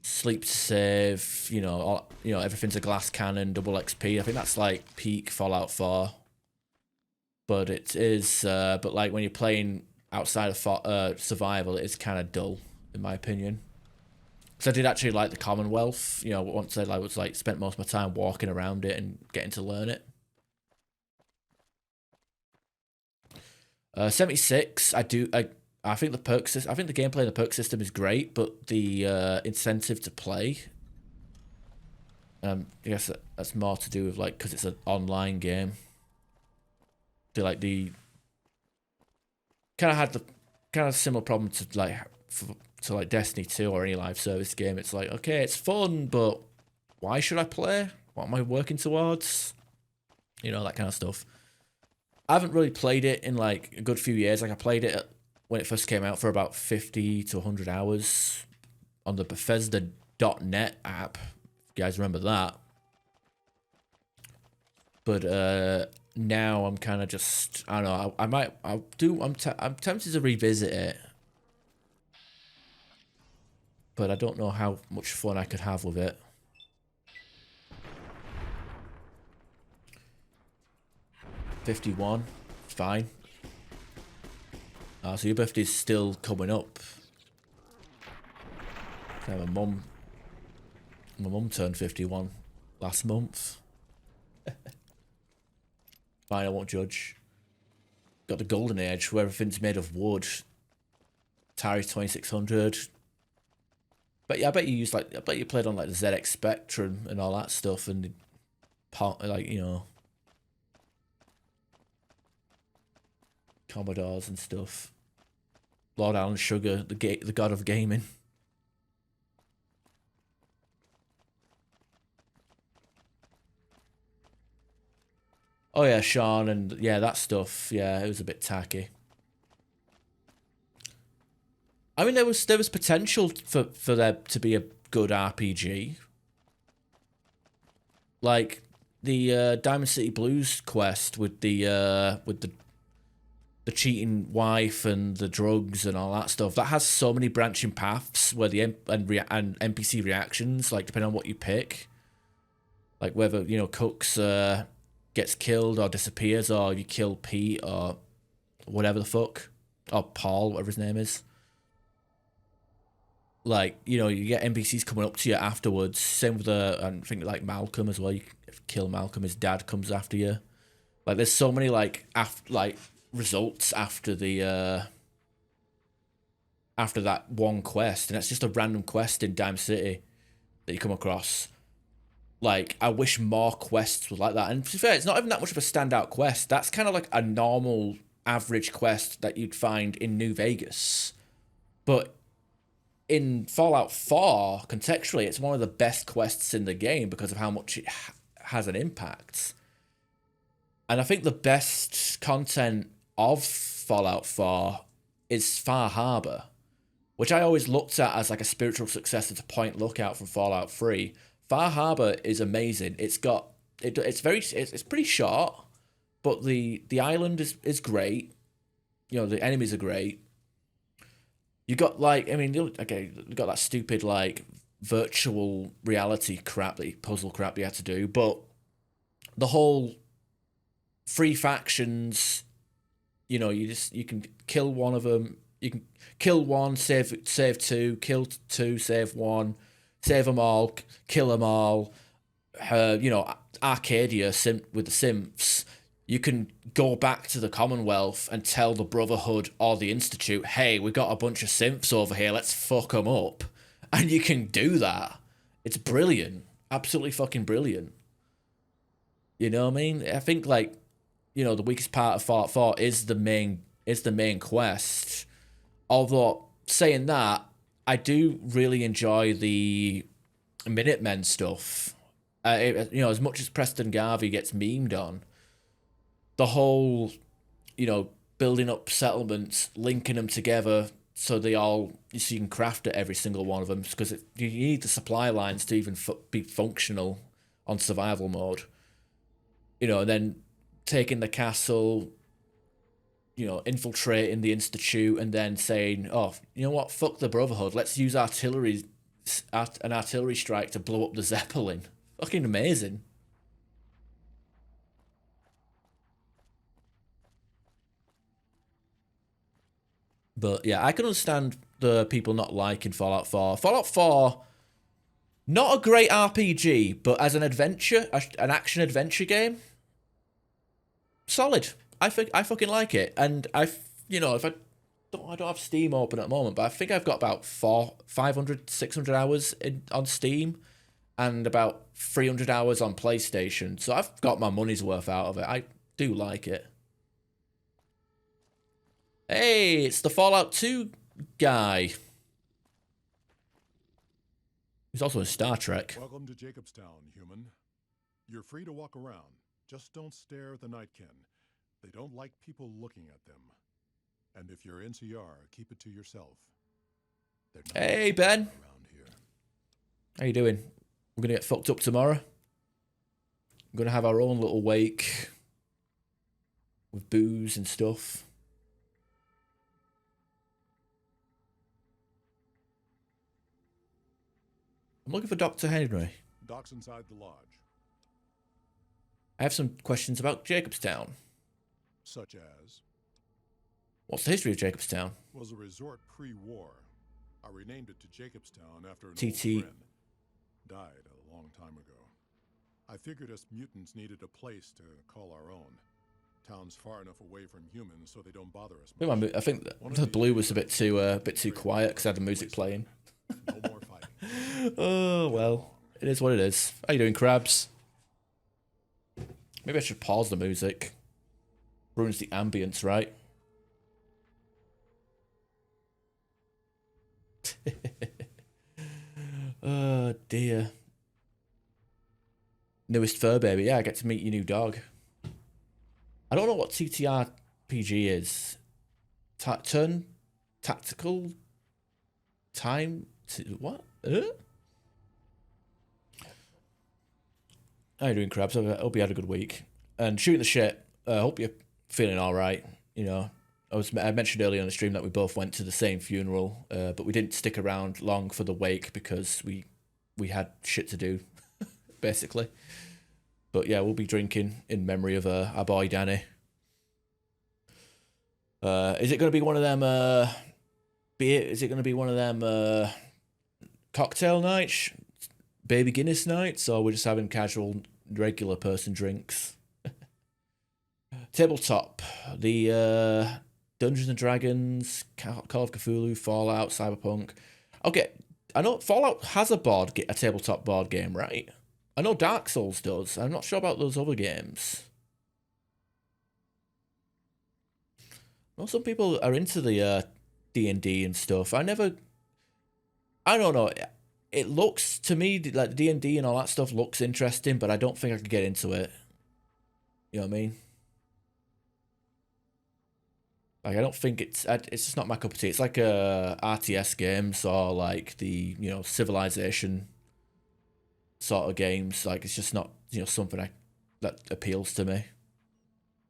sleep to save, you know, everything's a glass cannon, double XP. I think that's like peak Fallout 4. But it is, but like when you're playing outside of survival, it is kind of dull, in my opinion. Because I did actually like the Commonwealth, you know, once I spent most of my time walking around it and getting to learn it. 76, I think the perk system, I think the gameplay and the perk system is great, but the incentive to play, I guess that's more to do with, like, because it's an online game. The kind of had the kind of similar problem to like Destiny 2 or any live service game. It's like, okay, it's fun, but why should I play? What am I working towards? You know, that kind of stuff. I haven't really played it in like a good few years. Like I played it when it first came out for about 50 to 100 hours on the Bethesda.net app. If you guys remember that. But now I'm kind of just, I don't know, I'm tempted to revisit it. But I don't know how much fun I could have with it. $51, fine. So your birthday's still coming up. My mum turned 51 last month. Fine, I won't judge. Got the golden age where everything's made of wood. Atari 2600. But yeah, I bet you played on like the ZX Spectrum and all that stuff, and like, you know, Commodores and stuff. Lord Alan Sugar, the god of gaming. Oh yeah, Sean, and yeah, that stuff. Yeah, it was a bit tacky. I mean, there was potential for there to be a good RPG. Like the Diamond City Blues quest with the cheating wife and the drugs and all that stuff. That has so many branching paths where the NPC reactions, like depending on what you pick, like whether, you know, Cooks gets killed or disappears, or you kill Pete or whatever the fuck, or Paul, whatever his name is. Like, you know, you get NPCs coming up to you afterwards. Same with I think like Malcolm as well. You kill Malcolm, his dad comes after you. Like, there's so many like results after the after that one quest, and it's just a random quest in Dime City that you come across. Like, I wish more quests were like that. And to be fair, it's not even that much of a standout quest. That's kind of like a normal, average quest that you'd find in New Vegas. But in Fallout 4, contextually, it's one of the best quests in the game because of how much it has an impact. And I think the best content of Fallout 4 is Far Harbor, which I always looked at as like a spiritual successor to Point Lookout from Fallout 3. Far Harbor is amazing. It's pretty short, but the island is great. You know, the enemies are great. You got like, I mean, okay, you got that stupid like virtual reality crap, puzzle crap you had to do, but the whole free factions, you know, you can kill one of them. You can kill one, save two, kill two, save one, save them all, kill them all. You know, Arcadia with the Simps. You can go back to the Commonwealth and tell the Brotherhood or the Institute, hey, we got a bunch of Simps over here, let's fuck them up. And you can do that. It's brilliant. Absolutely fucking brilliant. You know what I mean? I think, like, you know, the weakest part of Fallout 4 is the main quest. Although, saying that, I do really enjoy the Minutemen stuff. You know, as much as Preston Garvey gets memed on, the whole, you know, building up settlements, linking them together so you can craft at every single one of them, because you need the supply lines to even be functional on survival mode. You know, and then taking the castle, you know, infiltrating the Institute, and then saying, oh, you know what, fuck the Brotherhood, let's use an artillery strike to blow up the Zeppelin. Fucking amazing. But yeah, I can understand the people not liking Fallout 4. Fallout 4, not a great RPG, but as an action adventure game, solid. I fucking like it. And you know, I don't have Steam open at the moment, but I think I've got about 500, 600 hours on Steam and about 300 hours on PlayStation. So I've got my money's worth out of it. I do like it. Hey, it's the Fallout 2 guy. He's also in Star Trek. Welcome to Jacobstown, human. You're free to walk around. Just don't stare at the Nightkin. They don't like people looking at them. And if you're NCR, keep it to yourself. Hey, Ben. How you doing? We're going to get fucked up tomorrow. We're going to have our own little wake with booze and stuff. I'm looking for Dr. Henry. Doc's inside the lodge. I have some questions about Jacobstown. Such as? What's the history of Jacobstown? Was a resort pre-war. I renamed it to Jacobstown after an old TT. friend. Died a long time ago. I figured us mutants needed a place to call our own. Town's far enough away from humans so they don't bother us much. I think the blue was a bit too quiet because I had the music playing. No more fighting. Oh, well. It is what it is. How you doing, Crabs? Maybe I should pause the music. Ruins the ambience, right? Oh, dear. Newest fur baby. Yeah, I get to meet your new dog. I don't know what TTRPG is. Turn tactical time to what? How you doing, Crabs? I hope you had a good week. And shooting the shit. I hope you're feeling all right. You know, I mentioned earlier on the stream that we both went to the same funeral, but we didn't stick around long for the wake because we had shit to do, basically. But yeah, we'll be drinking in memory of our boy Danny. Is it going to be one of them beer? Is it going to be one of them cocktail nights, baby Guinness nights, or we're just having casual, regular person drinks? Tabletop, the Dungeons and Dragons, Call of Cthulhu, Fallout, Cyberpunk. Okay, I know Fallout has a tabletop board game, right? I know Dark Souls does. I'm not sure about those other games. Well, some people are into the D&D and stuff. I don't know. It looks to me like D&D and all that stuff looks interesting, but I don't think I could get into it. You know what I mean? Like, I don't think it's just not my cup of tea. It's like RTS games or like the, you know, Civilization sort of games. Like, it's just not, you know, something that appeals to me.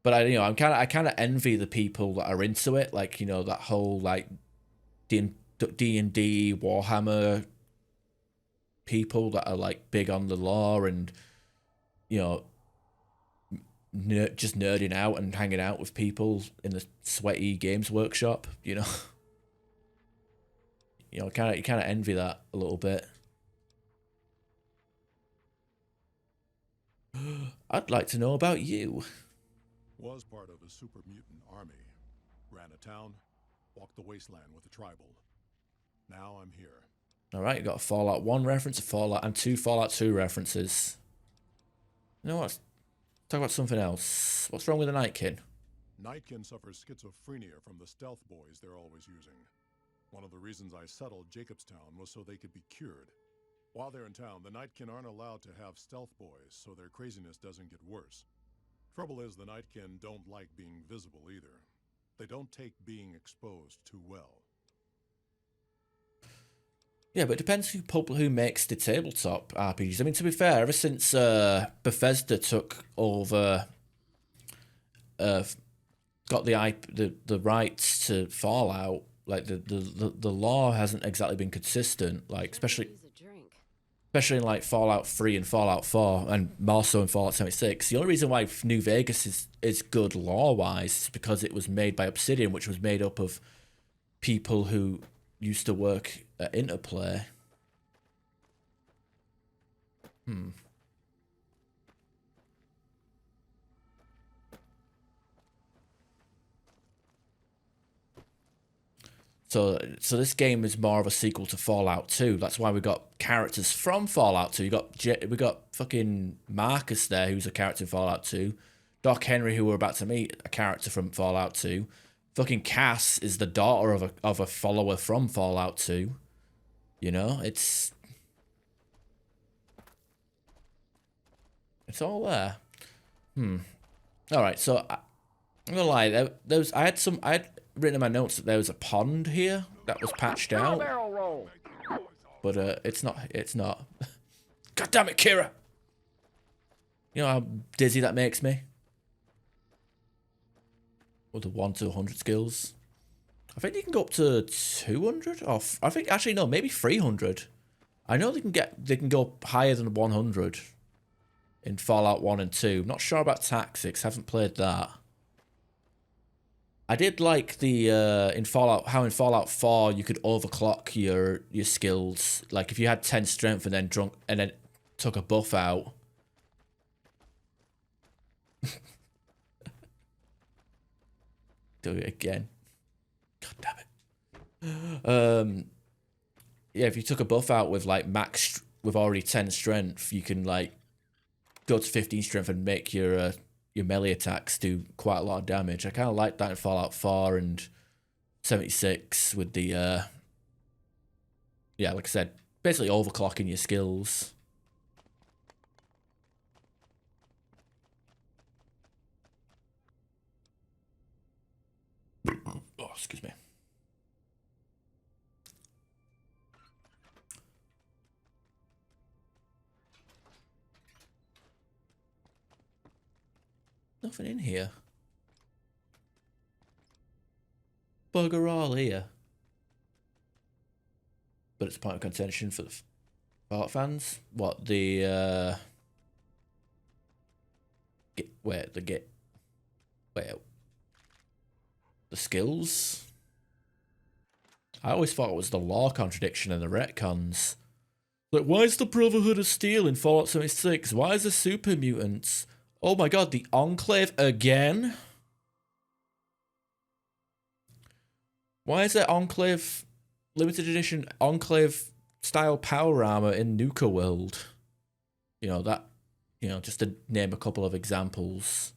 But I kind of envy the people that are into it. Like, you know, that whole like D&D Warhammer people that are like big on the lore and, you know, just nerding out and hanging out with people in the sweaty games workshop, you know. You kind of envy that a little bit. I'd like to know about you. Was part of a super mutant army. Ran a town, walked the wasteland with a tribal. Now I'm here. All right, you got a Fallout 1 reference, and 2 Fallout 2 references. You know what? Talk about something else. What's wrong with the Nightkin? Nightkin suffers schizophrenia from the stealth boys they're always using. One of the reasons I settled Jacobstown was so they could be cured. While they're in town, the Nightkin aren't allowed to have stealth boys, so their craziness doesn't get worse. Trouble is, the Nightkin don't like being visible either. They don't take being exposed too well. Yeah, but it depends who makes the tabletop RPGs. I mean, to be fair, ever since Bethesda took over, got the rights to Fallout, like the law hasn't exactly been consistent. Like especially in like Fallout 3 and Fallout 4, and more so in Fallout 76. The only reason why New Vegas is good law-wise is because it was made by Obsidian, which was made up of people who used to work at Interplay. So this game is more of a sequel to Fallout 2. That's why we got characters from Fallout 2. We got fucking Marcus there, who's a character in Fallout 2. Doc Henry, who we're about to meet, a character from Fallout 2. Fucking Cass is the daughter of a follower from Fallout 2. You know, it's all there. All right, so I'm gonna lie. I had written in my notes that there was a pond here that was patched out, but it's not. God damn it, Kira! You know how dizzy that makes me. With the 1 to 100 skills, I think you can go up to 200, or I think actually no, maybe 300. I know they can go higher than 100 in Fallout 1 and 2. Not sure about Tactics. Haven't played that. I did like the in Fallout 4 you could overclock your skills. Like if you had 10 strength and then took a buff out. Do it again. God damn it. Yeah, if you took a buff out with like with already 10 strength, you can like go to 15 strength and make your melee attacks do quite a lot of damage. I kind of like that in Fallout 4 and 76 with the yeah, like I said, basically overclocking your skills. Oh, excuse me. Nothing in here. Bugger all here. But it's a point of contention for the Fallout fans. What, the the skills? I always thought it was the lore contradiction and the retcons. Like, why is the Brotherhood of Steel in Fallout 76? Why is there super mutants? Oh my god, the Enclave again? Why is there Enclave, limited edition Enclave style power armor in Nuka World? You know, that, you know, just to name a couple of examples.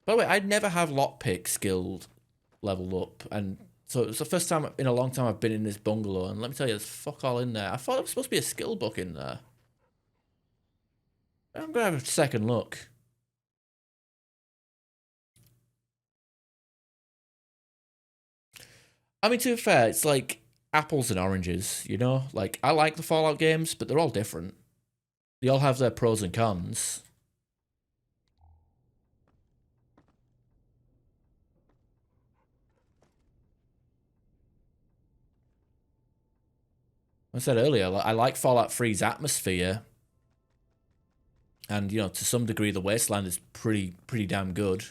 By the way, I'd never have lockpick skilled leveled up, and so it was the first time in a long time I've been in this bungalow, and let me tell you, there's fuck all in there. I thought there was supposed to be a skill book in there. I'm gonna have a second look. I mean, to be fair, it's like apples and oranges, you know? Like, I like the Fallout games, but they're all different. They all have their pros and cons. I said earlier, I like Fallout 3's atmosphere. And, you know, to some degree, the wasteland is pretty damn good.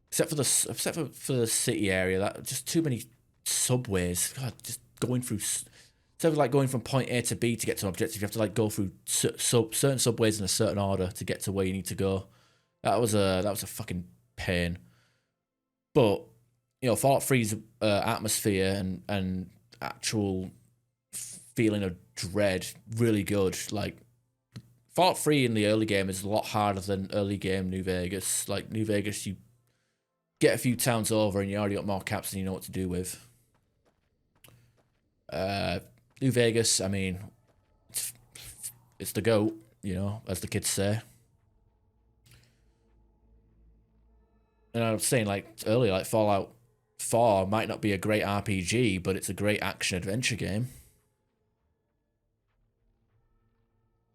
Except for the city area, that just too many subways. God, just going through. Instead of like going from point A to B to get to an objective, you have to like go through certain subways in a certain order to get to where you need to go. That was a fucking pain. But you know, Fallout 3's atmosphere and actual feeling of dread really good. Like Fallout 3 in the early game is a lot harder than early game New Vegas. Like New Vegas, you get a few towns over and you already got more caps than you know what to do with. New Vegas, I mean, it's the GOAT, you know, as the kids say. And I was saying, like, earlier, like, Fallout 4 might not be a great RPG, but it's a great action-adventure game.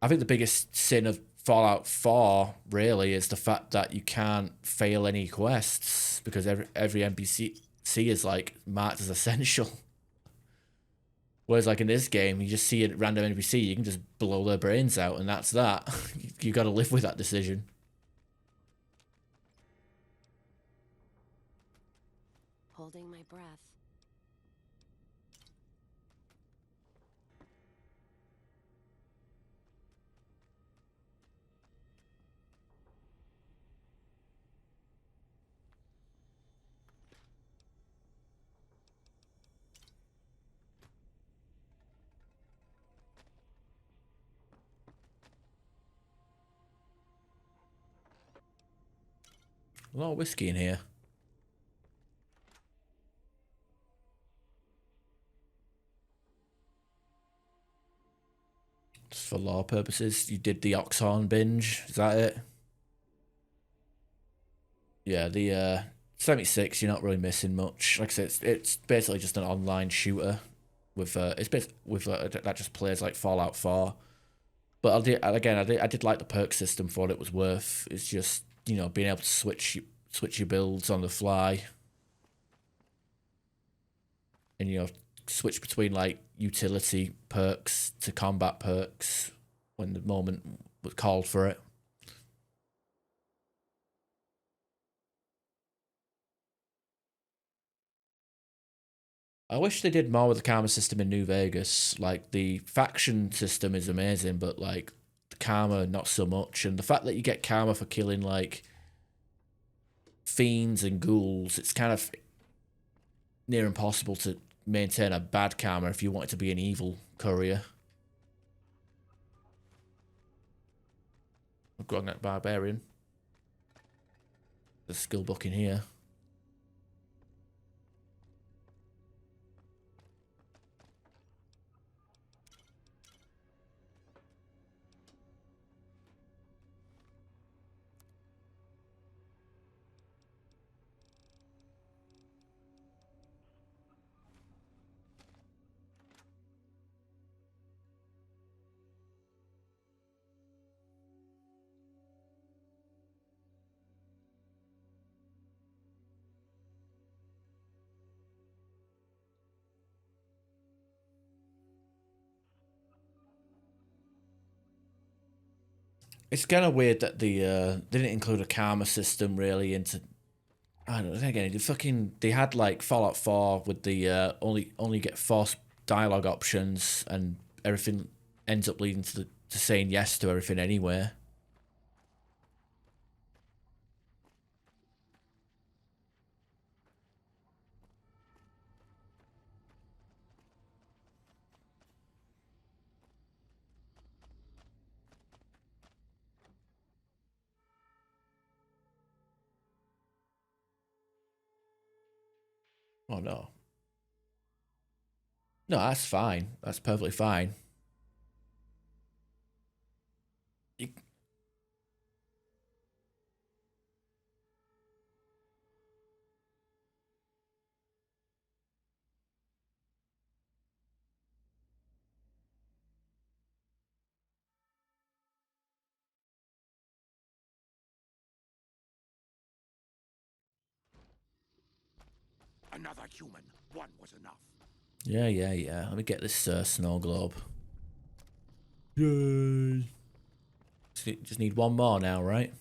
I think the biggest sin of Fallout 4 really is the fact that you can't fail any quests because every NPC is like marked as essential. Whereas like in this game, you just see a random NPC, you can just blow their brains out, and that's that. You got to live with that decision. Holding my breath. A lot of whiskey in here. Just for law purposes, you did the Oxhorn binge, is that it? Yeah, the 76, you're not really missing much. Like I said, it's basically just an online shooter with that just plays like Fallout 4. But I did like the perk system for what it was worth. It's just, you know, being able to switch your builds on the fly. And, you know, switch between, like, utility perks to combat perks when the moment was called for it. I wish they did more with the karma system in New Vegas. Like, the faction system is amazing, but, like, the karma, not so much. And the fact that you get karma for killing, like, fiends and ghouls, it's kind of near impossible to maintain a bad karma if you want it to be an evil courier. I've got that barbarian. There's a skill book in here. It's kind of weird that they didn't include a karma system really into. I don't know. Again, they had like Fallout 4 with the only get forced dialogue options, and everything ends up leading to saying yes to everything anyway. Oh, no. No, that's fine. That's perfectly fine. You... Another human. One was enough. Yeah. Let me get this snow globe. Yay. Just need one more now, right?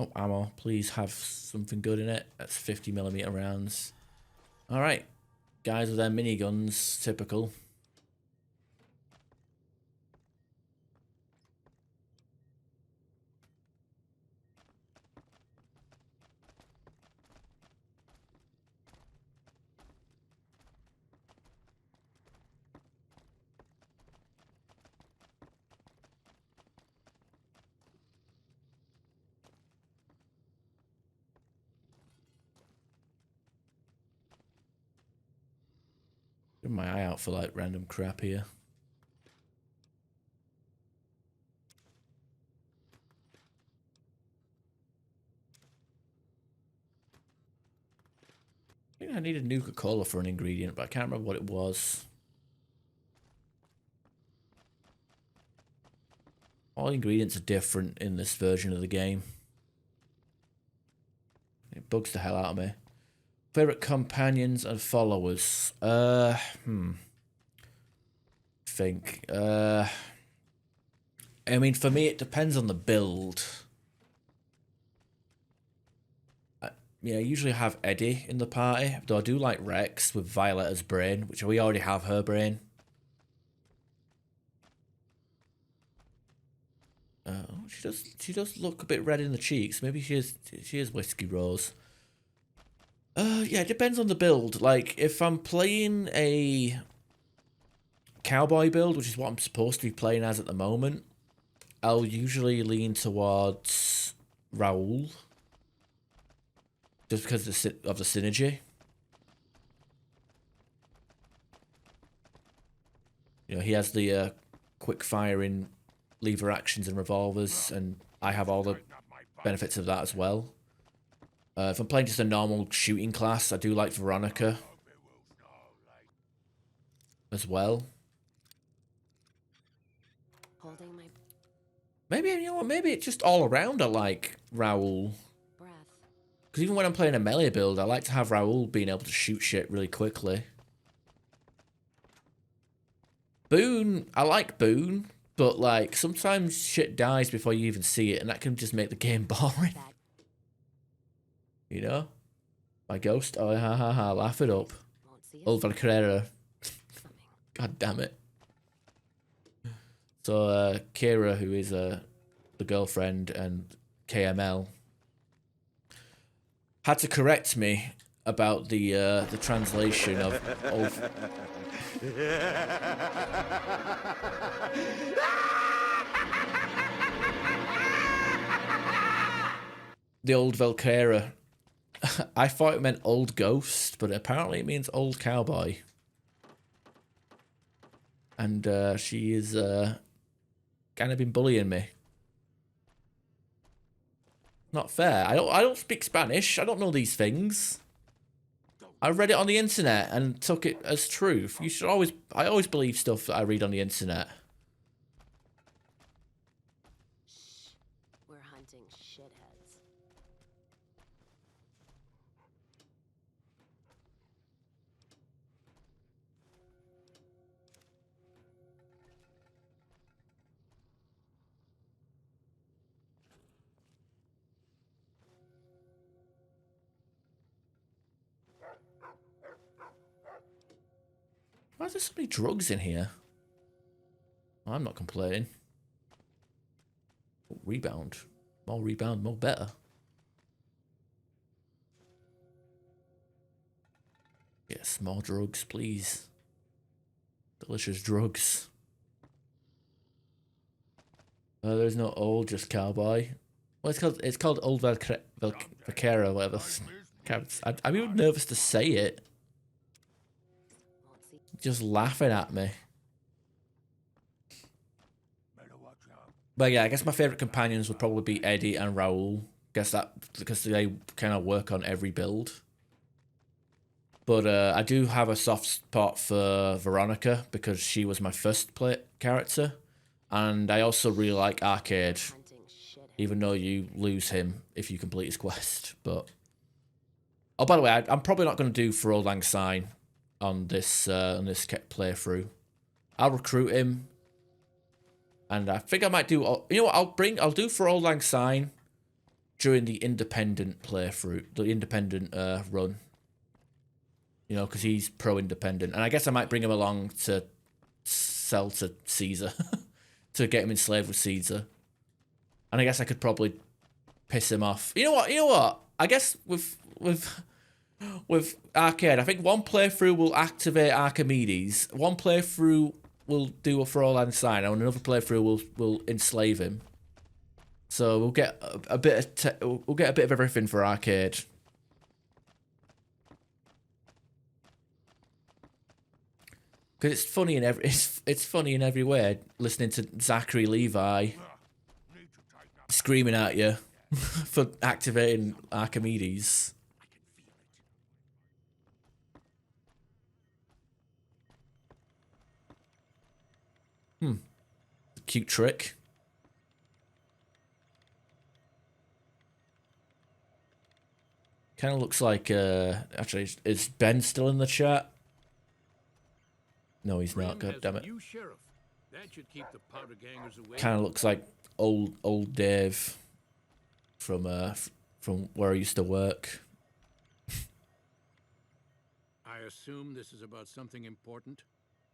Oh, ammo. Please have something good in it. That's 50mm rounds. Alright. Guys with their miniguns. Typical. Keep my eye out for like random crap here. I think I needed Nuka-Cola for an ingredient, but I can't remember what it was. All ingredients are different in this version of the game. It bugs the hell out of me. Favorite companions and followers. Think. I mean, for me, it depends on the build. Yeah, I usually have Eddie in the party, though I do like Rex with Violet as brain, which we already have her brain. She does look a bit red in the cheeks. Maybe she is Whiskey Rose. Yeah, it depends on the build. Like, if I'm playing a cowboy build, which is what I'm supposed to be playing as at the moment, I'll usually lean towards Raoul. Just because of the synergy. You know, he has the quick firing lever actions and revolvers, and I have all the benefits of that as well. If I'm playing just a normal shooting class, I do like Veronica as well. Holding my Maybe, you know what, maybe it's just all around I like Raoul. breath. Because even when I'm playing a melee build, I like to have Raoul being able to shoot shit really quickly. Boone, I like Boone, but like sometimes shit dies before you even see it, and that can just make the game boring. You know? My ghost, oh ha ha ha, laugh it up. Old Valkyria. God damn it. So Kira, who is the girlfriend, and KML had to correct me about the translation of the old Valkyria. I thought it meant old ghost, but apparently it means old cowboy. And she is kind of been bullying me. Not fair. I don't speak Spanish. I don't know these things. I read it on the internet and took it as truth. I always believe stuff that I read on the internet. Shh. We're hunting shitheads. Why is there so many drugs in here? I'm not complaining. Rebound. More rebound, more better. Yes, more drugs, please. Delicious drugs. There's no old, just cowboy. Well, it's called Old Vaquero, whatever. I'm even nervous to say it. Just laughing at me. But yeah, I guess my favourite companions would probably be Eddie and Raoul. Guess that because they kind of work on every build. But I do have a soft spot for Veronica because she was my first play character. And I also really like Arcade, even though you lose him if you complete his quest. But oh, by the way, I'm probably not going to do For Auld Lang Syne on this playthrough. I'll recruit him, and I think I might do. You know what? I'll do For Auld Lang Syne during the independent playthrough, the independent run. You know, because he's pro-independent, and I guess I might bring him along to sell to Caesar. To get him enslaved with Caesar. And I guess I could probably piss him off. You know what? I guess with Arcade, I think one playthrough will activate Archimedes. One playthrough will do a For Auld Lang Syne, and another playthrough will enslave him. So we'll get a bit of everything for Arcade. Because it's funny in every way, listening to Zachary Levi screaming at you for activating Archimedes. Cute trick. Kind of looks like, actually, is Ben still in the chat? No, he's not. God damn it. Kind of looks like old Dave from where I used to work. I assume this is about something important.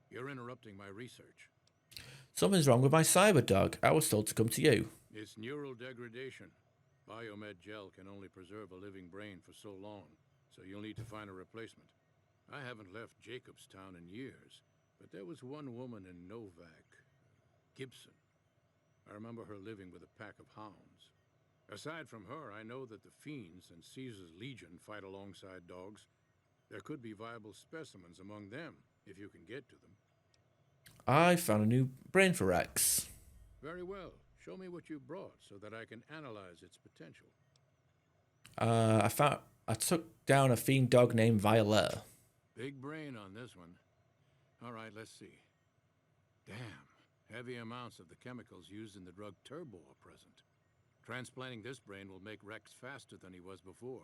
You're interrupting my research. Something's wrong with my cyber dog. I was told to come to you. It's neural degradation. Biomed gel can only preserve a living brain for so long, so you'll need to find a replacement. I haven't left Jacobstown in years, but there was one woman in Novak, Gibson. I remember her living with a pack of hounds. Aside from her, I know that the Fiends and Caesar's Legion fight alongside dogs. There could be viable specimens among them, if you can get to them. I found a new brain for Rex. Very well. Show me what you brought so that I can analyze its potential. I took down a fiend dog named Violet. Big brain on this one. All right, let's see. Damn, heavy amounts of the chemicals used in the drug Turbo are present. Transplanting this brain will make Rex faster than he was before.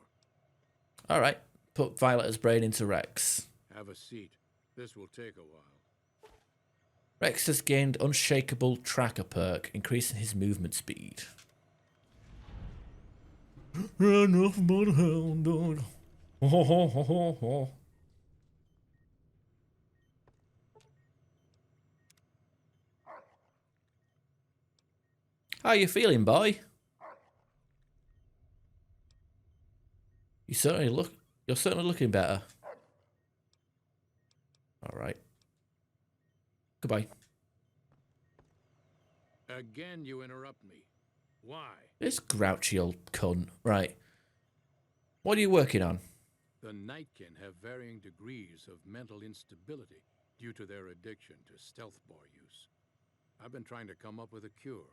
All right, put Violet's brain into Rex. Have a seat. This will take a while. Rex has gained Unshakable Tracker perk, increasing his movement speed. Enough about a hound dog. Ho ho ho ho ho. How you feeling, boy? You're certainly looking better. All right. Goodbye. Again, you interrupt me. Why? This grouchy old cunt. Right. What are you working on? The Nightkin have varying degrees of mental instability due to their addiction to stealth boy use. I've been trying to come up with a cure.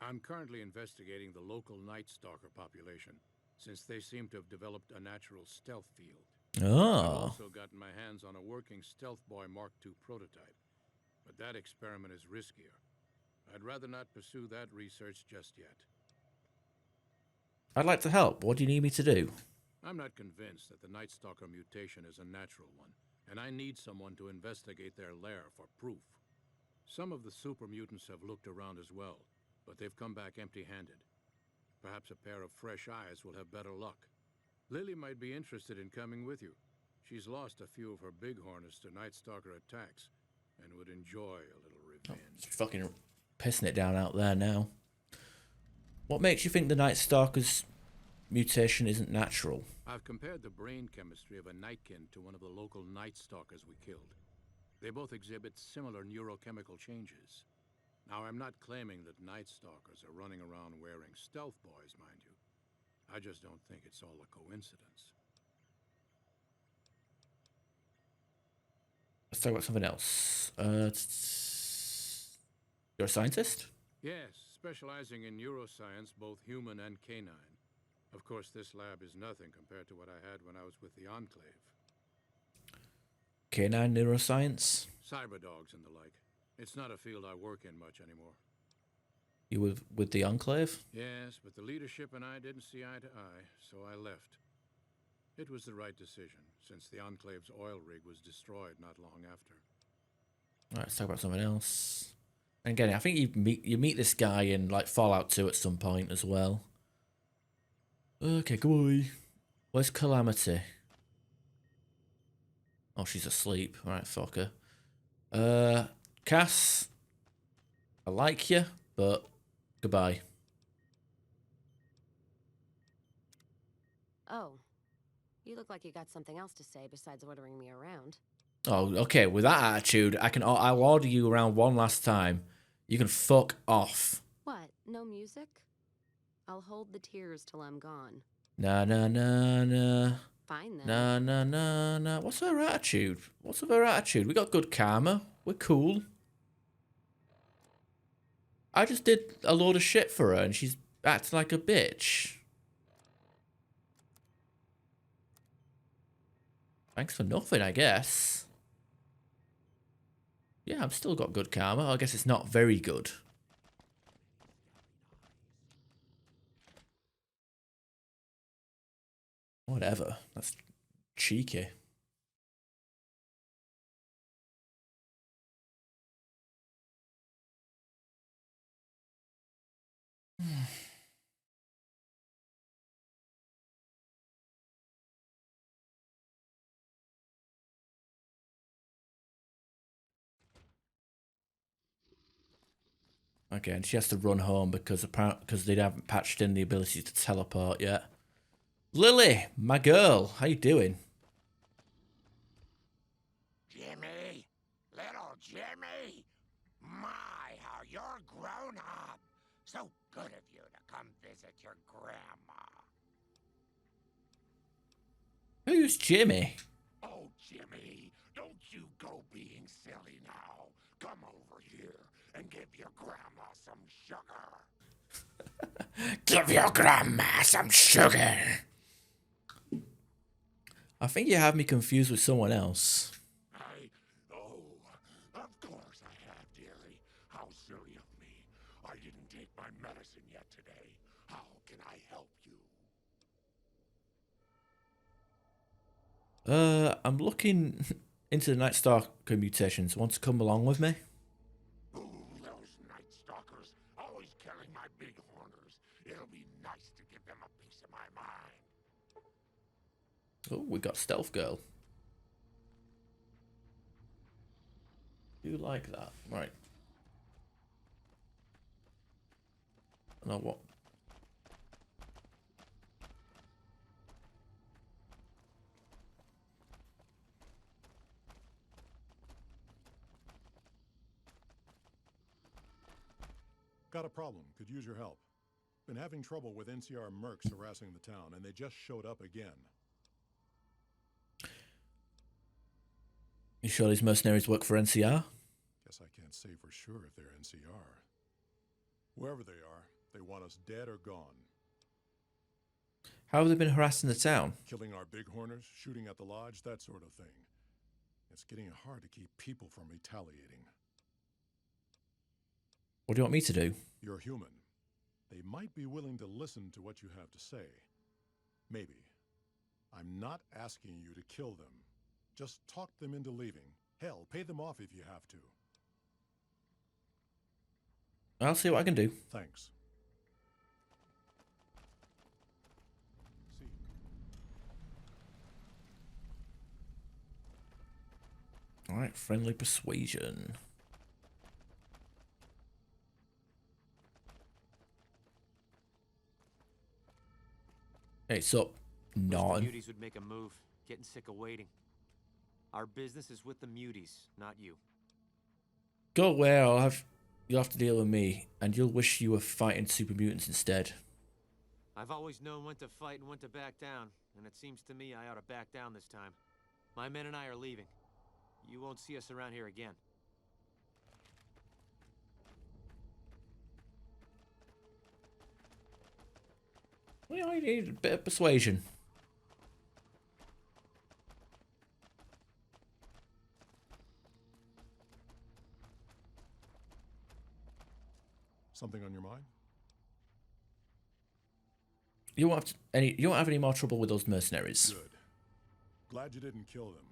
I'm currently investigating the local Night Stalker population, since they seem to have developed a natural stealth field. Oh. I've also gotten my hands on a working Stealth Boy Mark II prototype, but that experiment is riskier. I'd rather not pursue that research just yet. I'd like to help. What do you need me to do? I'm not convinced that the Night Stalker mutation is a natural one, and I need someone to investigate their lair for proof. Some of the super mutants have looked around as well, but they've come back empty-handed. Perhaps a pair of fresh eyes will have better luck. Lily might be interested in coming with you. She's lost a few of her bighorners to Night Stalker attacks, and would enjoy a little revenge. It's fucking pissing it down out there now. What makes you think the Night Stalker's mutation isn't natural? I've compared the brain chemistry of a Nightkin to one of the local Night Stalkers we killed. They both exhibit similar neurochemical changes. Now, I'm not claiming that Night Stalkers are running around wearing stealth boys, mind you. I just don't think it's all a coincidence. Let's talk about something else. You're a scientist? Yes, specializing in neuroscience, both human and canine. Of course, this lab is nothing compared to what I had when I was with the Enclave. Canine neuroscience? Cyberdogs and the like. It's not a field I work in much anymore. You with the Enclave? Yes, but the leadership and I didn't see eye to eye, so I left. It was the right decision, since the Enclave's oil rig was destroyed not long after. Alright, let's talk about something else. And again, I think you meet this guy in like Fallout 2 at some point as well. Okay, goodbye. Where's Calamity? Oh, she's asleep. Alright, fuck her. Cass, I like you, but goodbye. Oh. You look like you got something else to say besides ordering me around. Oh, okay. With that attitude, I'll order you around one last time. You can fuck off. What? No music? I'll hold the tears till I'm gone. Nah, nah, nah, nah. Fine then. Nah, nah, nah, nah. What's her attitude? What's with her attitude? We got good karma. We're cool. I just did a load of shit for her and she's acting like a bitch. Thanks for nothing, I guess. Yeah, I've still got good karma. I guess it's not very good. Whatever. That's cheeky. Okay, and she has to run home because they haven't patched in the ability to teleport yet. Lily, my girl, how you doing? Jimmy, little Jimmy, my, how you're grown up. So good of you to come visit your grandma. Who's Jimmy? Oh, Jimmy, don't you go being silly now. Come over here and give your grandma some sugar. Give your grandma some sugar. I think you have me confused with someone else. Of course I have, dearie. How silly of me. I didn't take my medicine yet today. How can I help you? I'm looking into the Night Stalker mutations. Want to come along with me? Ooh, those Night Stalkers, always killing my big horners. It'll be nice to give them a piece of my mind. Oh, we got Stealth Girl. You like that, right? Now what? Got a problem. Could use your help. Been having trouble with NCR mercs harassing the town, and they just showed up again. You sure these mercenaries work for NCR? Guess I can't say for sure if they're NCR. Whoever they are, they want us dead or gone. How have they been harassing the town? Killing our bighorners, shooting at the lodge, that sort of thing. It's getting hard to keep people from retaliating. What do you want me to do? You're human. They might be willing to listen to what you have to say. Maybe. I'm not asking you to kill them. Just talk them into leaving. Hell, pay them off if you have to. I'll see what I can do. Thanks. Alright, friendly persuasion. Hey, so The Norton. muties would make a move. Getting sick of waiting. Our business is with the muties, not you. Go away, you'll have to deal with me, and you'll wish you were fighting super mutants instead. I've always known when to fight and when to back down, and it seems to me I ought to back down this time. My men and I are leaving. You won't see us around here again. Well, you need a bit of persuasion. Something on your mind? You won't have any more trouble with those mercenaries. Good. Glad you didn't kill them.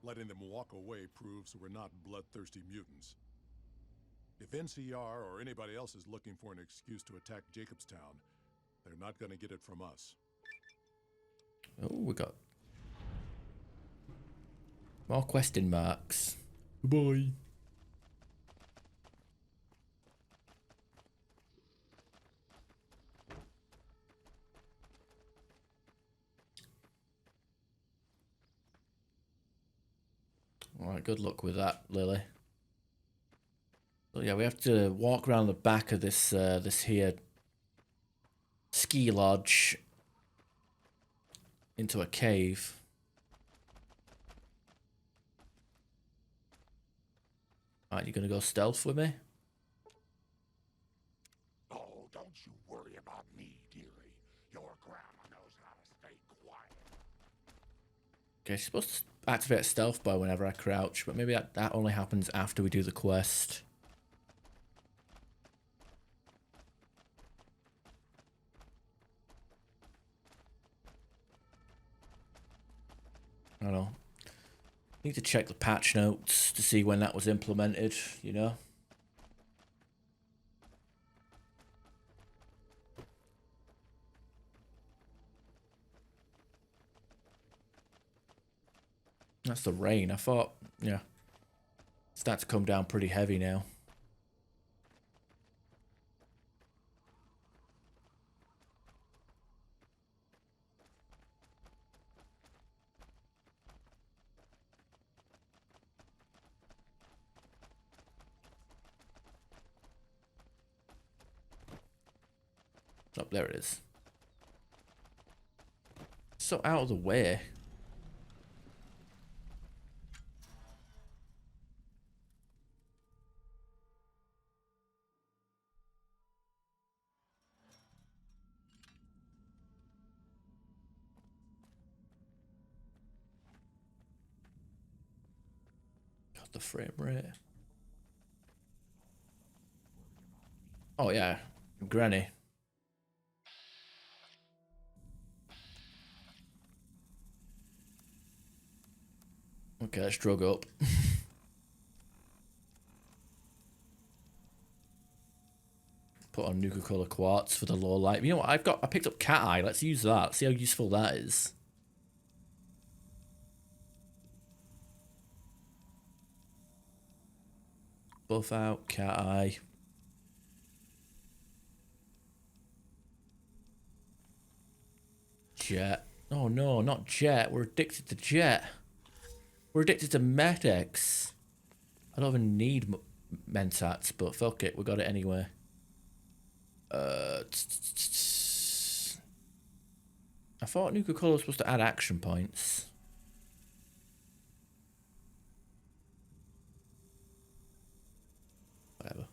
Letting them walk away proves we're not bloodthirsty mutants. If NCR or anybody else is looking for an excuse to attack Jacobstown, they're not going to get it from us. Oh, we got more question marks. Goodbye. Alright, good luck with that, Lily. So yeah, we have to walk around the back of this this here ski lodge into a cave. Alright, you gonna go stealth with me? Oh, don't you worry about me, dearie. Your grandma knows how to stay quiet. Okay, she's supposed to activate stealth bar whenever I crouch, but maybe that only happens after we do the quest. I don't know. Need to check the patch notes to see when that was implemented, you know? That's the rain. I thought, yeah. It's starting to come down pretty heavy now. Oh, there it is. So out of the way. Got the frame rate. Oh yeah, Granny. Okay, let's drug up. Put on Nuka-Cola quartz for the low light. You know what? I picked up cat eye. Let's use that. See how useful that is. Buff out cat eye. Jet. Oh no, not Jet. We're addicted to Jet. We're addicted to Metex. I don't even need Mentats, but fuck it, we got it anyway. I thought Nuka-Cola was supposed to add action points. Whatever.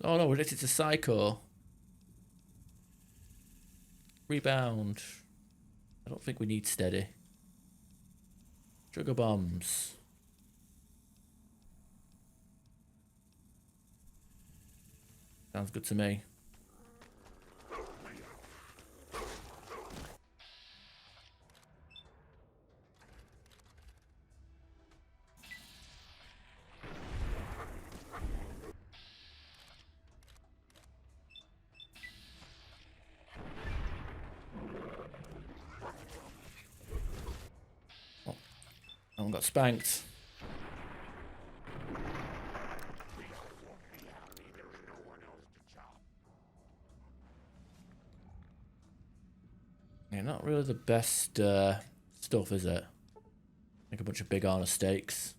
Oh no, we're addicted to Psycho. Rebound. I don't think we need steady. Trigger bombs. Sounds good to me. Oh, I got spanked. Yeah, not really the best stuff, is it? Like a bunch of big honest steaks.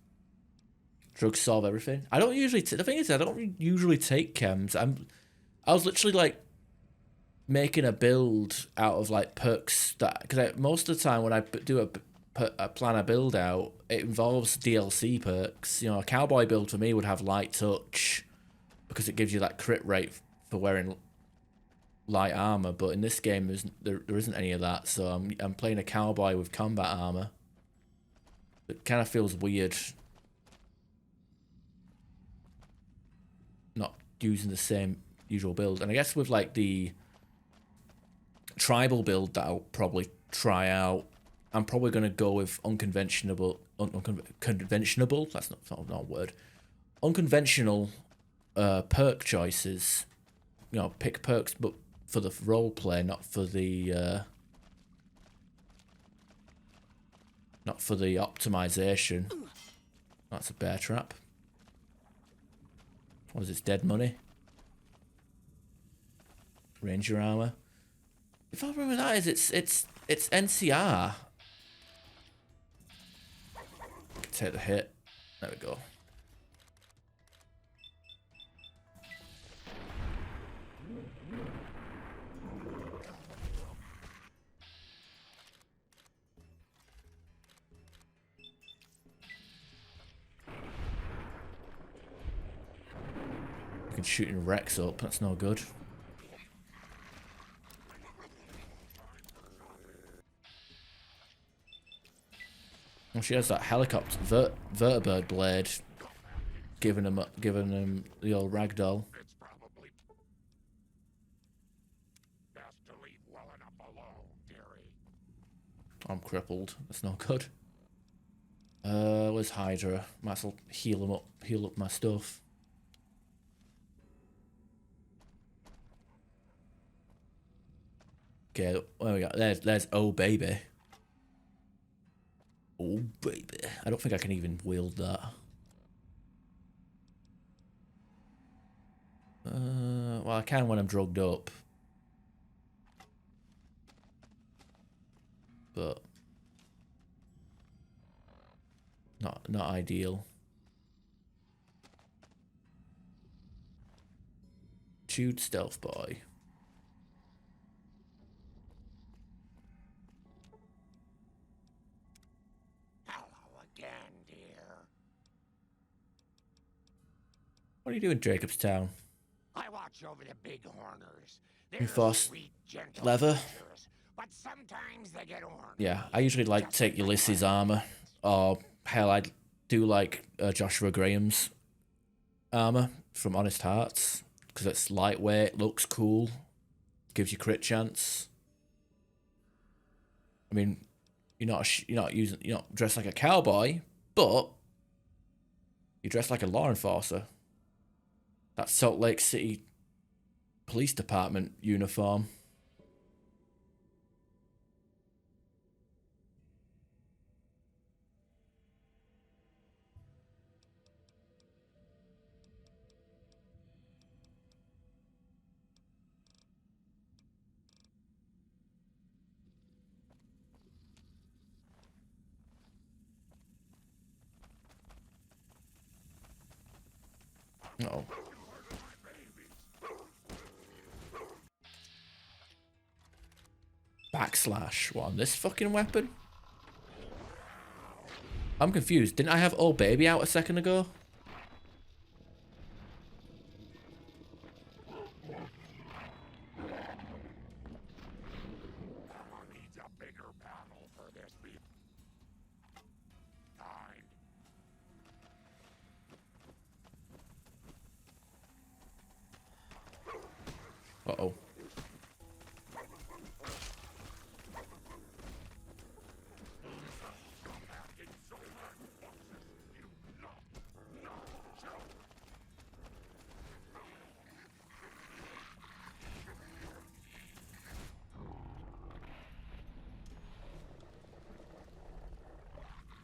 Drugs solve everything. I don't usually. The thing is, I don't usually take chems. I was literally like making a build out of like perks that, because most of the time when I do a plan a build out, it involves DLC perks. You know, a cowboy build for me would have light touch because it gives you that crit rate for wearing light armor. But in this game, there isn't any of that. So I'm playing a cowboy with combat armor. It kind of feels weird not using the same usual build. And I guess with like the tribal build that I'll probably try out, I'm probably going to go with unconventional, that's not a word, unconventional perk choices. You know, pick perks but for the role play, not for the optimization. That's a bear trap. What is this, dead money? Ranger armor. If I remember that is, it's NCR. Take the hit. There we go. I can shooting Rex up, that's no good. Well, she has that helicopter vertibird blade, giving him the old ragdoll. It's probably best to leave well enough alone, dearie. I'm crippled. That's not good. Where's Hydra? Might as well heal up my stuff. Okay, there we go. There's oh baby. Oh baby. I don't think I can even wield that. Well, I can when I'm drugged up. But not ideal. Chewed stealth boy. What are you doing, Jacobstown? I watch over the big horners. Enforce Sweet, gentle leather. creatures, but sometimes they get ornery. Yeah, I usually like to take Ulysses armor, or hell, I'd do like Joshua Graham's armor from Honest Hearts because it's lightweight, looks cool, gives you crit chance. I mean, you're not dressed like a cowboy, but you're dressed like a law enforcer. That Salt Lake City Police Department uniform. Uh-oh. Backslash. What, on this fucking weapon? I'm confused. Didn't I have old baby out a second ago? Needs a bigger battle for this beef. Fine. Uh-oh.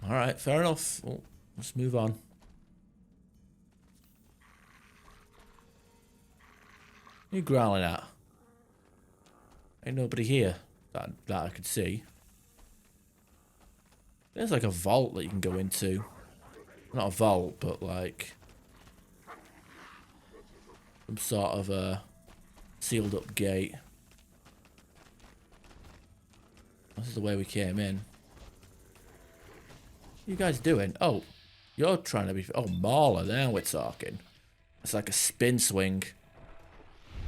Alright, fair enough. Well, let's move on. What are you growling at? Ain't nobody here. that I could see. There's like a vault that you can go into. Not a vault, but like some sort of a sealed up gate. This is the way we came in. What are you guys doing? Oh, you're trying to be... Oh, Mauler, now we're talking. It's like a spin swing.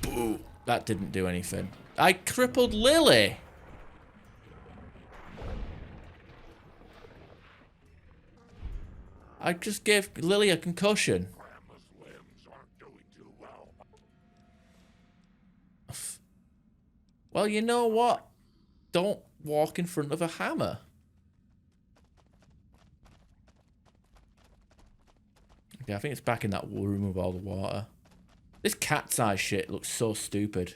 Boo. That didn't do anything. I crippled Lily! I just gave Lily a concussion. Well, you know what? Don't walk in front of a hammer. Okay, I think it's back in that room with all the water. This cat's eye shit looks so stupid.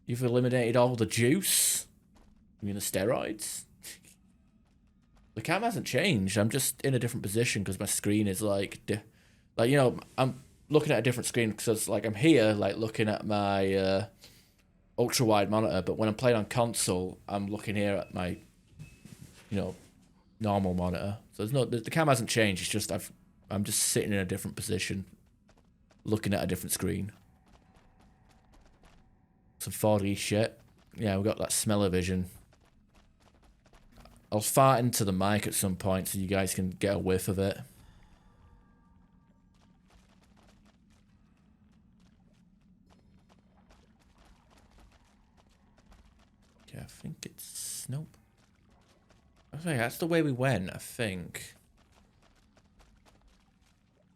You've eliminated all the juice? You mean the steroids? The cam hasn't changed. I'm just in a different position because my screen is like, you know, I'm looking at a different screen because like I'm here, like looking at my ultra wide monitor, but when I'm playing on console, I'm looking here at my, you know, normal monitor. So there's no, the cam hasn't changed. It's just I'm just sitting in a different position, looking at a different screen. Some 4D shit. Yeah, we got that smell-o-vision. I'll fart into the mic at some point so you guys can get a whiff of it. Okay, I think it's... Nope. Okay, that's the way we went, I think.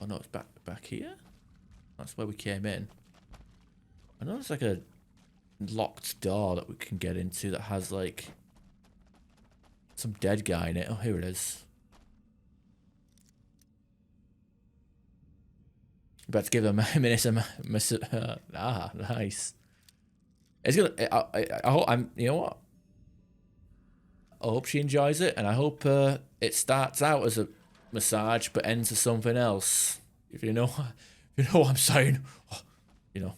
Oh no, it's back here? That's where we came in. I know there's like a locked door that we can get into that has like some dead guy in it. Oh, here it is. About to give him a minute. Ah, nice. It's gonna. I hope you know what. I hope she enjoys it, and I hope it starts out as a massage but ends as something else. If you know what I'm saying. Oh, you know.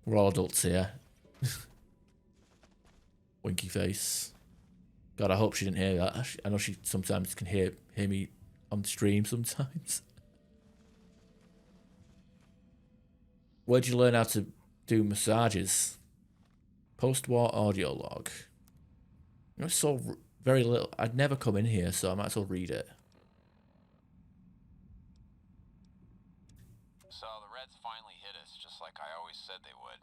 We're all adults here. Winky face. God, I hope she didn't hear that. I know she sometimes can hear me on the stream sometimes. Where'd you learn how to do massages? Post-war audio log. You know, it's so very little. I'd never come in here, so I might as well read it. So the Reds finally hit us, just like I always said they would.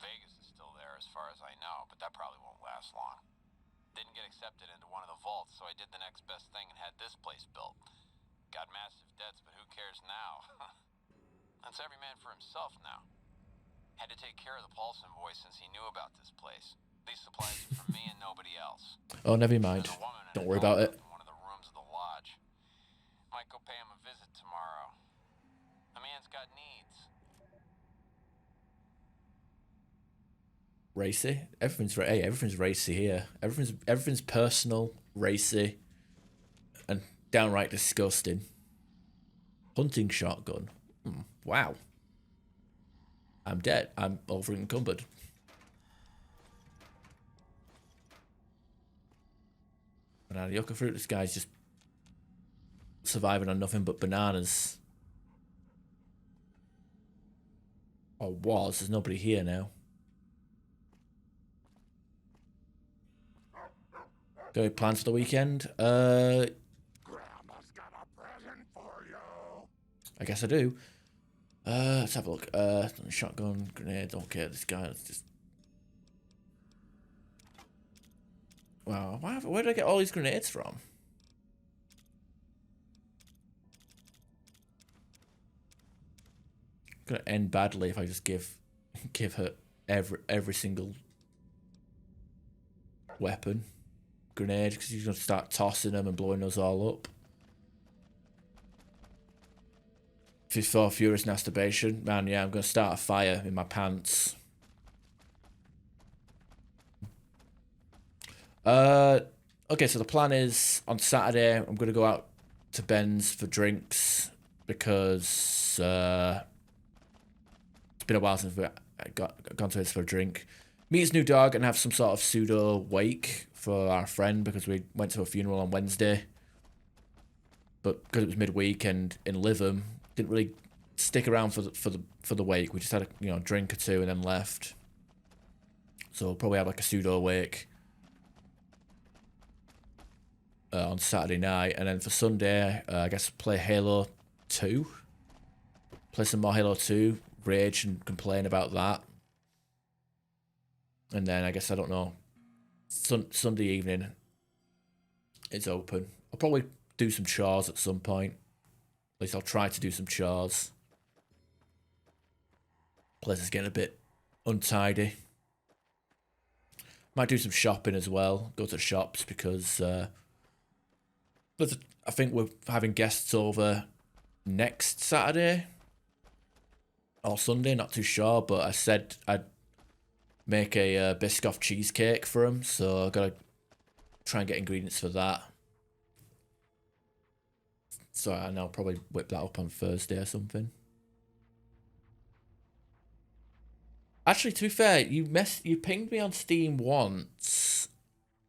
Vegas is still there as far as I know, but that probably won't last long. Didn't get accepted into one of the vaults, so I did the next best thing and had this place built. Got massive debts, but who cares now? That's every man for himself now. Had to take care of the Paulson boy since he knew about this place. These supplies are from me and nobody else. Oh, never mind. Don't worry about it. One of the rooms of the lodge. Might go pay him a visit tomorrow. The man's got needs. Racy. Everything's racy here. Everything's personal, racy, and downright disgusting. Hunting shotgun. Wow. I'm dead. I'm over encumbered. Banana yucca fruit. This guy's just surviving on nothing but bananas. Or was. There's nobody here now. Got any plans for the weekend? Grandma's got a present for you. I guess I do. Let's have a look. Shotgun, grenade, don't care. This guy, let's just... Wow, where did I get all these grenades from? Gonna end badly if I just give her every single weapon. Grenade, because she's gonna start tossing them and blowing us all up. 54 furious masturbation. Man, yeah, I'm gonna start a fire in my pants. Okay, so the plan is on Saturday I'm gonna go out to Ben's for drinks because it's been a while since we've gone to his for a drink. meet his new dog and have some sort of pseudo wake for our friend because we went to a funeral on Wednesday. But because it was midweek and in Lytham, didn't really stick around for the wake. We just had a drink or two and then left. So we'll probably have like a pseudo wake on Saturday night, and then for Sunday, I guess play Halo 2. Play some more Halo 2, rage and complain about that. And then I guess, I don't know, Sunday evening it's open. I'll probably do some chores at some point. At least I'll try to do some chores. Place is getting a bit untidy. Might do some shopping as well. Go to shops because I think we're having guests over next Saturday or Sunday, not too sure, but I said I'd make a Biscoff cheesecake for them, so I've got to try and get ingredients for that. So I'll probably whip that up on Thursday or something. Actually, to be fair, you pinged me on Steam once,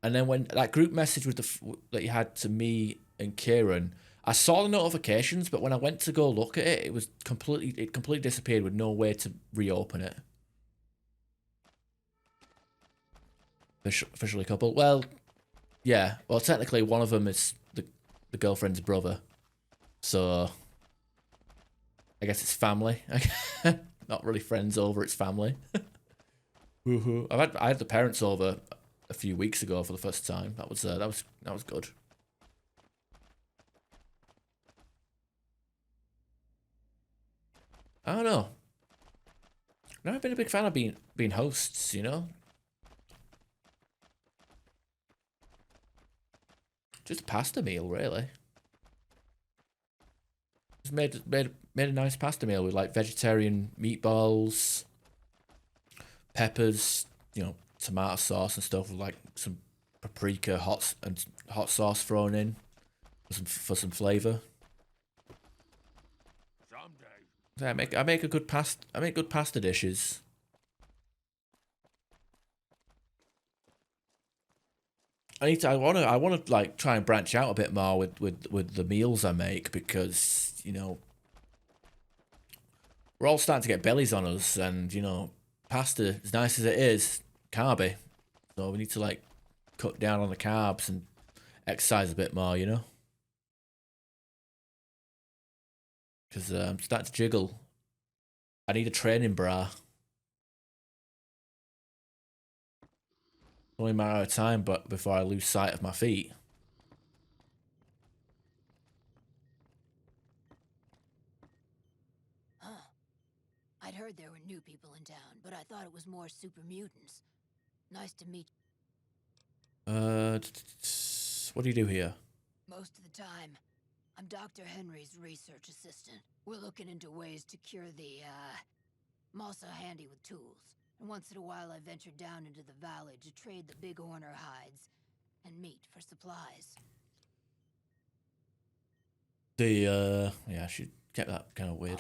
and then when that group message with that you had to me and Kieran, I saw the notifications, but when I went to go look at it, it completely disappeared with no way to reopen it. Officially couple. Well, yeah. Well, technically, one of them is the girlfriend's brother, so I guess it's family. Not really friends over, it's family. I had the parents over a few weeks ago for the first time. That was good. I don't know. I've never been a big fan of being hosts, you know? Just a pasta meal, really. Just made a nice pasta meal with like vegetarian meatballs, peppers, tomato sauce and stuff with like some paprika hot sauce thrown in for some flavor. Yeah, I make good pasta dishes. I wanna like try and branch out a bit more with the meals I make, because we're all starting to get bellies on us, and pasta, as nice as it is, carby. So we need to like cut down on the carbs and exercise a bit more, because I'm starting to jiggle. I need a training bra. Only a matter of time, but before I lose sight of my feet. Huh. I'd heard there were new people in town, but I thought it was more super mutants. Nice to meet you. What do you do here? Most of the time, I'm Dr. Henry's research assistant. We're looking into ways to cure the, I'm also handy with tools. And once in a while I venture down into the valley to trade the big horner hides and meat for supplies. Yeah, she kept that kind of weird.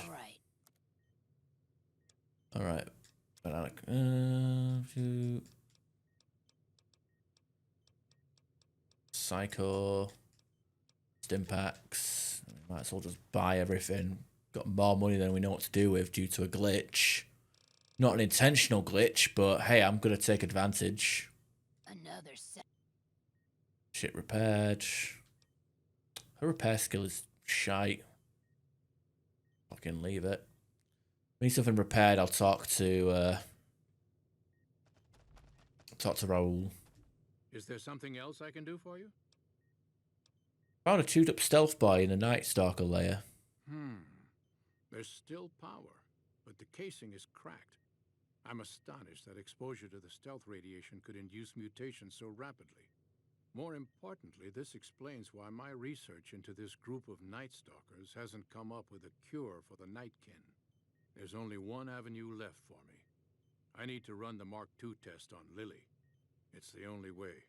Alright. Psycho. Stimpaks. We might as well just buy everything. Got more money than we know what to do with due to a glitch. Not an intentional glitch, but hey, I'm gonna take advantage. Another set. Shit repaired. Her repair skill is shite. Fucking leave it. We need something repaired. I'll talk to Raoul. Is there something else I can do for you? Found a chewed up stealth boy in the Night Stalker lair. There's still power, but the casing is cracked. I'm astonished that exposure to the stealth radiation could induce mutations so rapidly. More importantly, this explains why my research into this group of Night Stalkers hasn't come up with a cure for the Nightkin. There's only one avenue left for me. I need to run the Mark II test on Lily. It's the only way.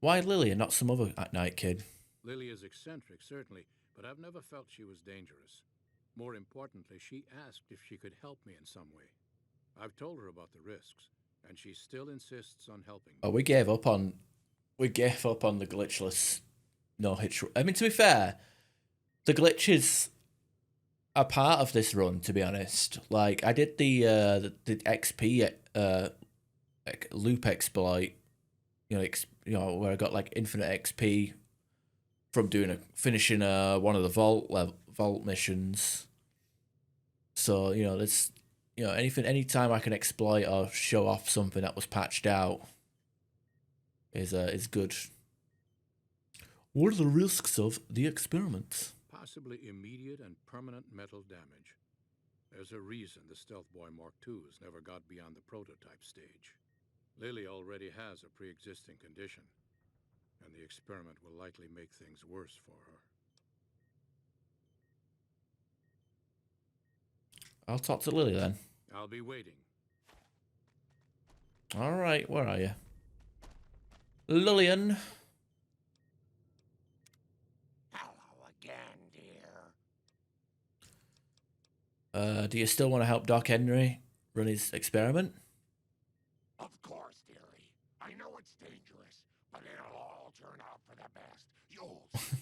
Why Lily and not some other at night kid? Lily is eccentric, certainly, but I've never felt she was dangerous. More importantly, she asked if she could help me in some way. I've told her about the risks, and she still insists on helping me. Oh, we gave up on the glitchless no hitch. I mean, to be fair, the glitches are part of this run. To be honest, like I did the XP loop exploit, where I got like infinite XP from finishing one of the vault missions. So there's anytime I can exploit or show off something that was patched out is good. What are the risks of the experiment? Possibly immediate and permanent metal damage. There's a reason the Stealth Boy Mark IIs never got beyond the prototype stage. Lily already has a pre-existing condition, and the experiment will likely make things worse for her. I'll talk to Lily then. I'll be waiting. All right, where are you? Lillian. Hello again, dear. Do you still want to help Doc Henry run his experiment? Of course, dearie. I know it's dangerous, but it'll all turn out for the best. You'll see.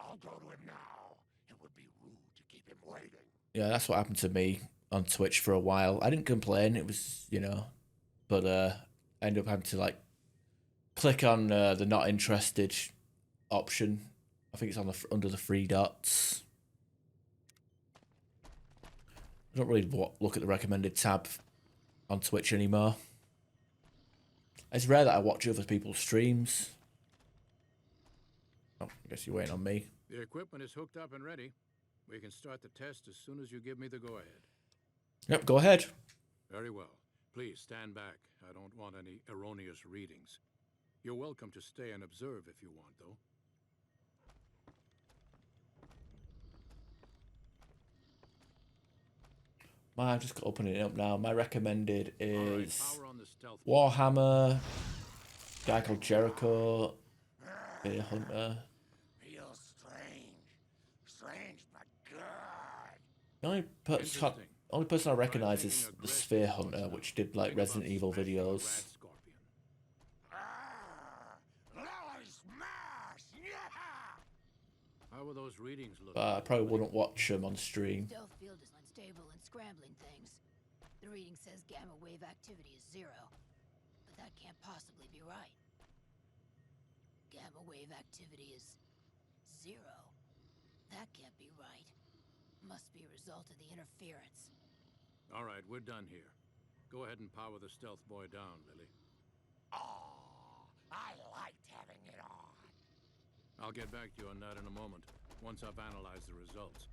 I'll go to him now. It would be rude to keep him waiting. Yeah, that's what happened to me on Twitch for a while. I didn't complain. It was, but I ended up having to like click on the not interested option. I think it's on under the three dots. I don't really look at the recommended tab on Twitch anymore. It's rare that I watch other people's streams. Oh, I guess you're waiting on me. The equipment is hooked up and ready. We can start the test as soon as you give me the go-ahead. Yep, go ahead. Very well. Please stand back. I don't want any erroneous readings. You're welcome to stay and observe if you want, though. I'm just opening it up now. My recommended is power on the stealth Warhammer, guy called Jericho, Bear Hunter. Feels strange but good. The only person I recognize is the Sphere Hunter, which did like Resident Evil videos. How are those readings looking? But I probably wouldn't watch them on stream. Stealth field is unstable and scrambling things. The reading says gamma wave activity is 0, but that can't possibly be right. Gamma wave activity is 0. That can't be right. Must be a result of the interference. All right, we're done here. Go ahead and power the stealth boy down, Lily. Oh, I liked having it on. I'll get back to you on that in a moment, once I've analyzed the results.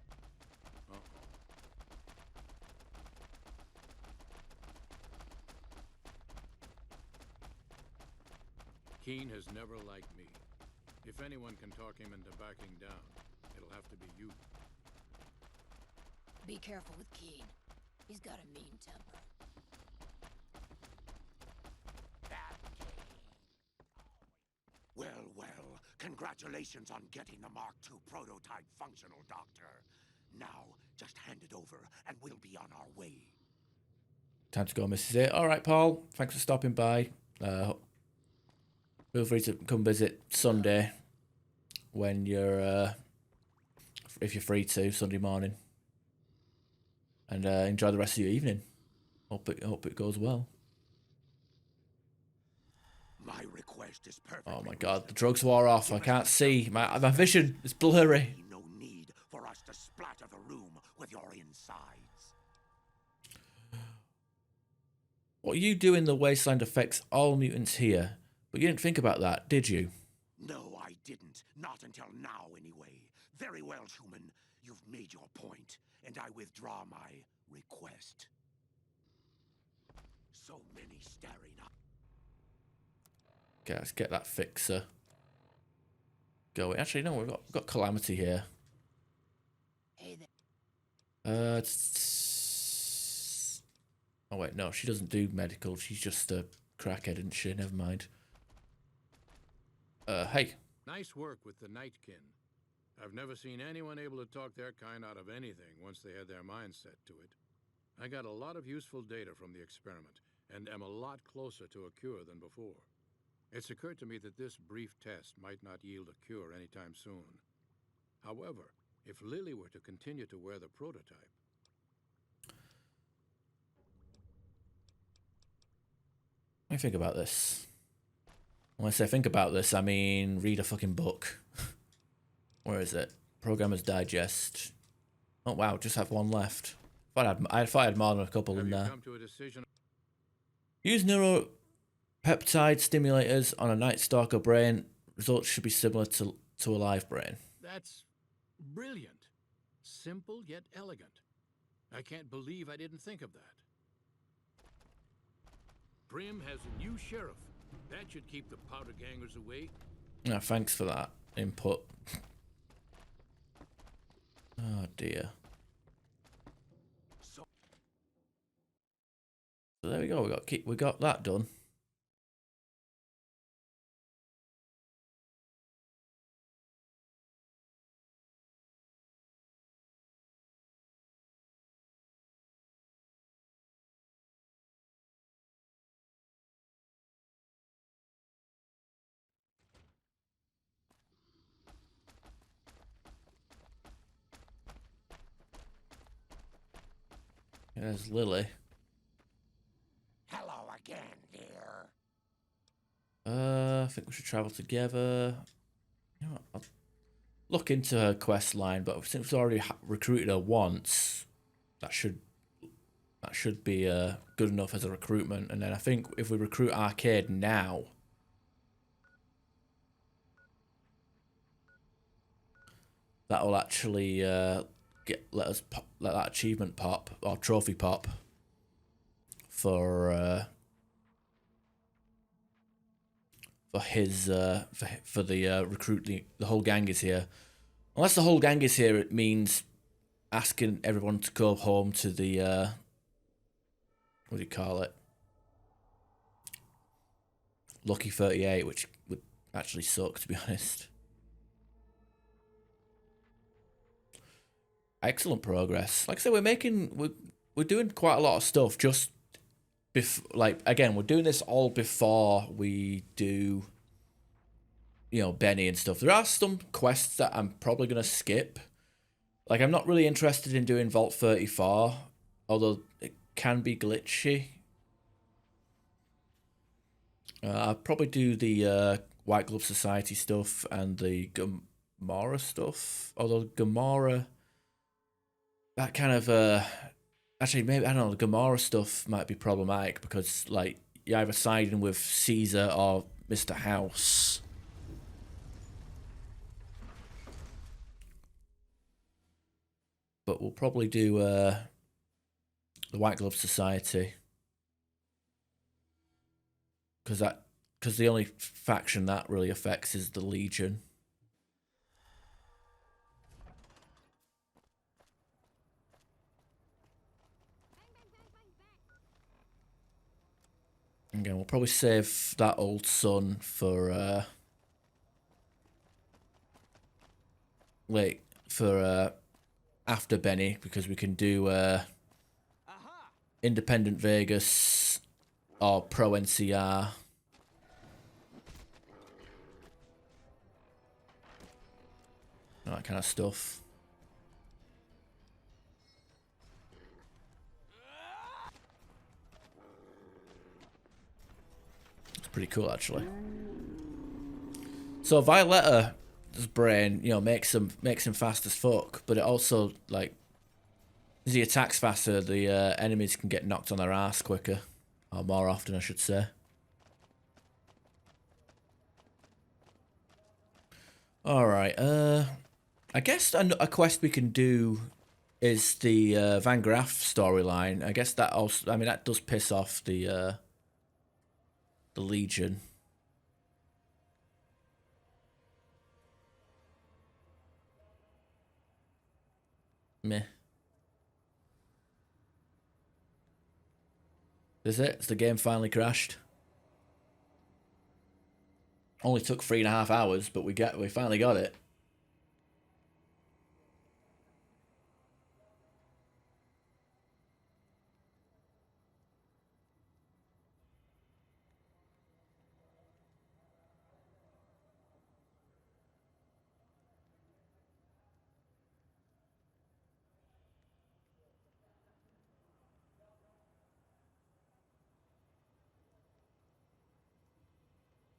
Uh-oh. Keen has never liked me. If anyone can talk him into backing down, it'll have to be you. Be careful with Keen. He's got a mean temper. Well, congratulations on getting the Mark II prototype functional, Doctor. Now, just hand it over, and we'll be on our way. Time to go, Mrs. A. All right, Paul. Thanks for stopping by. Feel free to come visit Sunday when you're, if you're free to, Sunday morning. And enjoy the rest of your evening. Hope it goes well. My request is perfect. Oh my God, the drugs wore off. I can't see. My vision is blurry. No need for us to splatter the room with your insides. What you do in the wasteland affects all mutants here. But you didn't think about that, did you? No, I didn't. Not until now, anyway. Very well, human. You've made your point, and I withdraw my request. So many staring up. Okay, let's get that fixer going. Actually, no, we've got Calamity here. Hey there. Oh wait, no, she doesn't do medical. She's just a crackhead, isn't she? Never mind. Hey. Nice work with the Nightkin. I've never seen anyone able to talk their kind out of anything once they had their mind set to it. I got a lot of useful data from the experiment, and am a lot closer to a cure than before. It's occurred to me that this brief test might not yield a cure anytime soon. However, if Lily were to continue to wear the prototype... What do you think about this? When I say think about this, I mean read a fucking book. Where is it? Programmer's Digest. Oh wow, just have one left. I thought I had more than a couple in there. Come to a decision? Use neuropeptide stimulators on a Night Stalker brain. Results should be similar to a live brain. That's brilliant. Simple yet elegant. I can't believe I didn't think of that. Prim has a new sheriff. That should keep the powder gangers away. No, thanks for that input. Oh dear. So there we go. We got that done. There's Lily. Hello again, dear. I think we should travel together. You know what, I'll look into her quest line, but since we've already recruited her once, that should be good enough as a recruitment. And then I think if we recruit Arcade now, that will actually let that achievement pop or trophy pop for his for the recruit. The whole gang is here. Unless the whole gang is here, it means asking everyone to go home to the what do you call it? Lucky 38, which would actually suck, to be honest. Excellent progress. Like I said, we're doing quite a lot of stuff. Just again, we're doing this all before we do, you know, Benny and stuff. There are some quests that I'm probably gonna skip. Like, I'm not really interested in doing Vault 34, although it can be glitchy. I'll probably do the White Glove Society stuff and the Gamora stuff. Although Gamora, that kind of actually, maybe, I don't know, the Gamora stuff might be problematic because, like, you're either siding with Caesar or Mr. House. But we'll probably do the White Glove Society. Because the only faction that really affects is the Legion. Again, we'll probably save that old son for after Benny, because we can do Independent Vegas or Pro NCR. That kind of stuff. It's pretty cool, actually. So Violetta's brain, you know, makes him fast as fuck, but it also, like, as he attacks faster, the enemies can get knocked on their ass quicker, or more often, I should say. All right. I guess a quest we can do is the Van Graff storyline. I guess that also, I mean, that does piss off the Legion. Meh. Is it? Has the game finally crashed? Only took 3.5 hours, but we finally got it.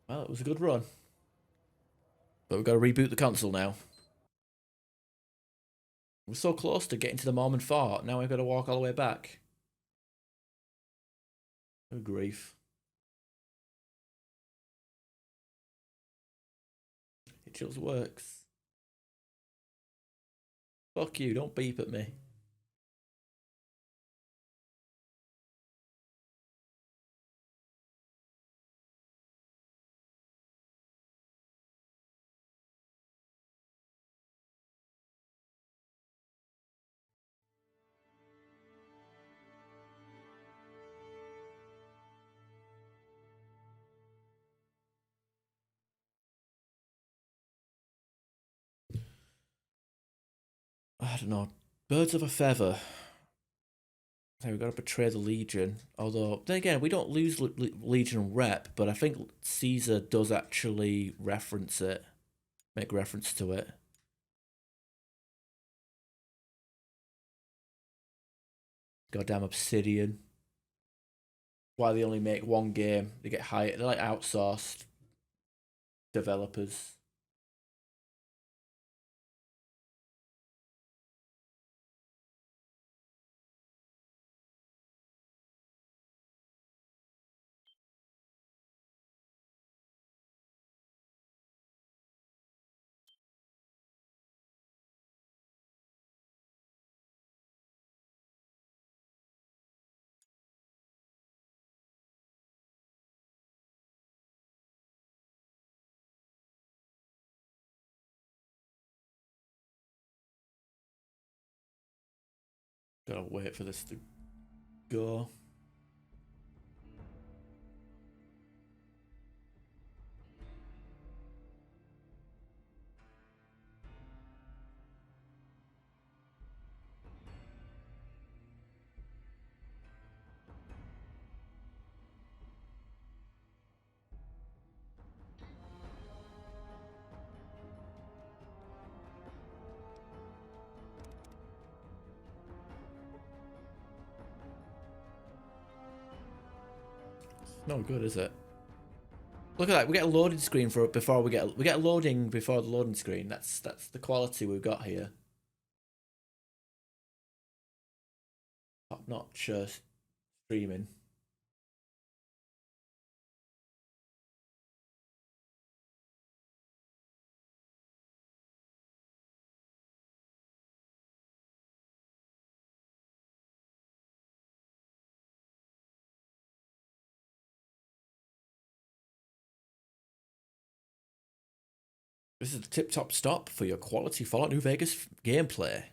Well, it was a good run. But we've got to reboot the console now. We're so close to getting to the Mormon fort. Now we've got to walk all the way back. Oh, grief. It just works. Fuck you, don't beep at me. I don't know. Birds of a feather. Okay, we've got to betray the Legion. Although, then again, we don't lose Legion rep, but I think Caesar does actually reference it. Make reference to it. Goddamn obsidian. Why they only make one game. They get hired. They're like outsourced developers. Gotta wait for this to go. No good, is it? Look at that. We get a loading screen for before we get a loading before the loading screen. That's the quality we've got here. Top notch streaming. This is the tip-top stop for your quality Fallout New Vegas gameplay.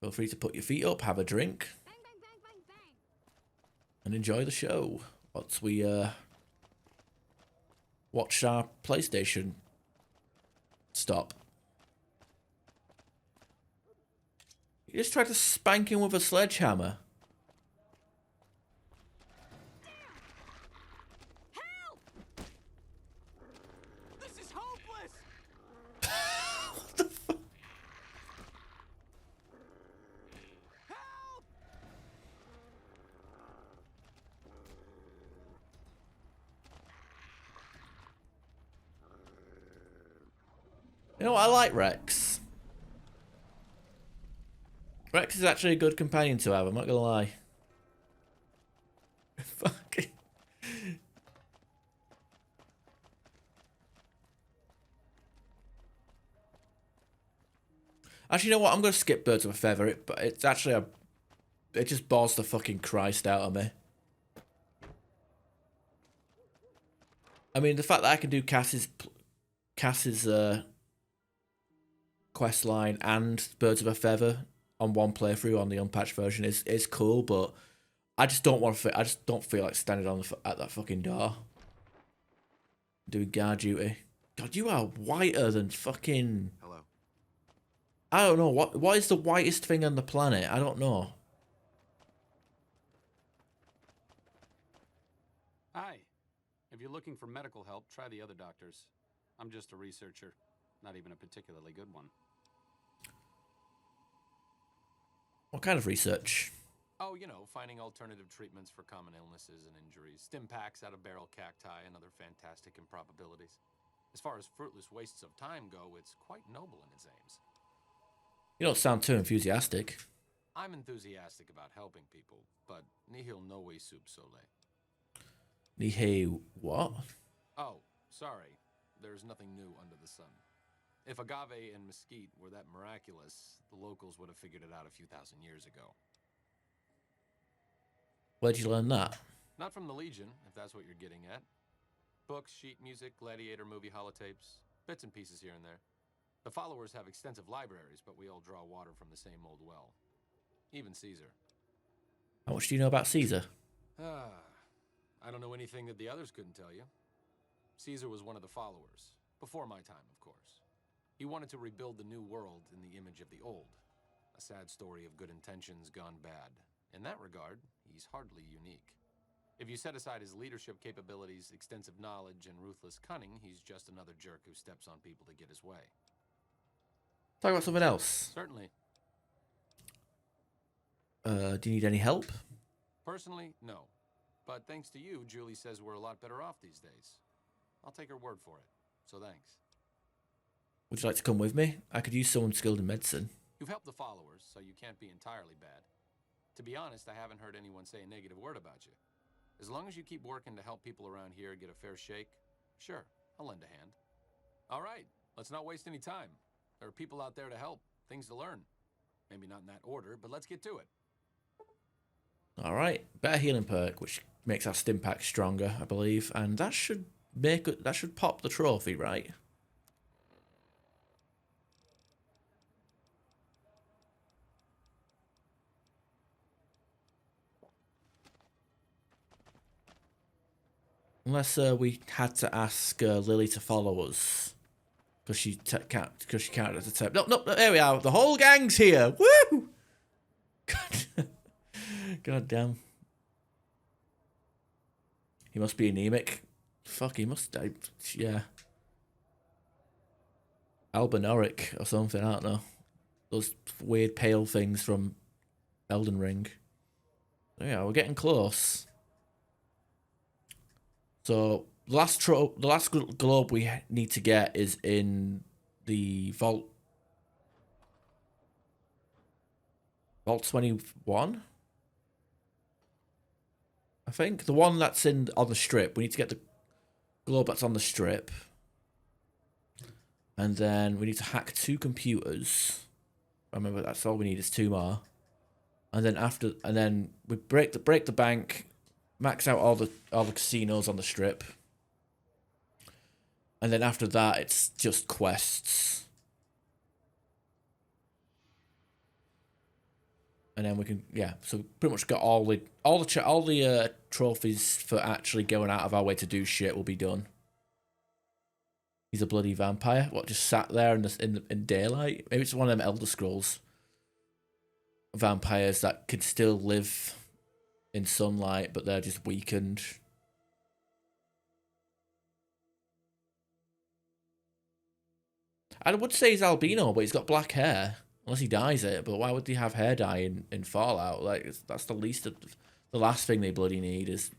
Feel free to put your feet up, have a drink, and enjoy the show once we watch our PlayStation stop. You just tried to spank him with a sledgehammer. You know what? I like Rex. Rex is actually a good companion to have, I'm not gonna lie. Fucking. Actually, you know what? I'm gonna skip Birds of a Feather. It's actually it just bores the fucking Christ out of me. I mean, the fact that I can do Cass's quest line and Birds of a Feather on one playthrough on the unpatched version is cool, but I just don't want to. I just don't feel like standing at that fucking door doing guard duty. God, you are whiter than fucking. Hello. I don't know what is the whitest thing on the planet. I don't know. Hi. If you're looking for medical help, try the other doctors. I'm just a researcher, not even a particularly good one. What kind of research? Oh, you know, finding alternative treatments for common illnesses and injuries. Stim packs out of barrel cacti and other fantastic improbabilities. As far as fruitless wastes of time go, it's quite noble in its aims. You don't sound too enthusiastic. I'm enthusiastic about helping people, but nihil novi sub sole. Nihil what? Oh, sorry. There's nothing new under the sun. If agave and mesquite were that miraculous, the locals would have figured it out a few thousand years ago. Where'd you learn that? Not from the Legion, if that's what you're getting at. Books, sheet music, gladiator movie holotapes, bits and pieces here and there. The followers have extensive libraries, but we all draw water from the same old well. Even Caesar. How much do you know about Caesar? I don't know anything that the others couldn't tell you. Caesar was one of the followers, before my time, of course. He wanted to rebuild the new world in the image of the old. A sad story of good intentions gone bad. In that regard, he's hardly unique. If you set aside his leadership capabilities, extensive knowledge, and ruthless cunning, he's just another jerk who steps on people to get his way. Talk about something else. Certainly. Do you need any help? Personally, no. But thanks to you, Julie says we're a lot better off these days. I'll take her word for it. So thanks. Would you like to come with me? I could use someone skilled in medicine. You've helped the followers, so you can't be entirely bad. To be honest, I haven't heard anyone say a negative word about you. As long as you keep working to help people around here get a fair shake, sure, I'll lend a hand. All right, let's not waste any time. There are people out there to help, things to learn. Maybe not in that order, but let's get to it. All right, better healing perk, which makes our stim pack stronger, I believe, and that should pop the trophy, right? Unless we had to ask Lily to follow us, because she can't at the time. No, there we are. The whole gang's here. Woo! God damn. He must be anemic. Fuck, he must die. Yeah. Albinoric or something, I don't know. Those weird pale things from Elden Ring. Yeah, we're getting close. So the last globe we need to get is in the Vault 21. I think the one that's on the strip. We need to get the globe that's on the strip, and then we need to hack 2 computers. Remember, that's all we need is 2 more, and then we break the bank. Max out all the casinos on the strip. And then after that it's just quests. And then we can so pretty much got all the trophies for actually going out of our way to do shit will be done. He's a bloody vampire. What, just sat there in daylight? Maybe it's one of them Elder Scrolls vampires that could still live in sunlight, but they're just weakened. I would say he's albino, but he's got black hair. Unless he dyes it, but why would he have hair dye in Fallout? Like, that's the last thing they bloody need is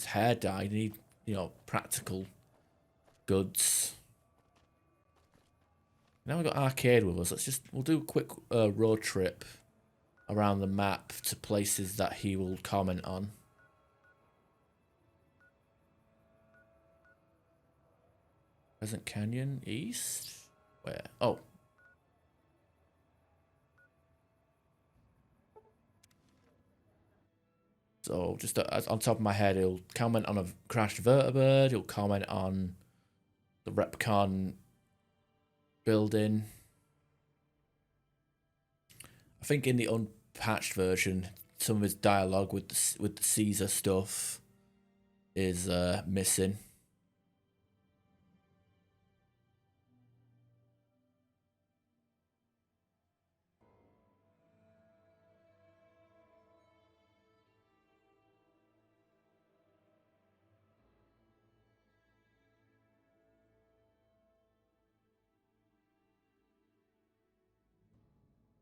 hair dye. They need, practical goods. Now we've got Arcade with us. We'll do a quick road trip around the map to places that he will comment on. Pheasant Canyon East? Where? Oh. So just on top of my head, he'll comment on a crashed vertibird. He'll comment on the Repcon building. I think in the Unpatched version, some of his dialogue with the Caesar stuff is missing.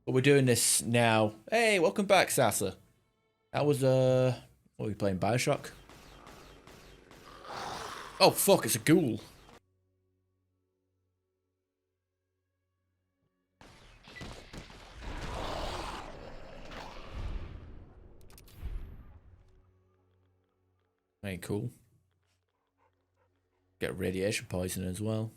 But we're doing this now. Hey, welcome back, Sasa. That was what are we playing? BioShock? Oh fuck, it's a ghoul. Ain't cool. Get radiation poisoning as well.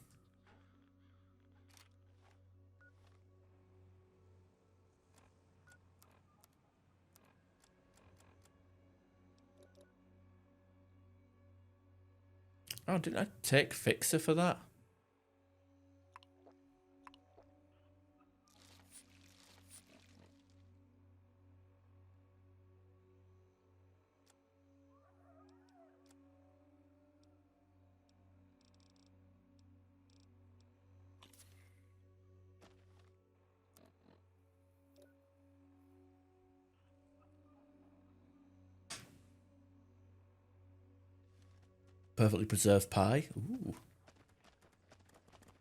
Oh, didn't I take Fixer for that? Perfectly preserved pie. Ooh.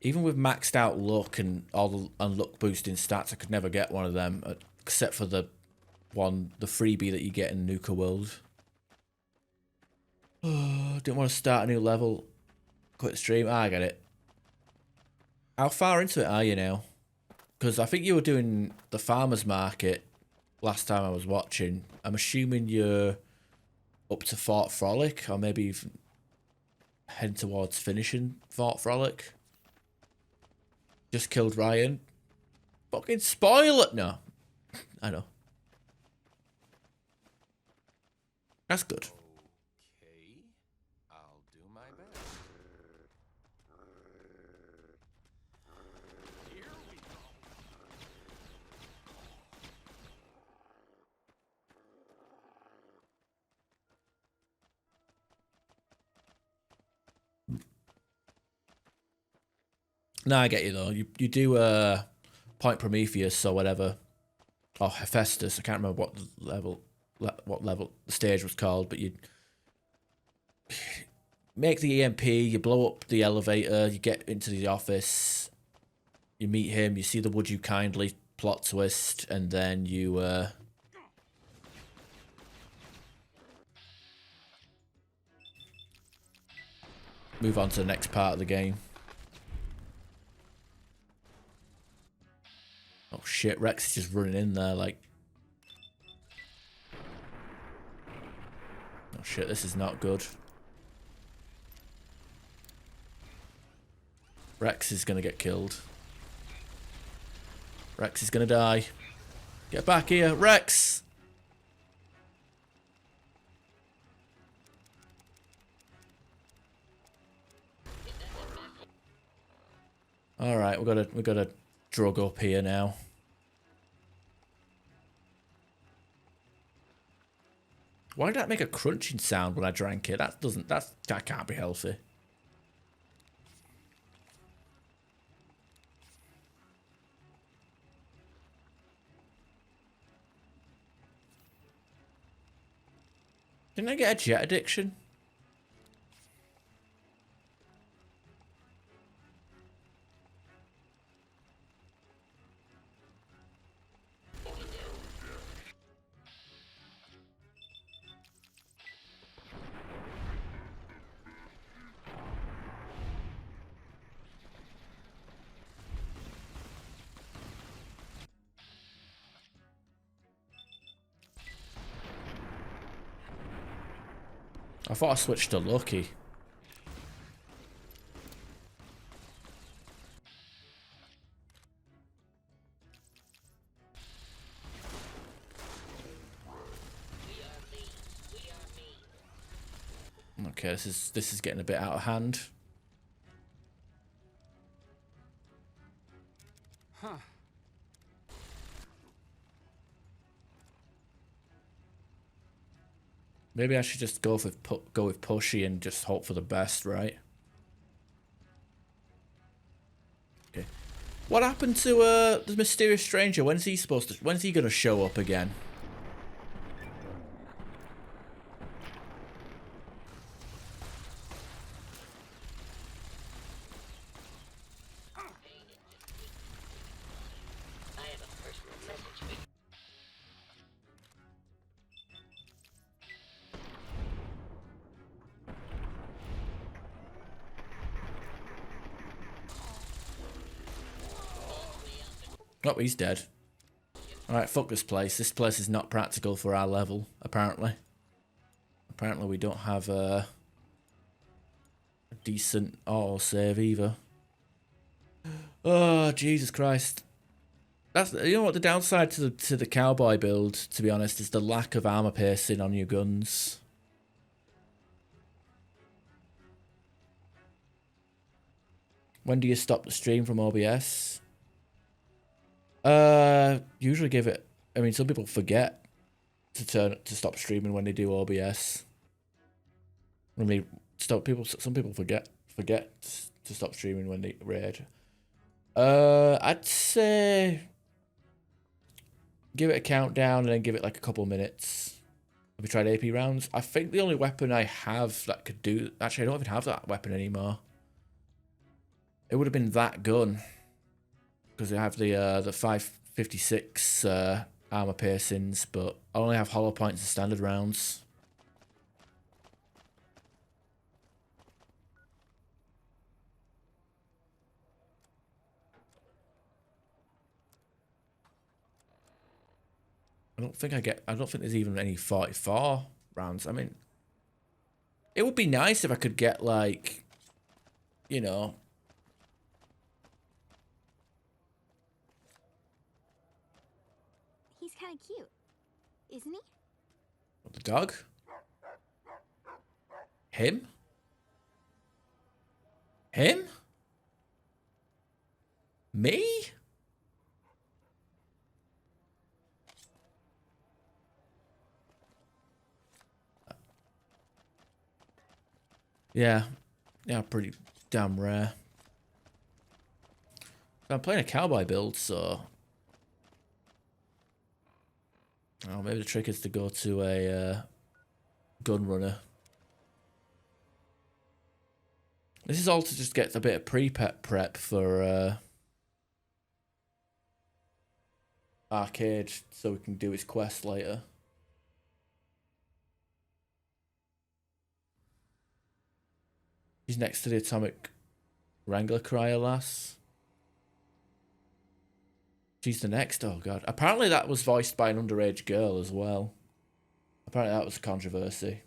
Even with maxed out luck and all the luck boosting stats, I could never get one of them, except for the freebie that you get in Nuka World. Oh, didn't want to start a new level. Quit the stream. I get it. How far into it are you now? Because I think you were doing the farmer's market last time I was watching. I'm assuming you're up to Fort Frolic, or maybe even heading towards finishing Fort Frolic. Just killed Ryan. Fucking spoil it! No. I know. That's good. Okay, I'll do my best. Here we go. No, I get you though. You do Point Prometheus or whatever, or Hephaestus. I can't remember what level the stage was called, but you make the EMP, you blow up the elevator, you get into the office, you meet him, you see the would you kindly plot twist, and then you move on to the next part of the game. Oh shit, Rex is just running in there like... Oh shit, this is not good. Rex is gonna get killed. Rex is gonna die. Get back here, Rex! Alright, we gotta drug up here now. Why did that make a crunching sound when I drank it? That can't be healthy. Didn't I get a jet addiction? I thought I switched to Lucky. Okay, this is getting a bit out of hand. Huh. Maybe I should just go with Pushy and just hope for the best, right? Okay. What happened to the mysterious stranger? When's he gonna show up again? Oh, he's dead. Alright, fuck this place. This place is not practical for our level, apparently. Apparently we don't have a decent auto-save either. Oh, Jesus Christ. That's, you know what, the downside to the cowboy build, to be honest, is the lack of armor piercing on your guns. When do you stop the stream from OBS? Usually give it. I mean, some people forget to stop streaming when they do OBS. I mean, some people forget to stop streaming when they raid. I'd say give it a countdown and then give it like a couple minutes. Have you tried AP rounds? I think the only weapon I have that could do. Actually, I don't even have that weapon anymore. It would have been that gun, because I have the 556 armor piercings, but I only have hollow points and standard rounds. I don't think there's even any 44 rounds. I mean, it would be nice if I could get, like, you know, He's kind of cute, isn't he? the dog? Him? Him? Me? Yeah. Yeah, pretty damn rare. I'm playing a cowboy build, so... Oh, maybe the trick is to go to a gun runner. This is all to just get a bit of prep for arcade, so we can do his quest later. He's next to the atomic wrangler crier lass. She's the next. Oh god. Apparently that was voiced by an underage girl as well. Apparently that was a controversy.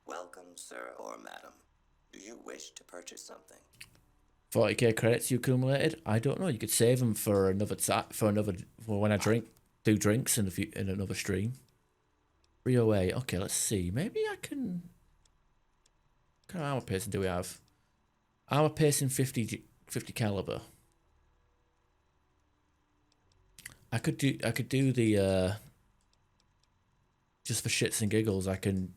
Welcome, sir or madam. Do you wish to purchase something? 40k credits you accumulated. I don't know. You could save them for another for when I do drinks in another stream. 308. Okay, let's see. Maybe I can. What kind of armor piercing do we have? Armor piercing 50 caliber. I could do the just for shits and giggles. I can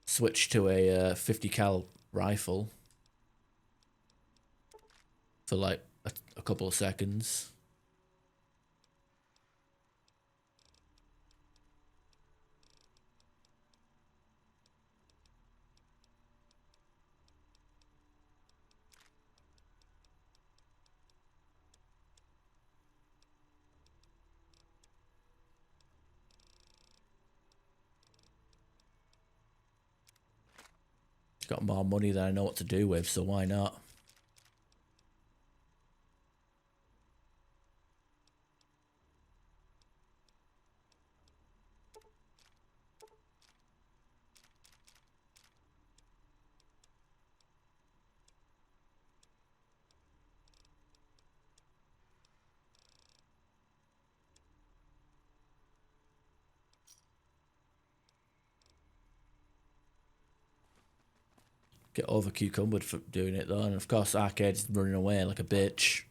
switch to a 50 cal rifle for like a couple of seconds. It's got more money than I know what to do with, so why not? Get over cucumbered for doing it though, and of course Arcade's running away like a bitch.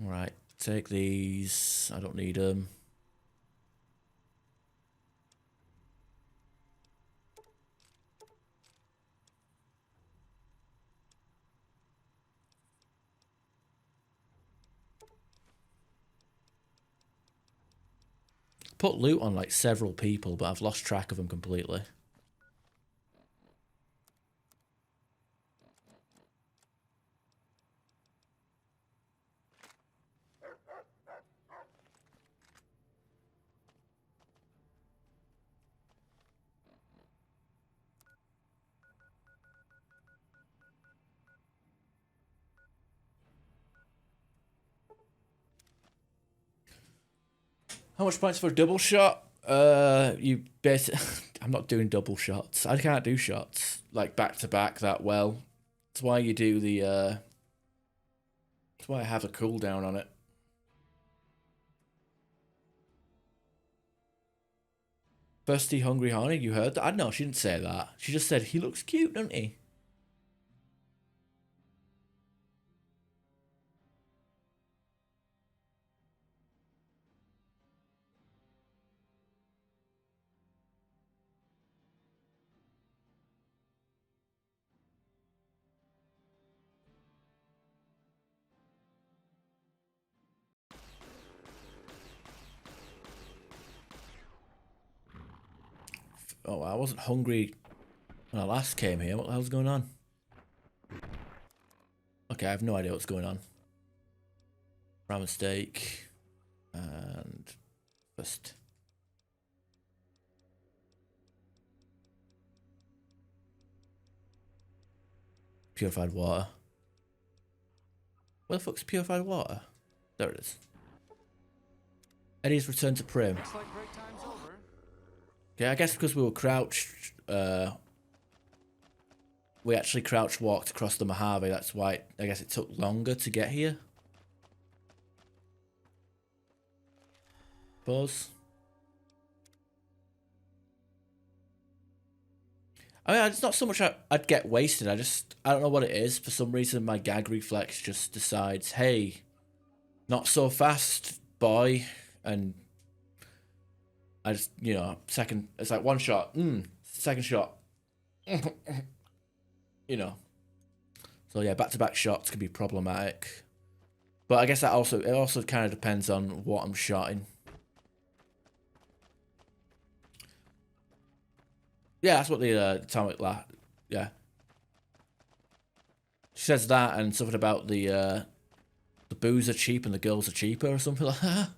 Right, take these. I don't need them. Put loot on like several people, but I've lost track of them completely. How much points for a double shot? You basically... I'm not doing double shots. I can't do shots like back to back that well. That's why you do the... That's why I have a cooldown on it. Thirsty Hungry Honey, you heard that? I know, she didn't say that. She just said, he looks cute, doesn't he? Oh, I wasn't hungry when I last came here. What the hell's going on? Okay, I have no idea what's going on. Ramen steak. And... First. Purified water. Where the fuck's purified water? There it is. Eddie's return to Prim. Looks like break time's over. Okay, I guess because we were crouched, we actually crouch walked across the Mojave. That's why I guess it took longer to get here. Suppose. I mean, it's not so much I'd get wasted. I don't know what it is. For some reason, my gag reflex just decides, hey, not so fast, boy. And I just, you know, it's like one shot, second shot. You know. So yeah, back-to-back shots can be problematic. But I guess it also kind of depends on what I'm shotting. Yeah, that's what the atomic yeah. She says that and something about the booze are cheap and the girls are cheaper or something like that.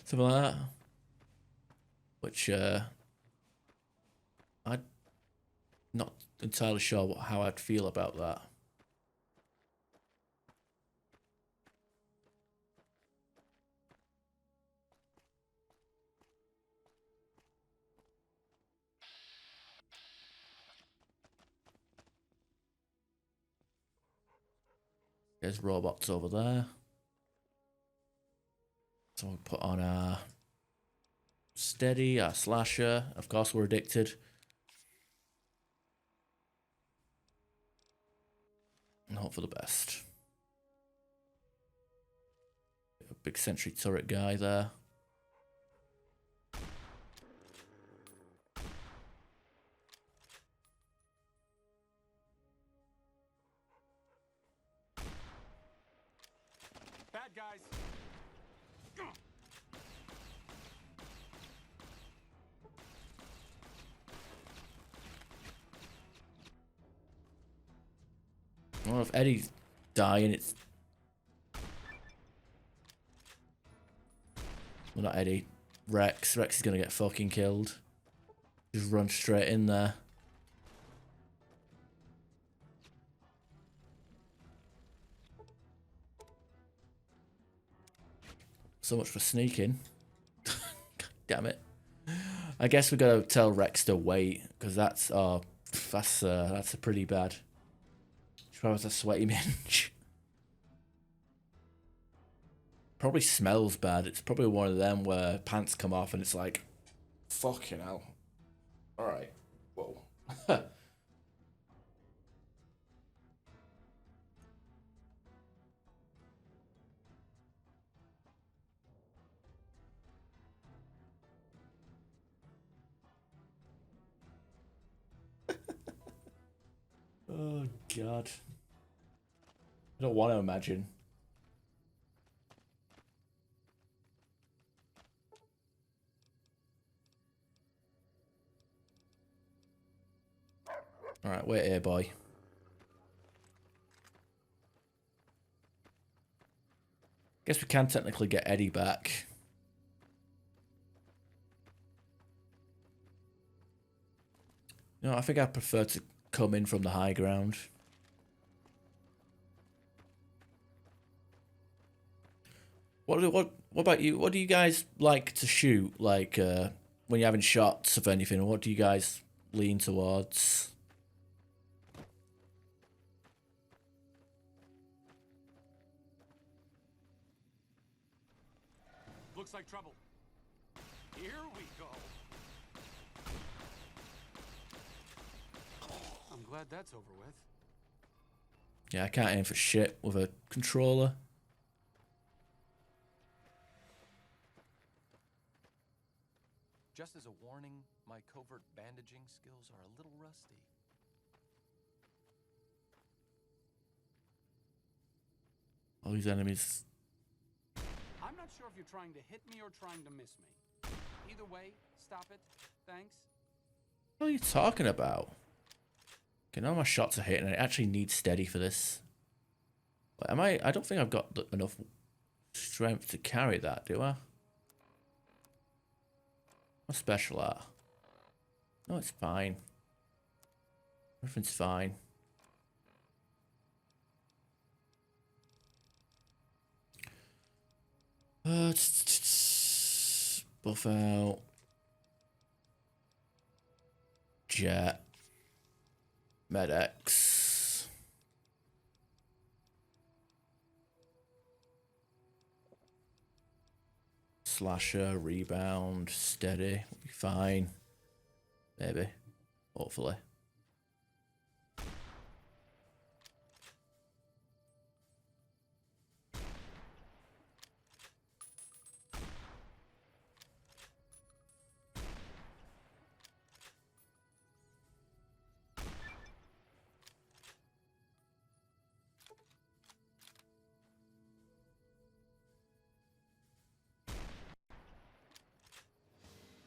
Something like that. Which I'm not entirely sure how I'd feel about that. There's robots over there. So we'll put on our steady, our slasher. Of course, we're addicted. And hope for the best. A big sentry turret guy there. Bad guys. Well, if Eddie's dying, it's... Well, not Eddie. Rex. Rex is going to get fucking killed. Just run straight in there. So much for sneaking. God damn it. I guess we got to tell Rex to wait, because that's a pretty bad. She probably has a sweaty minge. Probably smells bad. It's probably one of them where pants come off and it's like, fucking hell. Alright. Whoa. Oh, God. I don't want to imagine. Alright, wait here, boy. Guess we can technically get Eddie back. No, I think I prefer to come in from the high ground. What about you? What do you guys like to shoot? Like when you're having shots of anything, what do you guys lean towards? Looks like trouble. Here we go. I'm glad that's over with. Yeah, I can't aim for shit with a controller. Just as a warning, my covert bandaging skills are a little rusty. All these enemies. I'm not sure if you're trying to hit me or trying to miss me. Either way, stop it. Thanks. What are you talking about? Okay, none of my shots are hitting. I actually need steady for this. But am I don't think I've got enough strength to carry that, do I? What's special at? No, it's fine. Everything's fine. Buff out. Jet. Med-X. Slasher, rebound, steady. We'll be fine. Maybe. Hopefully.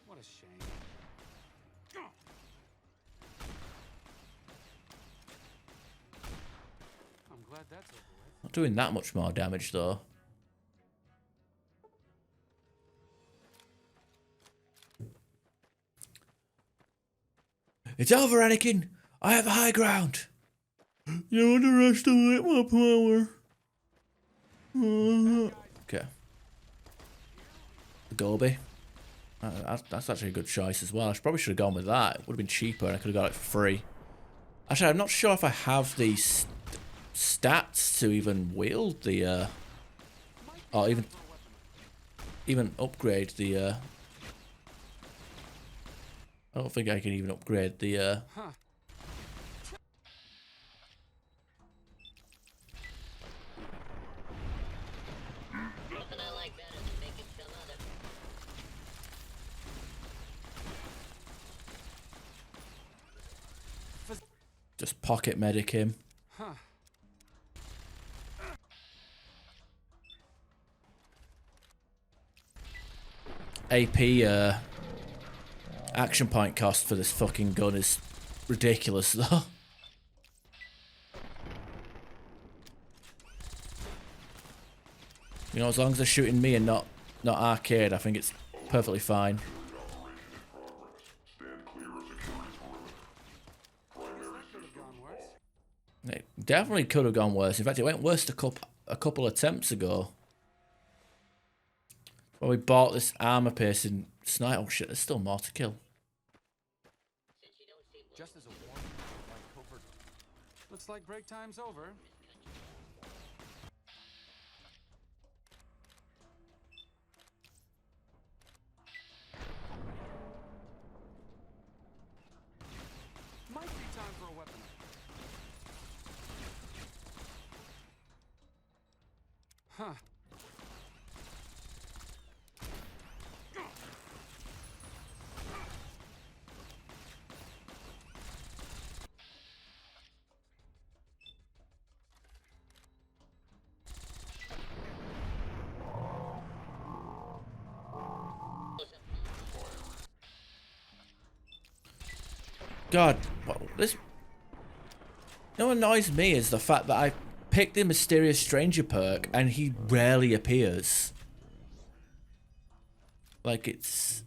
What a shame. I'm glad that's over with. Not doing that much more damage though. It's over, Anakin! I have the high ground! You underestimate my power. Okay. The Gobi. That's actually a good choice as well. I probably should have gone with that. It would have been cheaper and I could have got it for free. Actually, I'm not sure if I have the stats to even wield the... or even upgrade the... I don't think I can even upgrade the... Just pocket medic him. AP action point cost for this fucking gun is ridiculous though. You know, as long as they're shooting me and not arcade, I think it's perfectly fine. It definitely could have gone worse. In fact, it went worse a couple attempts ago. When we bought this armor piercing sniper. Oh shit, there's still more to kill. Just as a warning, my covert. Looks like break time's over. Might be time for a weapon. Huh. God, what, this You know what annoys me is the fact that I picked the Mysterious Stranger perk and he rarely appears. Like it's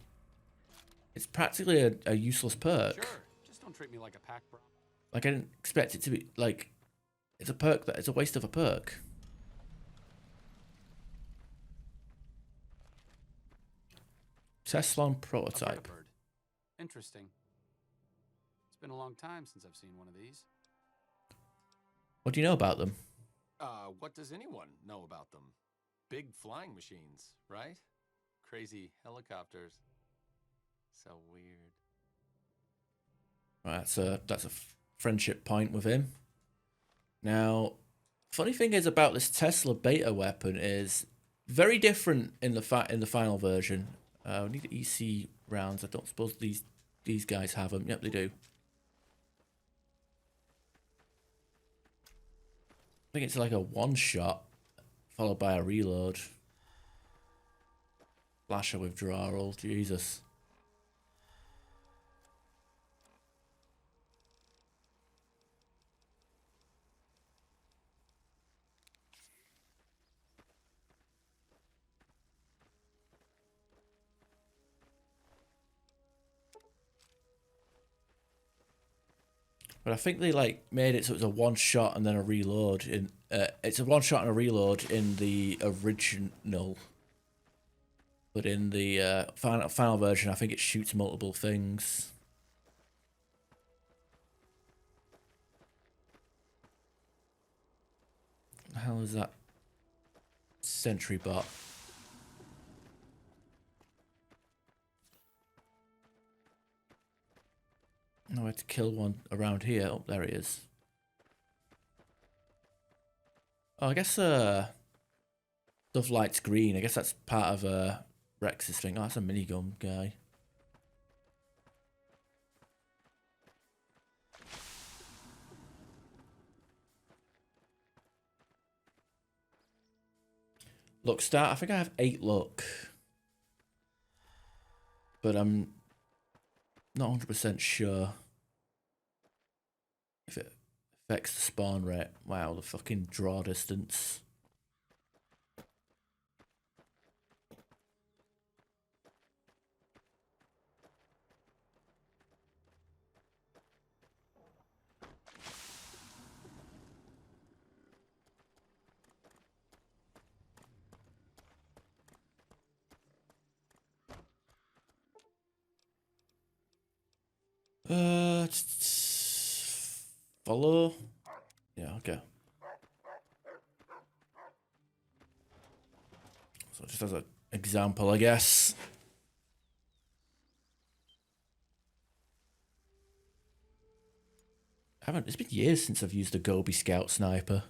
practically a useless perk. Sure, just don't treat me like a pack bro. Like I didn't expect it to be like it's a perk that it's a waste of a perk. Teslon prototype. Interesting. It's been a long time since I've seen one of these. What do you know about them? What does anyone know about them? Big flying machines, right? Crazy helicopters. So weird. Right, that's a friendship point with him. Now, funny thing is about this Tesla beta weapon is very different in the final version. We need EC rounds. I don't suppose these guys have them. Yep, they do. I think it's like a one shot followed by a reload. Flasher withdrawal. Jesus. But I think they like made it so it's a one shot and then a reload in it's a one shot and a reload in the original. But in the final version I think it shoots multiple things. What the hell is that? Sentry bot. No, I had to kill one around here. Oh, there he is. Oh, I guess stuff lights green. I guess that's part of Rex's thing. Oh, that's a minigun guy. Luck start. I think I have 8 luck. But I'm not 100% sure if it affects the spawn rate. Wow, the fucking draw distance. Follow. Yeah, okay. So just as an example, I guess. It's been years since I've used a Gobi Scout Sniper.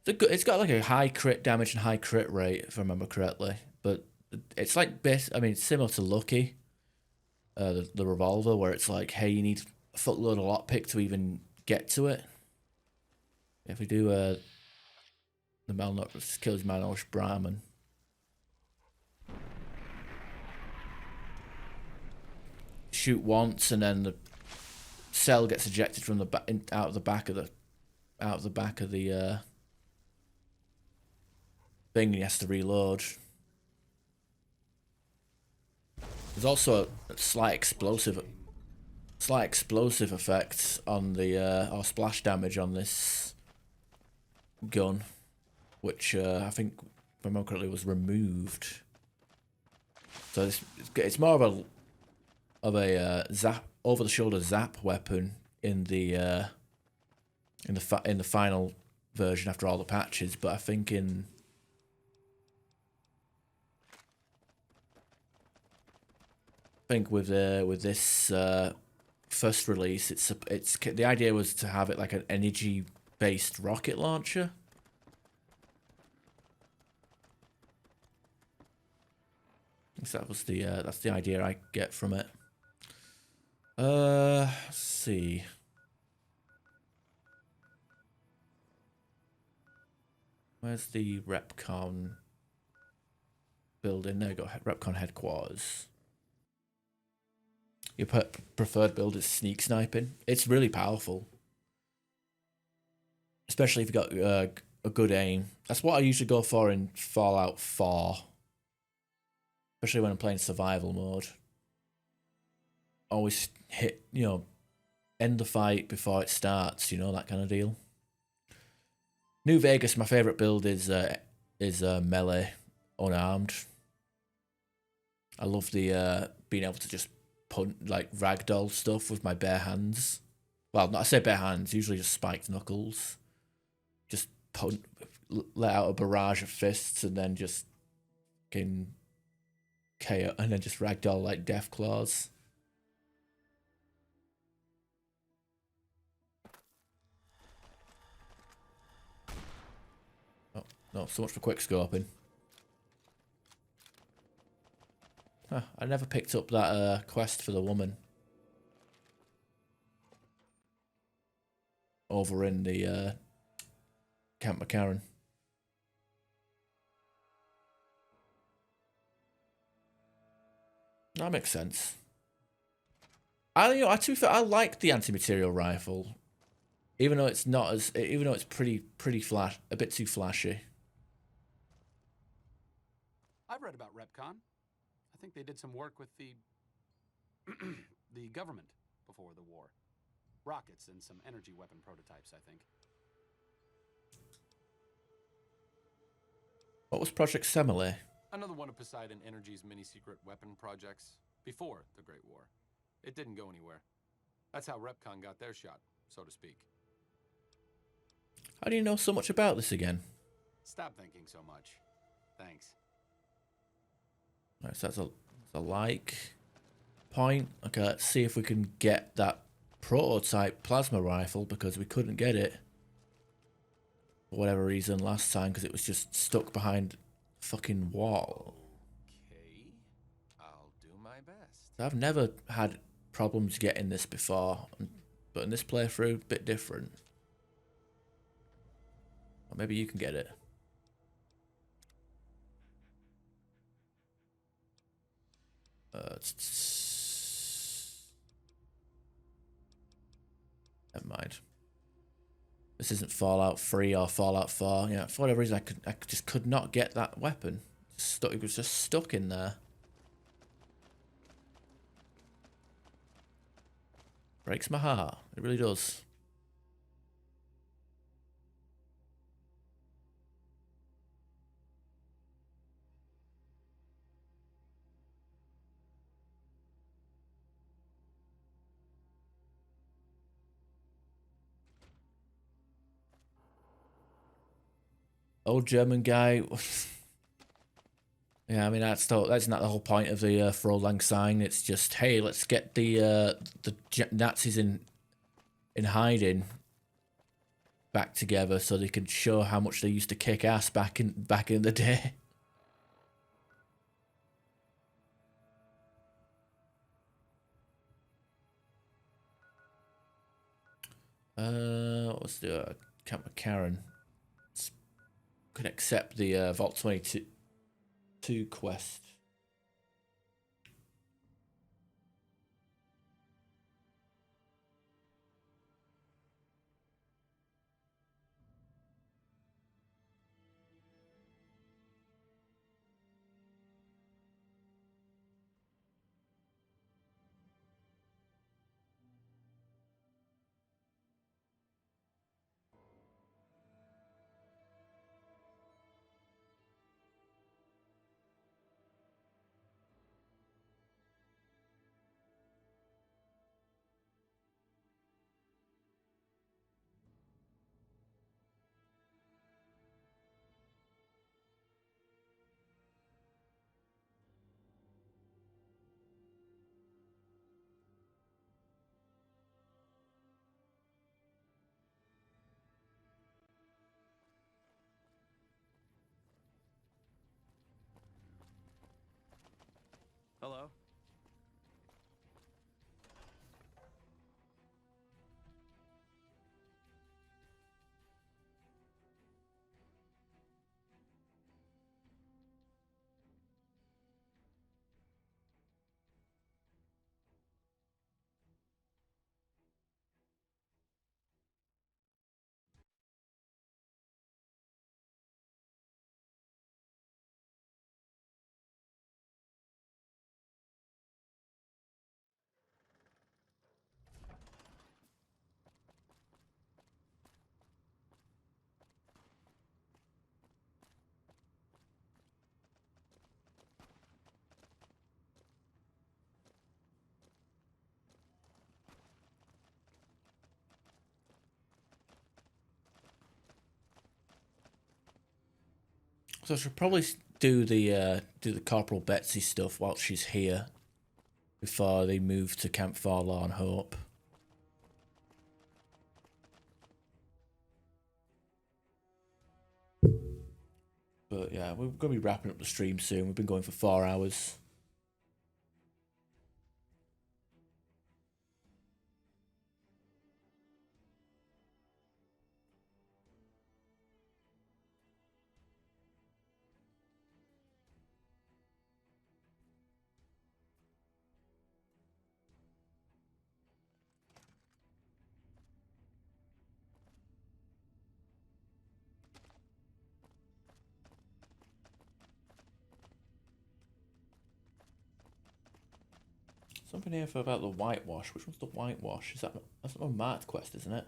It's got like a high crit damage and high crit rate, if I remember correctly. But it's like it's similar to Lucky, the revolver, where it's like, hey, you need a fuckload of lockpick to even get to it. If we do the kills Malnourished Brahmin. Shoot once and then the cell gets ejected from the out of the back of the thing, and he has to reload. There's also a slight explosive effect on the or splash damage on this gun, which I think, if I remember correctly, was removed. So it's more of a zap, over the shoulder zap weapon in the final version after all the patches, but I think with this first release, it's the idea was to have it like an energy based rocket launcher. So that was that's the idea I get from it. Let's see. Where's the Repcon building? There you go, Repcon headquarters. Your preferred build is sneak sniping. It's really powerful. especially if you got a good aim. That's what I usually go for in Fallout 4, especially when I'm playing survival mode. Always hit, end the fight before it starts, that kind of deal. New Vegas, my favorite build is melee, unarmed. I love the being able to just punt like ragdoll stuff with my bare hands. Well, not I say bare hands, usually just spiked knuckles. Just punt, let out a barrage of fists, and then just fucking KO, and then just ragdoll like death claws. Oh no! So much for quick scoping. Huh, I never picked up that quest for the woman over in the Camp McCarran. That makes sense. To be fair, I like the anti-material rifle, even though it's not as, even though it's pretty flash, a bit too flashy. I've read about Repcon. I think they did some work with the the government before the war. Rockets and some energy weapon prototypes, I think. What was Project Semele? Another one of Poseidon Energy's mini-secret weapon projects before the Great War. It didn't go anywhere. That's how Repcon got their shot, so to speak. How do you know so much about this again? Stop thinking so much. Thanks. Right, so that's a like point. Okay, let's see if we can get that prototype plasma rifle, because we couldn't get it for whatever reason last time, because it was just stuck behind a fucking wall. Okay, I'll do my best. I've never had problems getting this before, but in this playthrough, a bit different. Or maybe you can get it. Never mind. This isn't Fallout 3 or Fallout 4. Yeah, for whatever reason, I just could not get that weapon. It was just stuck in there. Breaks my heart. It really does. Old German guy. Yeah, I mean that's not the whole point of the Frolang sign. It's just, hey, let's get the Nazis in hiding back together so they can show how much they used to kick ass back in the day. What was the Camp McCarran? Could accept the Vault 22 quest. Hello? So I should probably do the Corporal Betsy stuff while she's here, before they move to Camp Forlorn Hope. But yeah, we're going to be wrapping up the stream soon. We've been going for 4 hours. Something here for about the whitewash. Which one's the whitewash? That's not a marked quest, isn't it?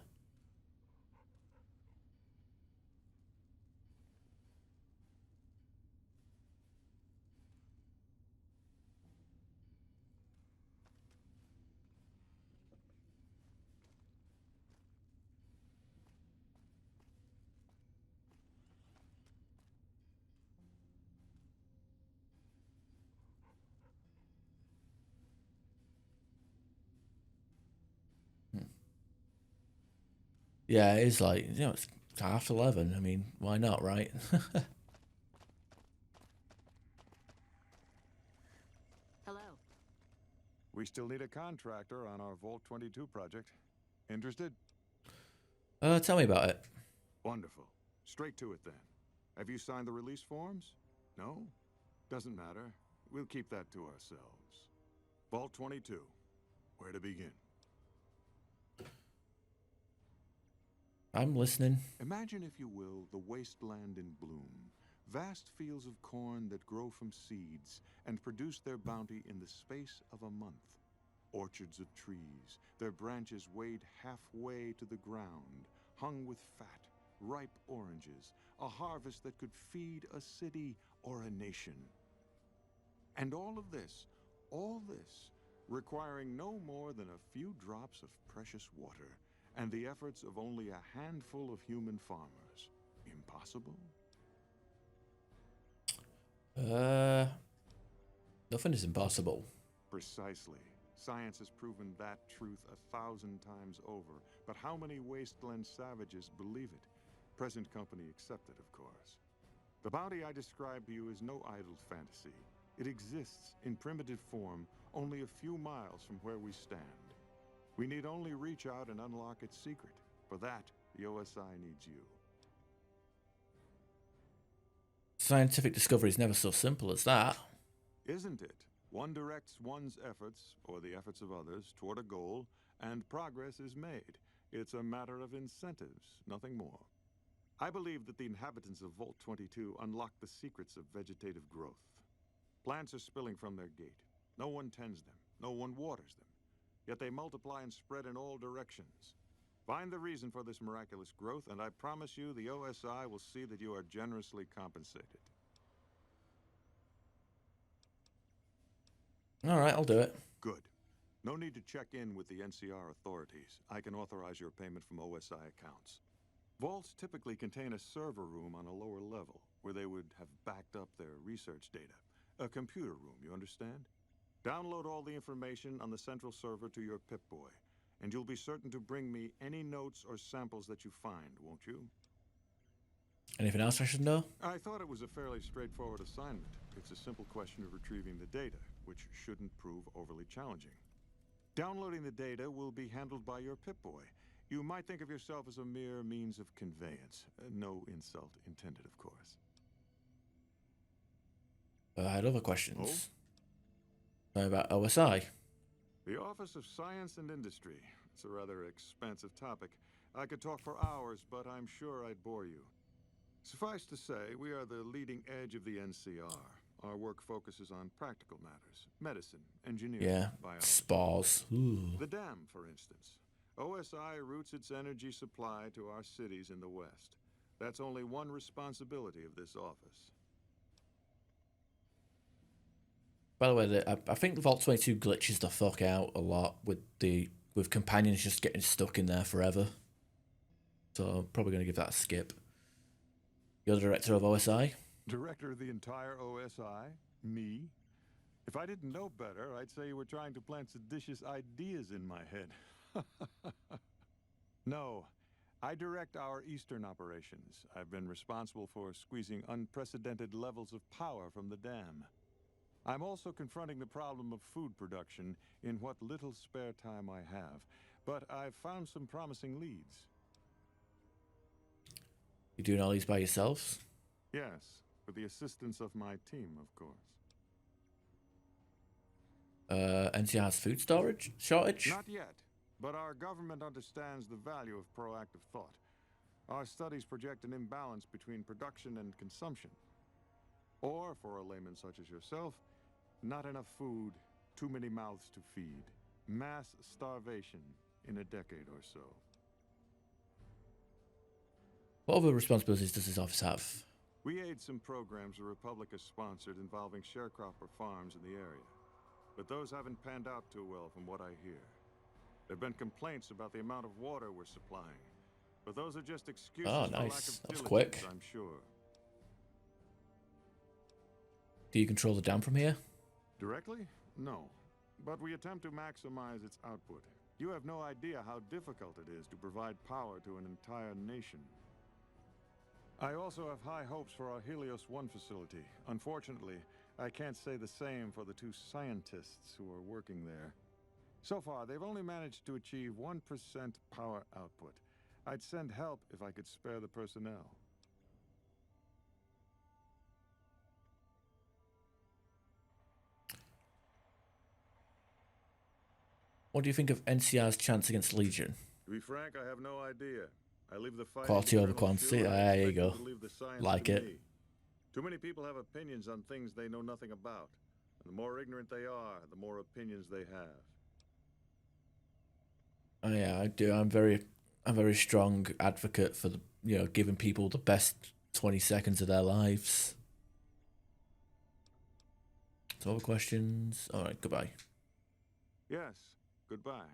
Yeah, it is like, it's 11:30. I mean, why not, right? Hello. We still need a contractor on our Vault 22 project. Interested? Tell me about it. Wonderful. Straight to it then. Have you signed the release forms? No? Doesn't matter. We'll keep that to ourselves. Vault 22. Where to begin? I'm listening. Imagine, if you will, the wasteland in bloom. Vast fields of corn that grow from seeds and produce their bounty in the space of a month. Orchards of trees, their branches weighed halfway to the ground, hung with fat, ripe oranges, a harvest that could feed a city or a nation. And all this, requiring no more than a few drops of precious water and the efforts of only a handful of human farmers. Impossible? Nothing is impossible. Precisely. Science has proven that truth 1,000 times over. But how many wasteland savages believe it? Present company accepted, of course. The bounty I described to you is no idle fantasy. It exists in primitive form only a few miles from where we stand. We need only reach out and unlock its secret. For that, the OSI needs you. Scientific discovery is never so simple as that. Isn't it? One directs one's efforts, or the efforts of others, toward a goal, and progress is made. It's a matter of incentives, nothing more. I believe that the inhabitants of Vault 22 unlock the secrets of vegetative growth. Plants are spilling from their gate. No one tends them. No one waters them. Yet they multiply and spread in all directions. Find the reason for this miraculous growth, and I promise you the OSI will see that you are generously compensated. All right, I'll do it. Good. No need to check in with the NCR authorities. I can authorize your payment from OSI accounts. Vaults typically contain a server room on a lower level, where they would have backed up their research data. A computer room, you understand? Download all the information on the central server to your Pip-Boy, and you'll be certain to bring me any notes or samples that you find, won't you? Anything else I should know? I thought it was a fairly straightforward assignment. It's a simple question of retrieving the data, which shouldn't prove overly challenging. Downloading the data will be handled by your Pip-Boy. You might think of yourself as a mere means of conveyance. No insult intended, of course. I had other questions. About OSI. The Office of Science and Industry. It's a rather expansive topic. I could talk for hours, but I'm sure I'd bore you. Suffice to say, we are the leading edge of the NCR. Our work focuses on practical matters. Medicine, engineering, biology. Spars. Ooh. The dam, for instance. OSI routes its energy supply to our cities in the West. That's only one responsibility of this office. By the way, I think the Vault 22 glitches the fuck out a lot with companions just getting stuck in there forever. So I'm probably going to give that a skip. You're the director of OSI? Director of the entire OSI? Me? If I didn't know better, I'd say you were trying to plant seditious ideas in my head. No, I direct our eastern operations. I've been responsible for squeezing unprecedented levels of power from the dam. I'm also confronting the problem of food production in what little spare time I have, but I've found some promising leads. You doing all these by yourselves? Yes, with the assistance of my team, of course. NCR has food storage shortage? Not yet, but our government understands the value of proactive thought. Our studies project an imbalance between production and consumption. Or, for a layman such as yourself, not enough food, too many mouths to feed. Mass starvation in a decade or so. What other responsibilities does this office have? We aid some programs the Republic has sponsored involving sharecropper farms in the area. But those haven't panned out too well from what I hear. There have been complaints about the amount of water we're supplying. But those are just excuses Oh, for lack nice. of That was diligence, quick. I'm sure. Do you control the dam from here? Directly? No. But we attempt to maximize its output. You have no idea how difficult it is to provide power to an entire nation. I also have high hopes for our Helios 1 facility. Unfortunately, I can't say the same for the 2 scientists who are working there. So far, they've only managed to achieve 1% power output. I'd send help if I could spare the personnel. What do you think of NCR's chance against Legion? To be frank, I have no idea. I leave the fighting Quality to over Colonel quantity. Shu, and I There you expect go. him to leave the science Like to it. me. Too many people have opinions on things they know nothing about. And the more ignorant they are, the more opinions they have. Oh yeah, I do. I'm very strong advocate for the giving people the best 20 seconds of their lives. So other questions? Alright, goodbye. Yes, goodbye.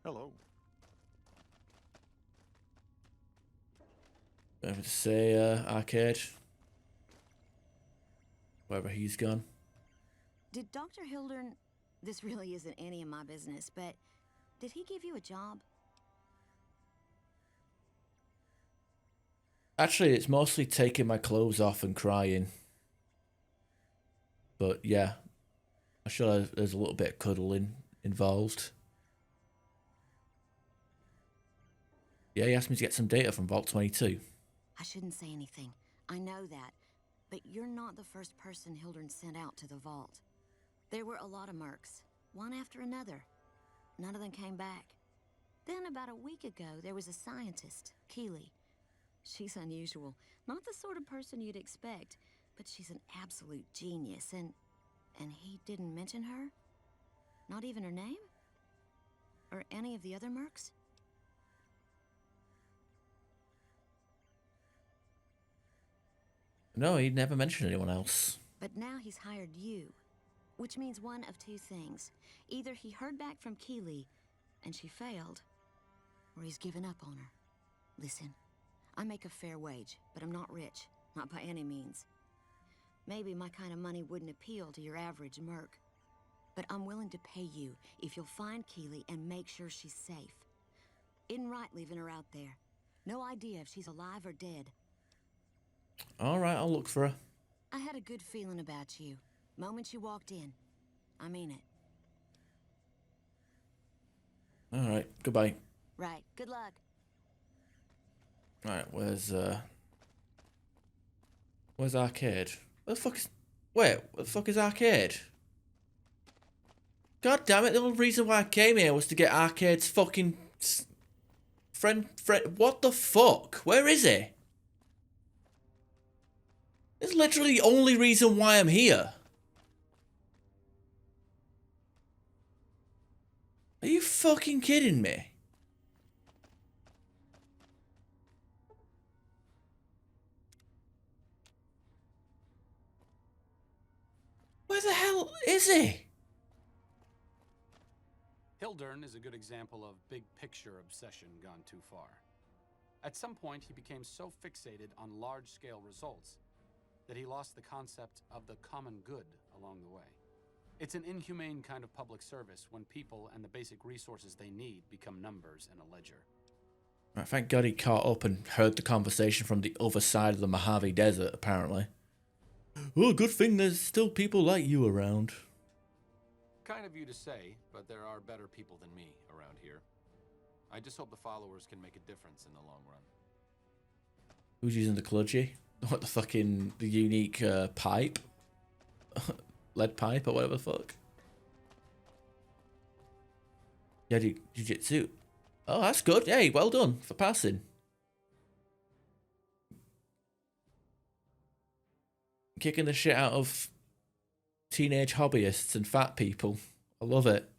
Hello. I would say arcade. Wherever he's gone. Did Dr. Hildern... This really isn't any of my business, but did he give you a job? Actually, it's mostly taking my clothes off and crying. But yeah, I'm sure there's a little bit of cuddling involved. Yeah, he asked me to get some data from Vault 22. I shouldn't say anything. I know that. But you're not the first person Hildern sent out to the vault. There were a lot of mercs, one after another. None of them came back. Then about a week ago, there was a scientist, Keeley. She's unusual. Not the sort of person you'd expect, but she's an absolute genius, and he didn't mention her? Not even her name? Or any of the other mercs? No, he never mentioned anyone else. But now he's hired you, which means one of two things. Either he heard back from Keeley, and she failed, or he's given up on her. Listen, I make a fair wage, but I'm not rich, not by any means. Maybe my kind of money wouldn't appeal to your average merc, but I'm willing to pay you if you'll find Keeley and make sure she's safe. Isn't right leaving her out there. No idea if she's alive or dead. Alright, I'll look for her. I had a good feeling about you. Moment you walked in. I mean it. Alright, goodbye. Right, good luck. Alright, where's Arcade? Where the fuck is... Wait, where the fuck is Arcade? God damn it, the only reason why I came here was to get Arcade's fucking... Friend... What the fuck? Where is he? It's literally the only reason why I'm here. Are you fucking kidding me? Where the hell is he? Hildern is a good example of big picture obsession gone too far. At some point, he became so fixated on large-scale results that he lost the concept of the common good along the way. It's an inhumane kind of public service when people and the basic resources they need become numbers in a ledger. Right, thank God he caught up and heard the conversation from the other side of the Mojave Desert, apparently. Well, good thing there's still people like you around. Kind of you to say, but there are better people than me around here. I just hope the followers can make a difference in the long run. Who's using the kludgy? What, the unique pipe? Lead pipe or whatever the fuck? Yeah, jiu-jitsu. Oh, that's good. Hey, well done for passing. Kicking the shit out of teenage hobbyists and fat people. I love it.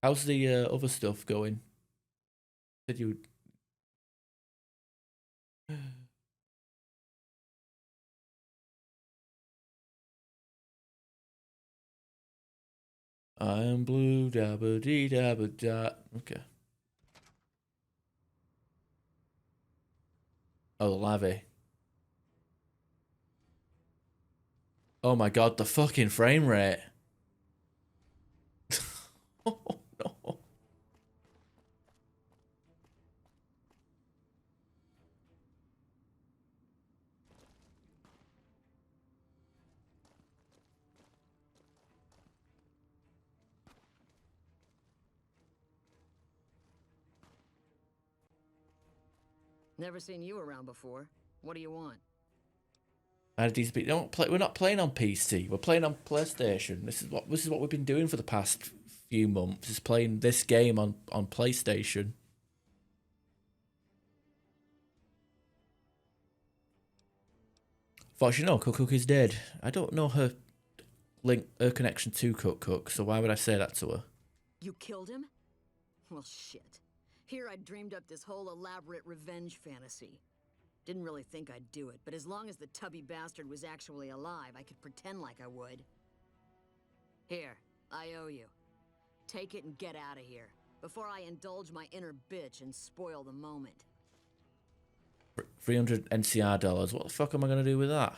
How's the other stuff going? Said you would... I am blue, dabba dee dabba da. Okay. Oh, the levy. Oh my god, the fucking frame rate. Oh no. Never seen you around before. What do you want? We're not playing on PC. We're playing on PlayStation. This is what we've been doing for the past few months. Is playing this game on PlayStation. Thought you know, Cook is dead. I don't know her connection to Cook, so why would I say that to her? You killed him? Well, shit. Here I dreamed up this whole elaborate revenge fantasy. Didn't really think I'd do it, but as long as the tubby bastard was actually alive, I could pretend like I would. Here, I owe you. Take it and get out of here, before I indulge my inner bitch and spoil the moment. 300 NCR dollars. What the fuck am I gonna do with that?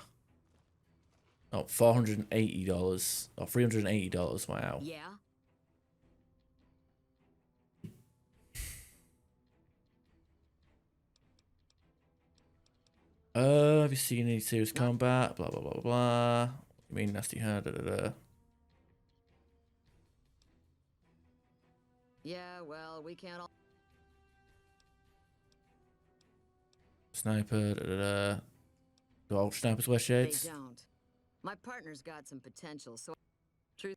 Oh, $480. Oh, $380. Wow. Yeah? Have you seen any serious combat? Blah blah blah blah blah. You mean nasty hand? Da, da, da. Yeah, well, we can't all... Sniper. Da, da, da. Do all snipers wear shades? They don't. My partner's got some potential, so... Truth...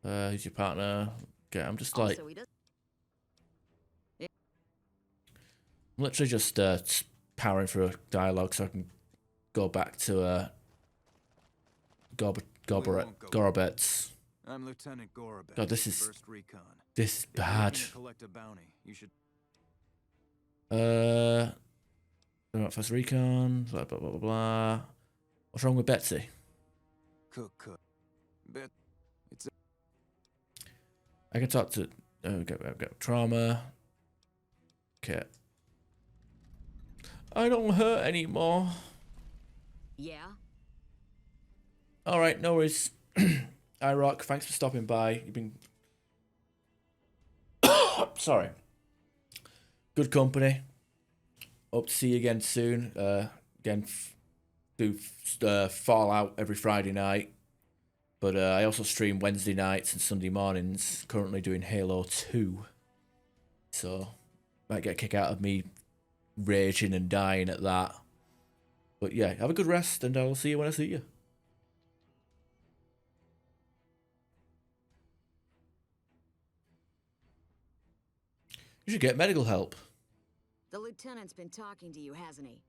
Who's your partner? Okay, I'm just Also, like... he does... I'm literally just powering through a dialogue so I can go back to Gorobet's. I'm Lieutenant Gorobet. God, this is First Recon. this is bad. Collect a bounty. You should. First Recon. Blah blah blah blah blah. What's wrong with Betsy? Cook. Bet. It's. I can talk to. Okay, trauma. Okay. I don't hurt anymore. Yeah? Alright, no worries. iRock, thanks for stopping by. You've been... Sorry. Good company. Hope to see you again soon. Again, do Fallout every Friday night. But I also stream Wednesday nights and Sunday mornings. Currently doing Halo 2. So, might get a kick out of me raging and dying at that. But yeah, have a good rest and I'll see you when I see you. You should get medical help. The lieutenant's been talking to you, hasn't he?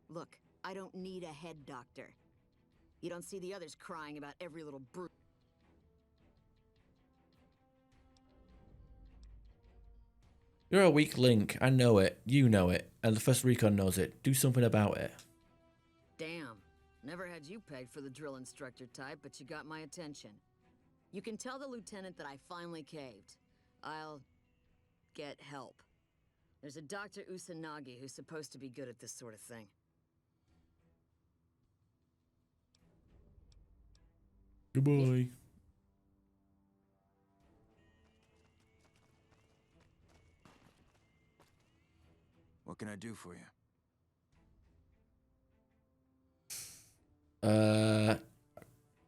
Look, I don't need a head doctor. You don't see the others crying about every little brute. You're a weak link. I know it. You know it. And the First Recon knows it. Do something about it. Damn. Never had you pegged for the drill instructor type, but you got my attention. You can tell the lieutenant that I finally caved. I'll get help. There's a Dr. Usanagi who's supposed to be good at this sort of thing. Goodbye. What can I do for you?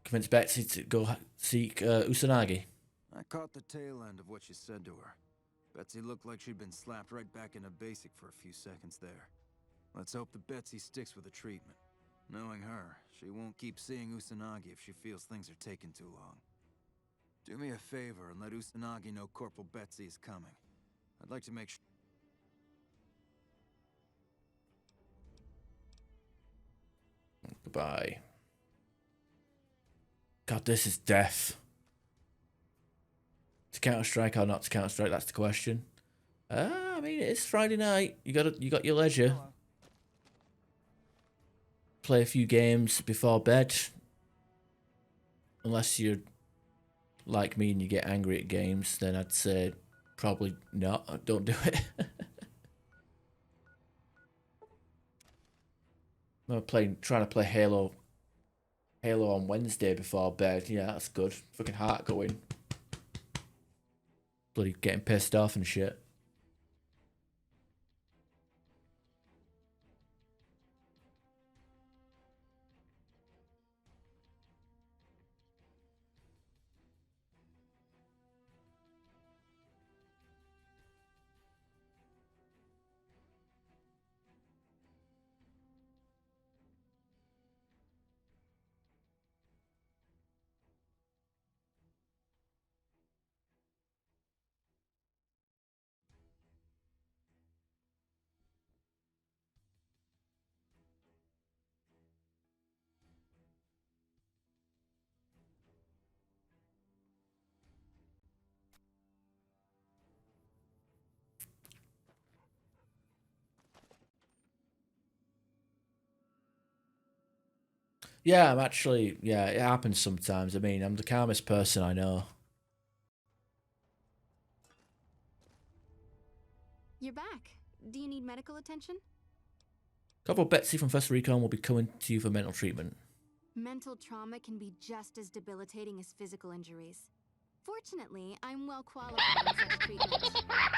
Convince Betsy to go seek Usanagi. I caught the tail end of what she said to her. Betsy looked like she'd been slapped right back into basic for a few seconds there. Let's hope that Betsy sticks with the treatment. Knowing her, she won't keep seeing Usanagi if she feels things are taking too long. Do me a favor and let Usanagi know Corporal Betsy is coming. I'd like to make sure... Goodbye. God, this is death. To Counter-Strike or not to Counter-Strike, that's the question. I mean, it's Friday night. You got your leisure. Hello. Play a few games before bed. Unless you're like me and you get angry at games, then I'd say probably not. Don't do it. I'm trying to play Halo on Wednesday before bed. Yeah, that's good. Fucking heart going. Bloody getting pissed off and shit. Yeah, I'm actually, yeah, it happens sometimes. I mean, I'm the calmest person I know. You're back. Do you need medical attention? Corporal Betsy from First Recon will be coming to you for mental treatment. Mental trauma can be just as debilitating as physical injuries. Fortunately, I'm well qualified in such treatment.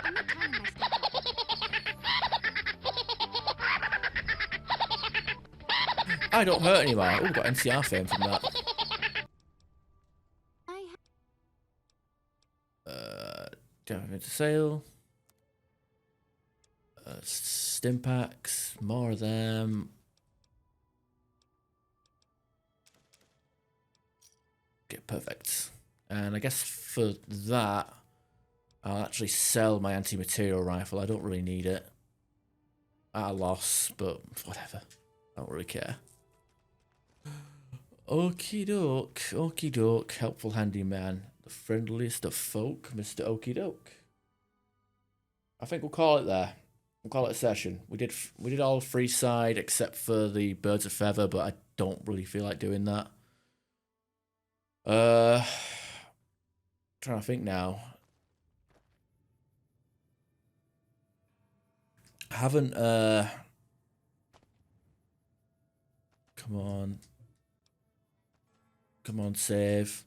I'll make time in my schedule. I don't hurt anymore. Oh, got NCR fame from that. Damage into sale. Stim packs. More of them. Okay, perfect. And I guess for that, I'll actually sell my anti-material rifle. I don't really need it. At a loss, but whatever. I don't really care. Okie doke, helpful handyman, the friendliest of folk, Mr. Okie doke. I think we'll call it there. We'll call it a session. We did all free side except for the birds of feather, but I don't really feel like doing that. Trying to think now. I haven't Come on, save.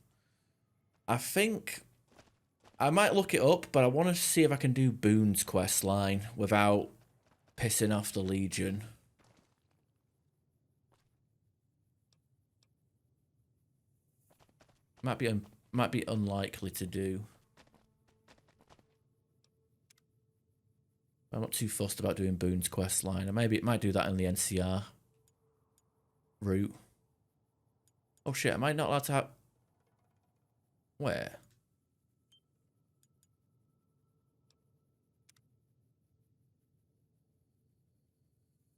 I think I might look it up, but I want to see if I can do Boone's quest line without pissing off the Legion. Might be unlikely to do. I'm not too fussed about doing Boone's quest line. I might do that in the NCR route. Oh shit, am I not allowed to have... Where?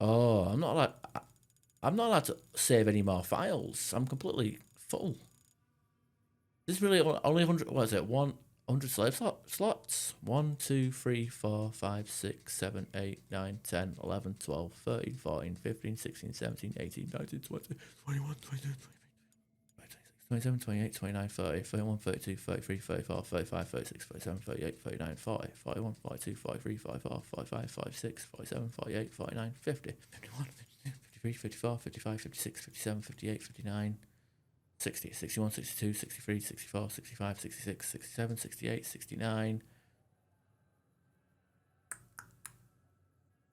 Oh, I'm not allowed to save any more files. I'm completely full. This is really only 100, what is it? 100 slave slots? 1, 2, 3, 4, 5, 6, 7, 8, 9, 10, 11, 12, 13, 14, 15, 16, 17, 18, 19, 20, 21, 22, 23, 24, 25, 26, 27, 28, 29, 30, 31, 32, 33, 34, 35, 36, 37, 38, 39, 40, 41, 42, 43, 44, 45, 46, 47, 48, 49, 50, 51, 52, 53, 54, 55, 56, 57, 58, 59, 60, 61, 62, 63, 64, 65, 66, 67, 68, 69,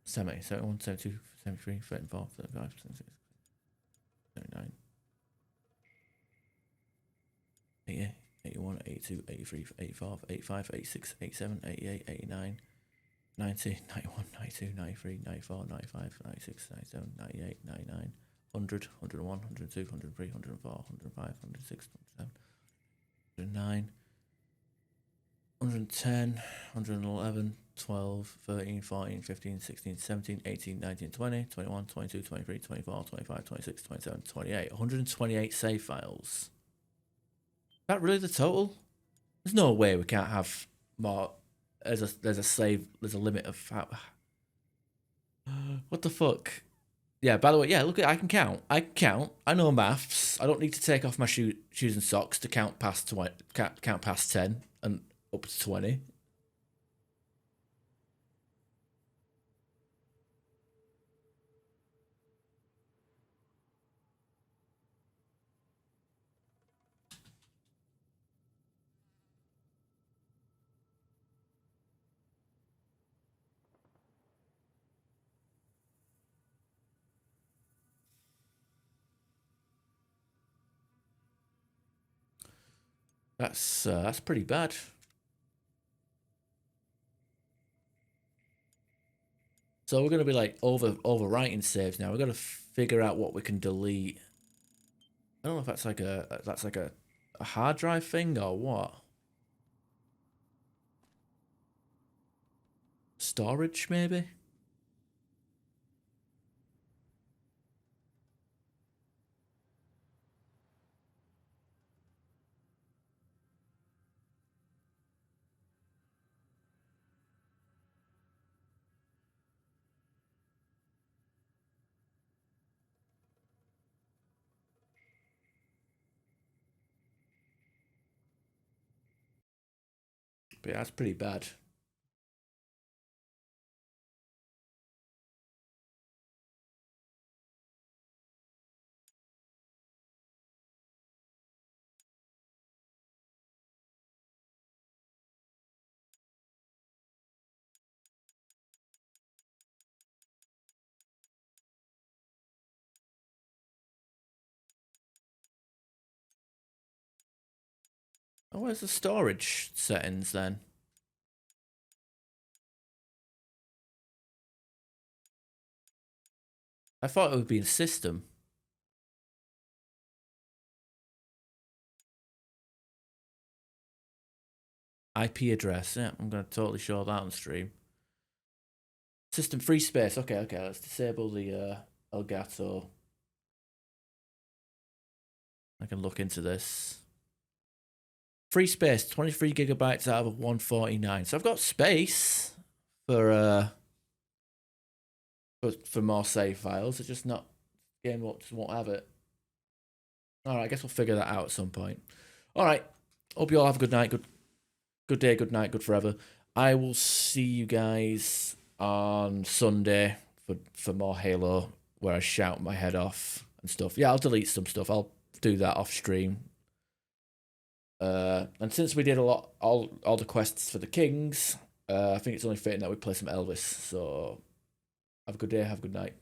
70, 71, 72, 73, 74, 75, 76, 79, 80, 81, 82, 83, 84, 85, 86, 87, 88, 89, 90, 91, 92, 93, 94, 95, 96, 97, 98, 99, 100, 101, 102, 103, 104, 105, 106, 107, 109, 110, 111, 12, 13, 14, 15, 16, 17, 18, 19, 20, 21, 22, 23, 24, 25, 26, 27, 28. 128 save files. Is that really the total? There's no way we can't have more. There's a limit of how. What the fuck? Yeah, by the way, yeah, look at I can count. I know maths. I don't need to take off my shoes and socks to count past 20, count past 10 and up to 20. That's pretty bad. So we're gonna be like overwriting saves now. We've got to figure out what we can delete. I don't know if that's like a hard drive thing or what. Storage maybe. But yeah, that's pretty bad. Oh, where's the storage settings then? I thought it would be in system. IP address, yeah, I'm gonna totally show that on stream. System free space, okay, let's disable the Elgato. I can look into this. Free space, 23 gigabytes out of 149. So I've got space for more save files. It's just not game won't have it. All right, I guess we'll figure that out at some point. All right, hope you all have a good night, good day, good night, good forever. I will see you guys on Sunday for more Halo, where I shout my head off and stuff. Yeah, I'll delete some stuff. I'll do that off stream. And since we did all the quests for the Kings, I think it's only fitting that we play some Elvis. So have a good day, have a good night.